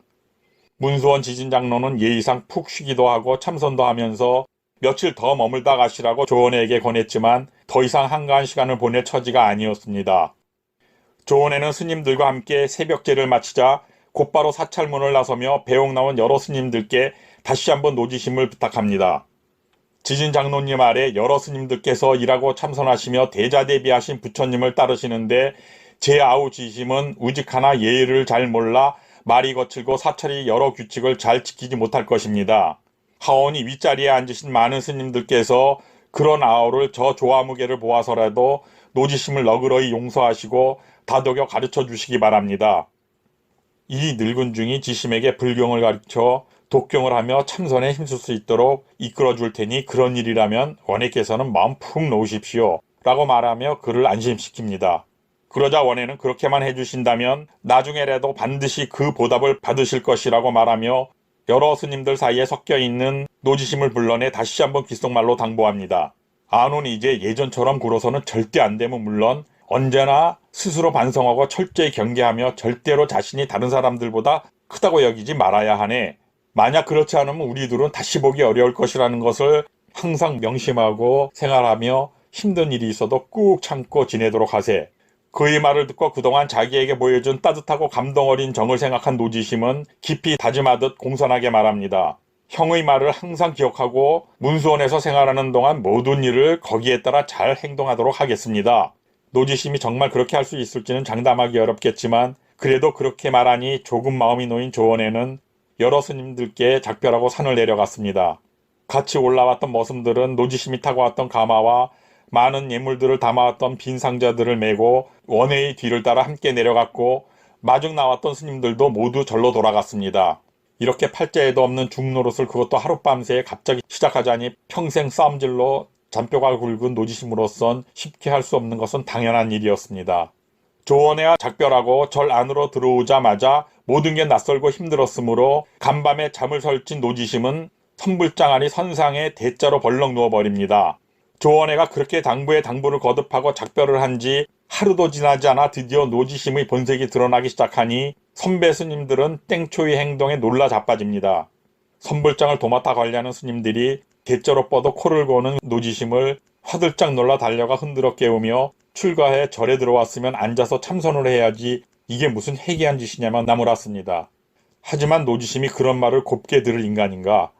문수원 지진장로는 예의상 푹 쉬기도 하고 참선도 하면서 며칠 더 머물다 가시라고 조원에게 권했지만 더 이상 한가한 시간을 보낼 처지가 아니었습니다. 조원에는 스님들과 함께 새벽제를 마치자 곧바로 사찰문을 나서며 배옥 나온 여러 스님들께 다시 한번 노지심을 부탁합니다. 지진장로님 아래 여러 스님들께서 일하고 참선하시며 대자대비하신 부처님을 따르시는데 제 아우 지심은 우직하나 예의를 잘 몰라 말이 거칠고 사찰이 여러 규칙을 잘 지키지 못할 것입니다. 하오니 윗자리에 앉으신 많은 스님들께서 그런 아우를 저 조화무게를 보아서라도 노지심을 너그러이 용서하시고 다독여 가르쳐 주시기 바랍니다. 이 늙은 중이 지심에게 불경을 가르쳐 독경을 하며 참선에 힘쓸 수 있도록 이끌어 줄 테니 그런 일이라면 원해께서는 마음 푹 놓으십시오 라고 말하며 그를 안심시킵니다. 그러자 원해는 그렇게만 해주신다면 나중에라도 반드시 그 보답을 받으실 것이라고 말하며 여러 스님들 사이에 섞여있는 노지심을 불러내 다시 한번 귓속말로 당부합니다. 아는 이제 예전처럼 굴어서는 절대 안 되면 물론 언제나 스스로 반성하고 철저히 경계하며 절대로 자신이 다른 사람들보다 크다고 여기지 말아야 하네. 만약 그렇지 않으면 우리들은 다시 보기 어려울 것이라는 것을 항상 명심하고 생활하며 힘든 일이 있어도 꾹 참고 지내도록 하세. 그의 말을 듣고 그동안 자기에게 보여준 따뜻하고 감동 어린 정을 생각한 노지심은 깊이 다짐하듯 공손하게 말합니다. 형의 말을 항상 기억하고 문수원에서 생활하는 동안 모든 일을 거기에 따라 잘 행동하도록 하겠습니다. 노지심이 정말 그렇게 할 수 있을지는 장담하기 어렵겠지만 그래도 그렇게 말하니 조금 마음이 놓인 조원에는 여러 스님들께 작별하고 산을 내려갔습니다. 같이 올라왔던 머슴들은 노지심이 타고 왔던 가마와 많은 예물들을 담아왔던 빈 상자들을 메고 원해의 뒤를 따라 함께 내려갔고 마중 나왔던 스님들도 모두 절로 돌아갔습니다. 이렇게 팔자에도 없는 중노릇을 그것도 하룻밤새에 갑자기 시작하자니 평생 싸움질로 잔뼈가 굵은 노지심으로선 쉽게 할 수 없는 것은 당연한 일이었습니다. 조원회와 작별하고 절 안으로 들어오자마자 모든 게 낯설고 힘들었으므로 간밤에 잠을 설친 노지심은 선불장 안이 선상에 대자로 벌렁 누워버립니다. 조원회가 그렇게 당부에 당부를 거듭하고 작별을 한 지 하루도 지나지 않아 드디어 노지심의 본색이 드러나기 시작하니 선배 스님들은 땡초의 행동에 놀라 자빠집니다. 선불장을 도맡아 관리하는 스님들이 대자로 뻗어 코를 고는 노지심을 화들짝 놀라 달려가 흔들어 깨우며 출가해 절에 들어왔으면 앉아서 참선을 해야지 이게 무슨 해괴한 짓이냐며 나무랐습니다. 하지만 노지심이 그런 말을 곱게 들을 인간인가.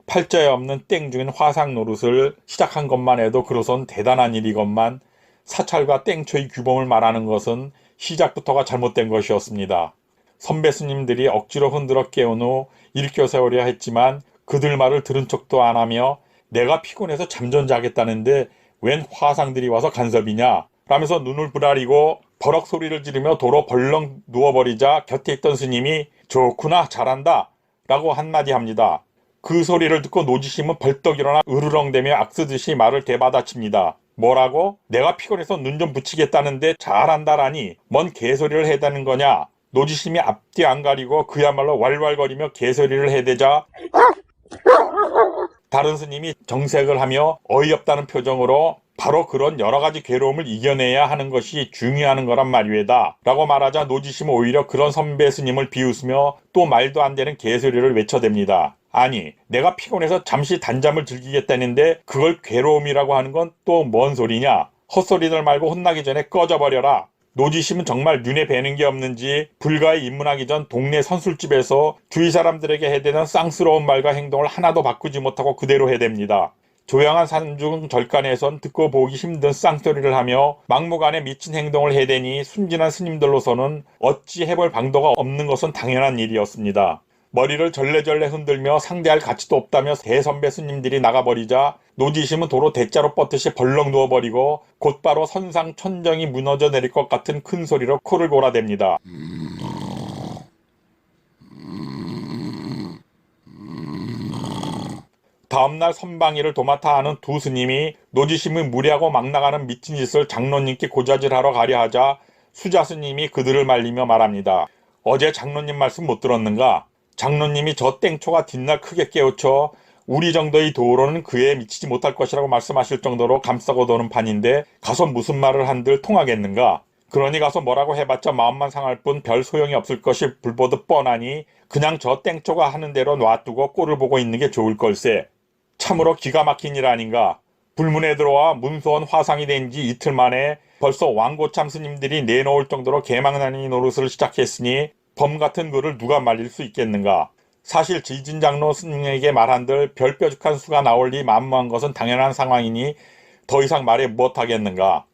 팔자에 없는 땡 중인 화상 노릇을 시작한 것만 해도 그로선 대단한 일이건만 사찰과 땡초의 규범을 말하는 것은 시작부터가 잘못된 것이었습니다. 선배 스님들이 억지로 흔들어 깨운 후 일으켜 세우려 했지만 그들 말을 들은 척도 안 하며 내가 피곤해서 잠 좀 자겠다는데 웬 화상들이 와서 간섭이냐 라면서 눈을 부라리고 버럭 소리를 지르며 도로 벌렁 누워버리자 곁에 있던 스님이 좋구나 잘한다 라고 한마디 합니다. 그 소리를 듣고 노지심은 벌떡 일어나 으르렁대며 악쓰듯이 말을 되받아칩니다. 뭐라고? 내가 피곤해서 눈 좀 붙이겠다는데 잘한다라니 뭔 개소리를 해대는 거냐. 노지심이 앞뒤 안 가리고 그야말로 왈왈거리며 개소리를 해대자 다른 스님이 정색을 하며 어이없다는 표정으로 바로 그런 여러가지 괴로움을 이겨내야 하는 것이 중요한 거란 말이외다 라고 말하자 노지심은 오히려 그런 선배 스님을 비웃으며 또 말도 안 되는 개소리를 외쳐댑니다. 아니 내가 피곤해서 잠시 단잠을 즐기겠다는데 그걸 괴로움이라고 하는 건 또 뭔 소리냐. 헛소리들 말고 혼나기 전에 꺼져버려라. 노지심은 정말 눈에 뵈는 게 없는지 불가에 입문하기 전 동네 선술집에서 주위 사람들에게 해대는 쌍스러운 말과 행동을 하나도 바꾸지 못하고 그대로 해댑니다. 조용한 산중 절간에선 듣고 보기 힘든 쌍소리를 하며 막무가내 미친 행동을 해대니 순진한 스님들로서는 어찌 해볼 방도가 없는 것은 당연한 일이었습니다. 머리를 절레절레 흔들며 상대할 가치도 없다며 대선배 스님들이 나가버리자 노지심은 도로 대자로 뻗듯이 벌렁 누워버리고 곧바로 선상 천정이 무너져 내릴 것 같은 큰 소리로 코를 골아댑니다. 다음날 선방일을 도맡아 하는 두 스님이 노지심의 무례하고 막 나가는 미친 짓을 장로님께 고자질하러 가려 하자 수자 스님이 그들을 말리며 말합니다. 어제 장로님 말씀 못 들었는가? 장로님이 저 땡초가 뒷날 크게 깨우쳐 우리 정도의 도로는 그에 미치지 못할 것이라고 말씀하실 정도로 감싸고 도는 판인데 가서 무슨 말을 한들 통하겠는가? 그러니 가서 뭐라고 해봤자 마음만 상할 뿐 별 소용이 없을 것이 불보듯 뻔하니 그냥 저 땡초가 하는 대로 놔두고 꼴을 보고 있는 게 좋을 걸세. 참으로 기가 막힌 일 아닌가. 불문에 들어와 문소원 화상이 된 지 이틀 만에 벌써 왕고참 스님들이 내놓을 정도로 개망나니 노릇을 시작했으니 범 같은 그를 누가 말릴 수 있겠는가. 사실 지진장로 스님에게 말한들 별 뾰족한 수가 나올 리 만무한 것은 당연한 상황이니 더 이상 말해 무엇하겠는가.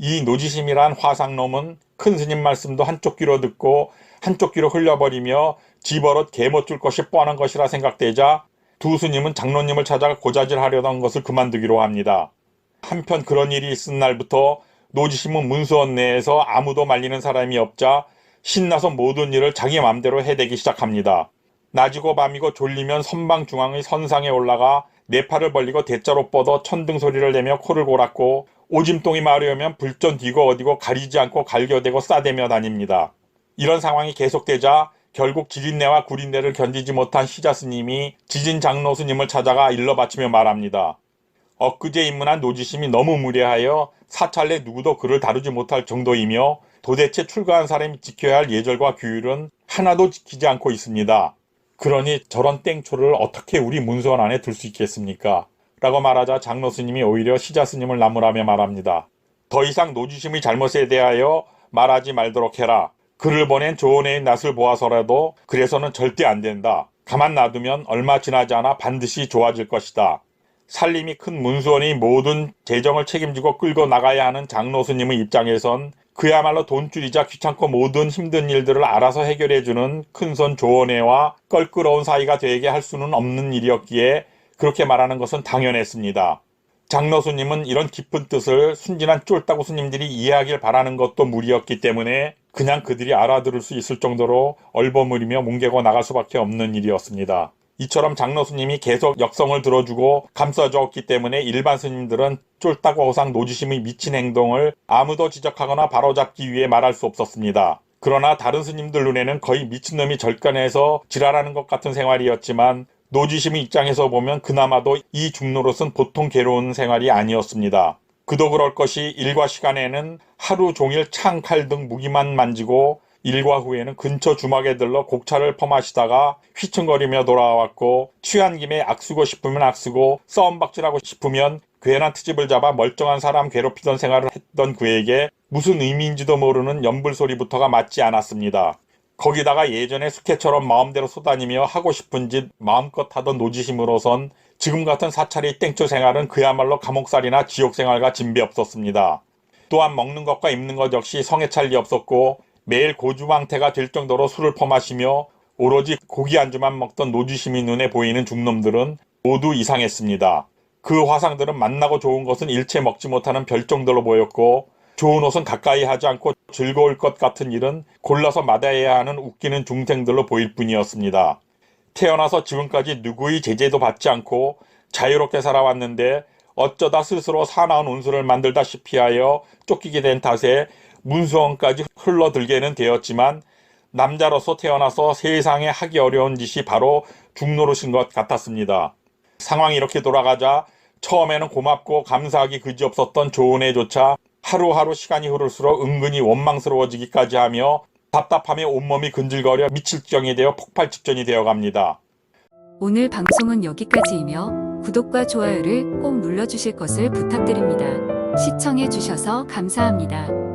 이 노지심이란 화상놈은 큰 스님 말씀도 한쪽 귀로 듣고 한쪽 귀로 흘려버리며 지버릇 개못 줄 것이 뻔한 것이라 생각되자 두 스님은 장로님을 찾아가 고자질하려던 것을 그만두기로 합니다. 한편 그런 일이 있은 날부터 노지심은 문수원 내에서 아무도 말리는 사람이 없자 신나서 모든 일을 자기 맘대로 해대기 시작합니다. 낮이고 밤이고 졸리면 선방 중앙의 선상에 올라가 네 팔을 벌리고 대자로 뻗어 천등 소리를 내며 코를 골았고 오짐똥이 마르려면 불전 뒤고 어디고 가리지 않고 갈겨대고 싸대며 다닙니다. 이런 상황이 계속되자 결국 지린내와 구린내를 견디지 못한 시자 스님이 지진 장로 스님을 찾아가 일러 바치며 말합니다. 엊그제 입문한 노지심이 너무 무례하여 사찰 내 누구도 그를 다루지 못할 정도이며 도대체 출가한 사람이 지켜야 할 예절과 규율은 하나도 지키지 않고 있습니다. 그러니 저런 땡초를 어떻게 우리 문수원 안에 둘 수 있겠습니까? 라고 말하자 장로 스님이 오히려 시자 스님을 나무라며 말합니다. 더 이상 노지심의 잘못에 대하여 말하지 말도록 해라. 그를 보낸 조은혜의 낯을 보아서라도 그래서는 절대 안 된다. 가만 놔두면 얼마 지나지 않아 반드시 좋아질 것이다. 살림이 큰 문수원이 모든 재정을 책임지고 끌고 나가야 하는 장로 스님의 입장에선 그야말로 돈줄이자 귀찮고 모든 힘든 일들을 알아서 해결해주는 큰손 조은혜와 껄끄러운 사이가 되게 할 수는 없는 일이었기에 그렇게 말하는 것은 당연했습니다. 장로 스님은 이런 깊은 뜻을 순진한 쫄따구 스님들이 이해하길 바라는 것도 무리였기 때문에 그냥 그들이 알아들을 수 있을 정도로 얼버무리며 뭉개고 나갈 수밖에 없는 일이었습니다. 이처럼 장로 스님이 계속 역성을 들어주고 감싸주었기 때문에 일반 스님들은 쫄딱 허상 노지심의 미친 행동을 아무도 지적하거나 바로잡기 위해 말할 수 없었습니다. 그러나 다른 스님들 눈에는 거의 미친놈이 절간에서 지랄하는 것 같은 생활이었지만 노지심의 입장에서 보면 그나마도 이 중노릇은 보통 괴로운 생활이 아니었습니다. 그도 그럴 것이 일과 시간에는 하루 종일 창, 칼 등 무기만 만지고 일과 후에는 근처 주막에 들러 곡차를 퍼마시다가 휘청거리며 돌아왔고 취한 김에 악쓰고 싶으면 악쓰고 싸움박질하고 싶으면 괜한 트집을 잡아 멀쩡한 사람 괴롭히던 생활을 했던 그에게 무슨 의미인지도 모르는 연불소리부터가 맞지 않았습니다. 거기다가 예전에 숙회처럼 마음대로 쏘다니며 하고 싶은 짓 마음껏 하던 노지심으로선 지금 같은 사찰이 땡초 생활은 그야말로 감옥살이나 지옥생활과 진배 없었습니다. 또한 먹는 것과 입는 것 역시 성에 찰리 없었고 매일 고주망태가 될 정도로 술을 퍼마시며 오로지 고기 안주만 먹던 노지심이 눈에 보이는 중놈들은 모두 이상했습니다. 그 화상들은 만나고 좋은 것은 일체 먹지 못하는 별종들로 보였고 좋은 옷은 가까이 하지 않고 즐거울 것 같은 일은 골라서 마다해야 하는 웃기는 중생들로 보일 뿐이었습니다. 태어나서 지금까지 누구의 제재도 받지 않고 자유롭게 살아왔는데 어쩌다 스스로 사나운 운수를 만들다시피 하여 쫓기게 된 탓에 문수원까지 흘러들게는 되었지만 남자로서 태어나서 세상에 하기 어려운 짓이 바로 중노릇인 것 같았습니다. 상황이 이렇게 돌아가자 처음에는 고맙고 감사하기 그지없었던 좋은 애조차 하루하루 시간이 흐를수록 은근히 원망스러워지기까지 하며 답답함에 온몸이 근질거려 미칠 지경이 되어 폭발 직전이 되어갑니다. 오늘 방송은 여기까지이며 구독과 좋아요를 꼭 눌러주실 것을 부탁드립니다. 시청해주셔서 감사합니다.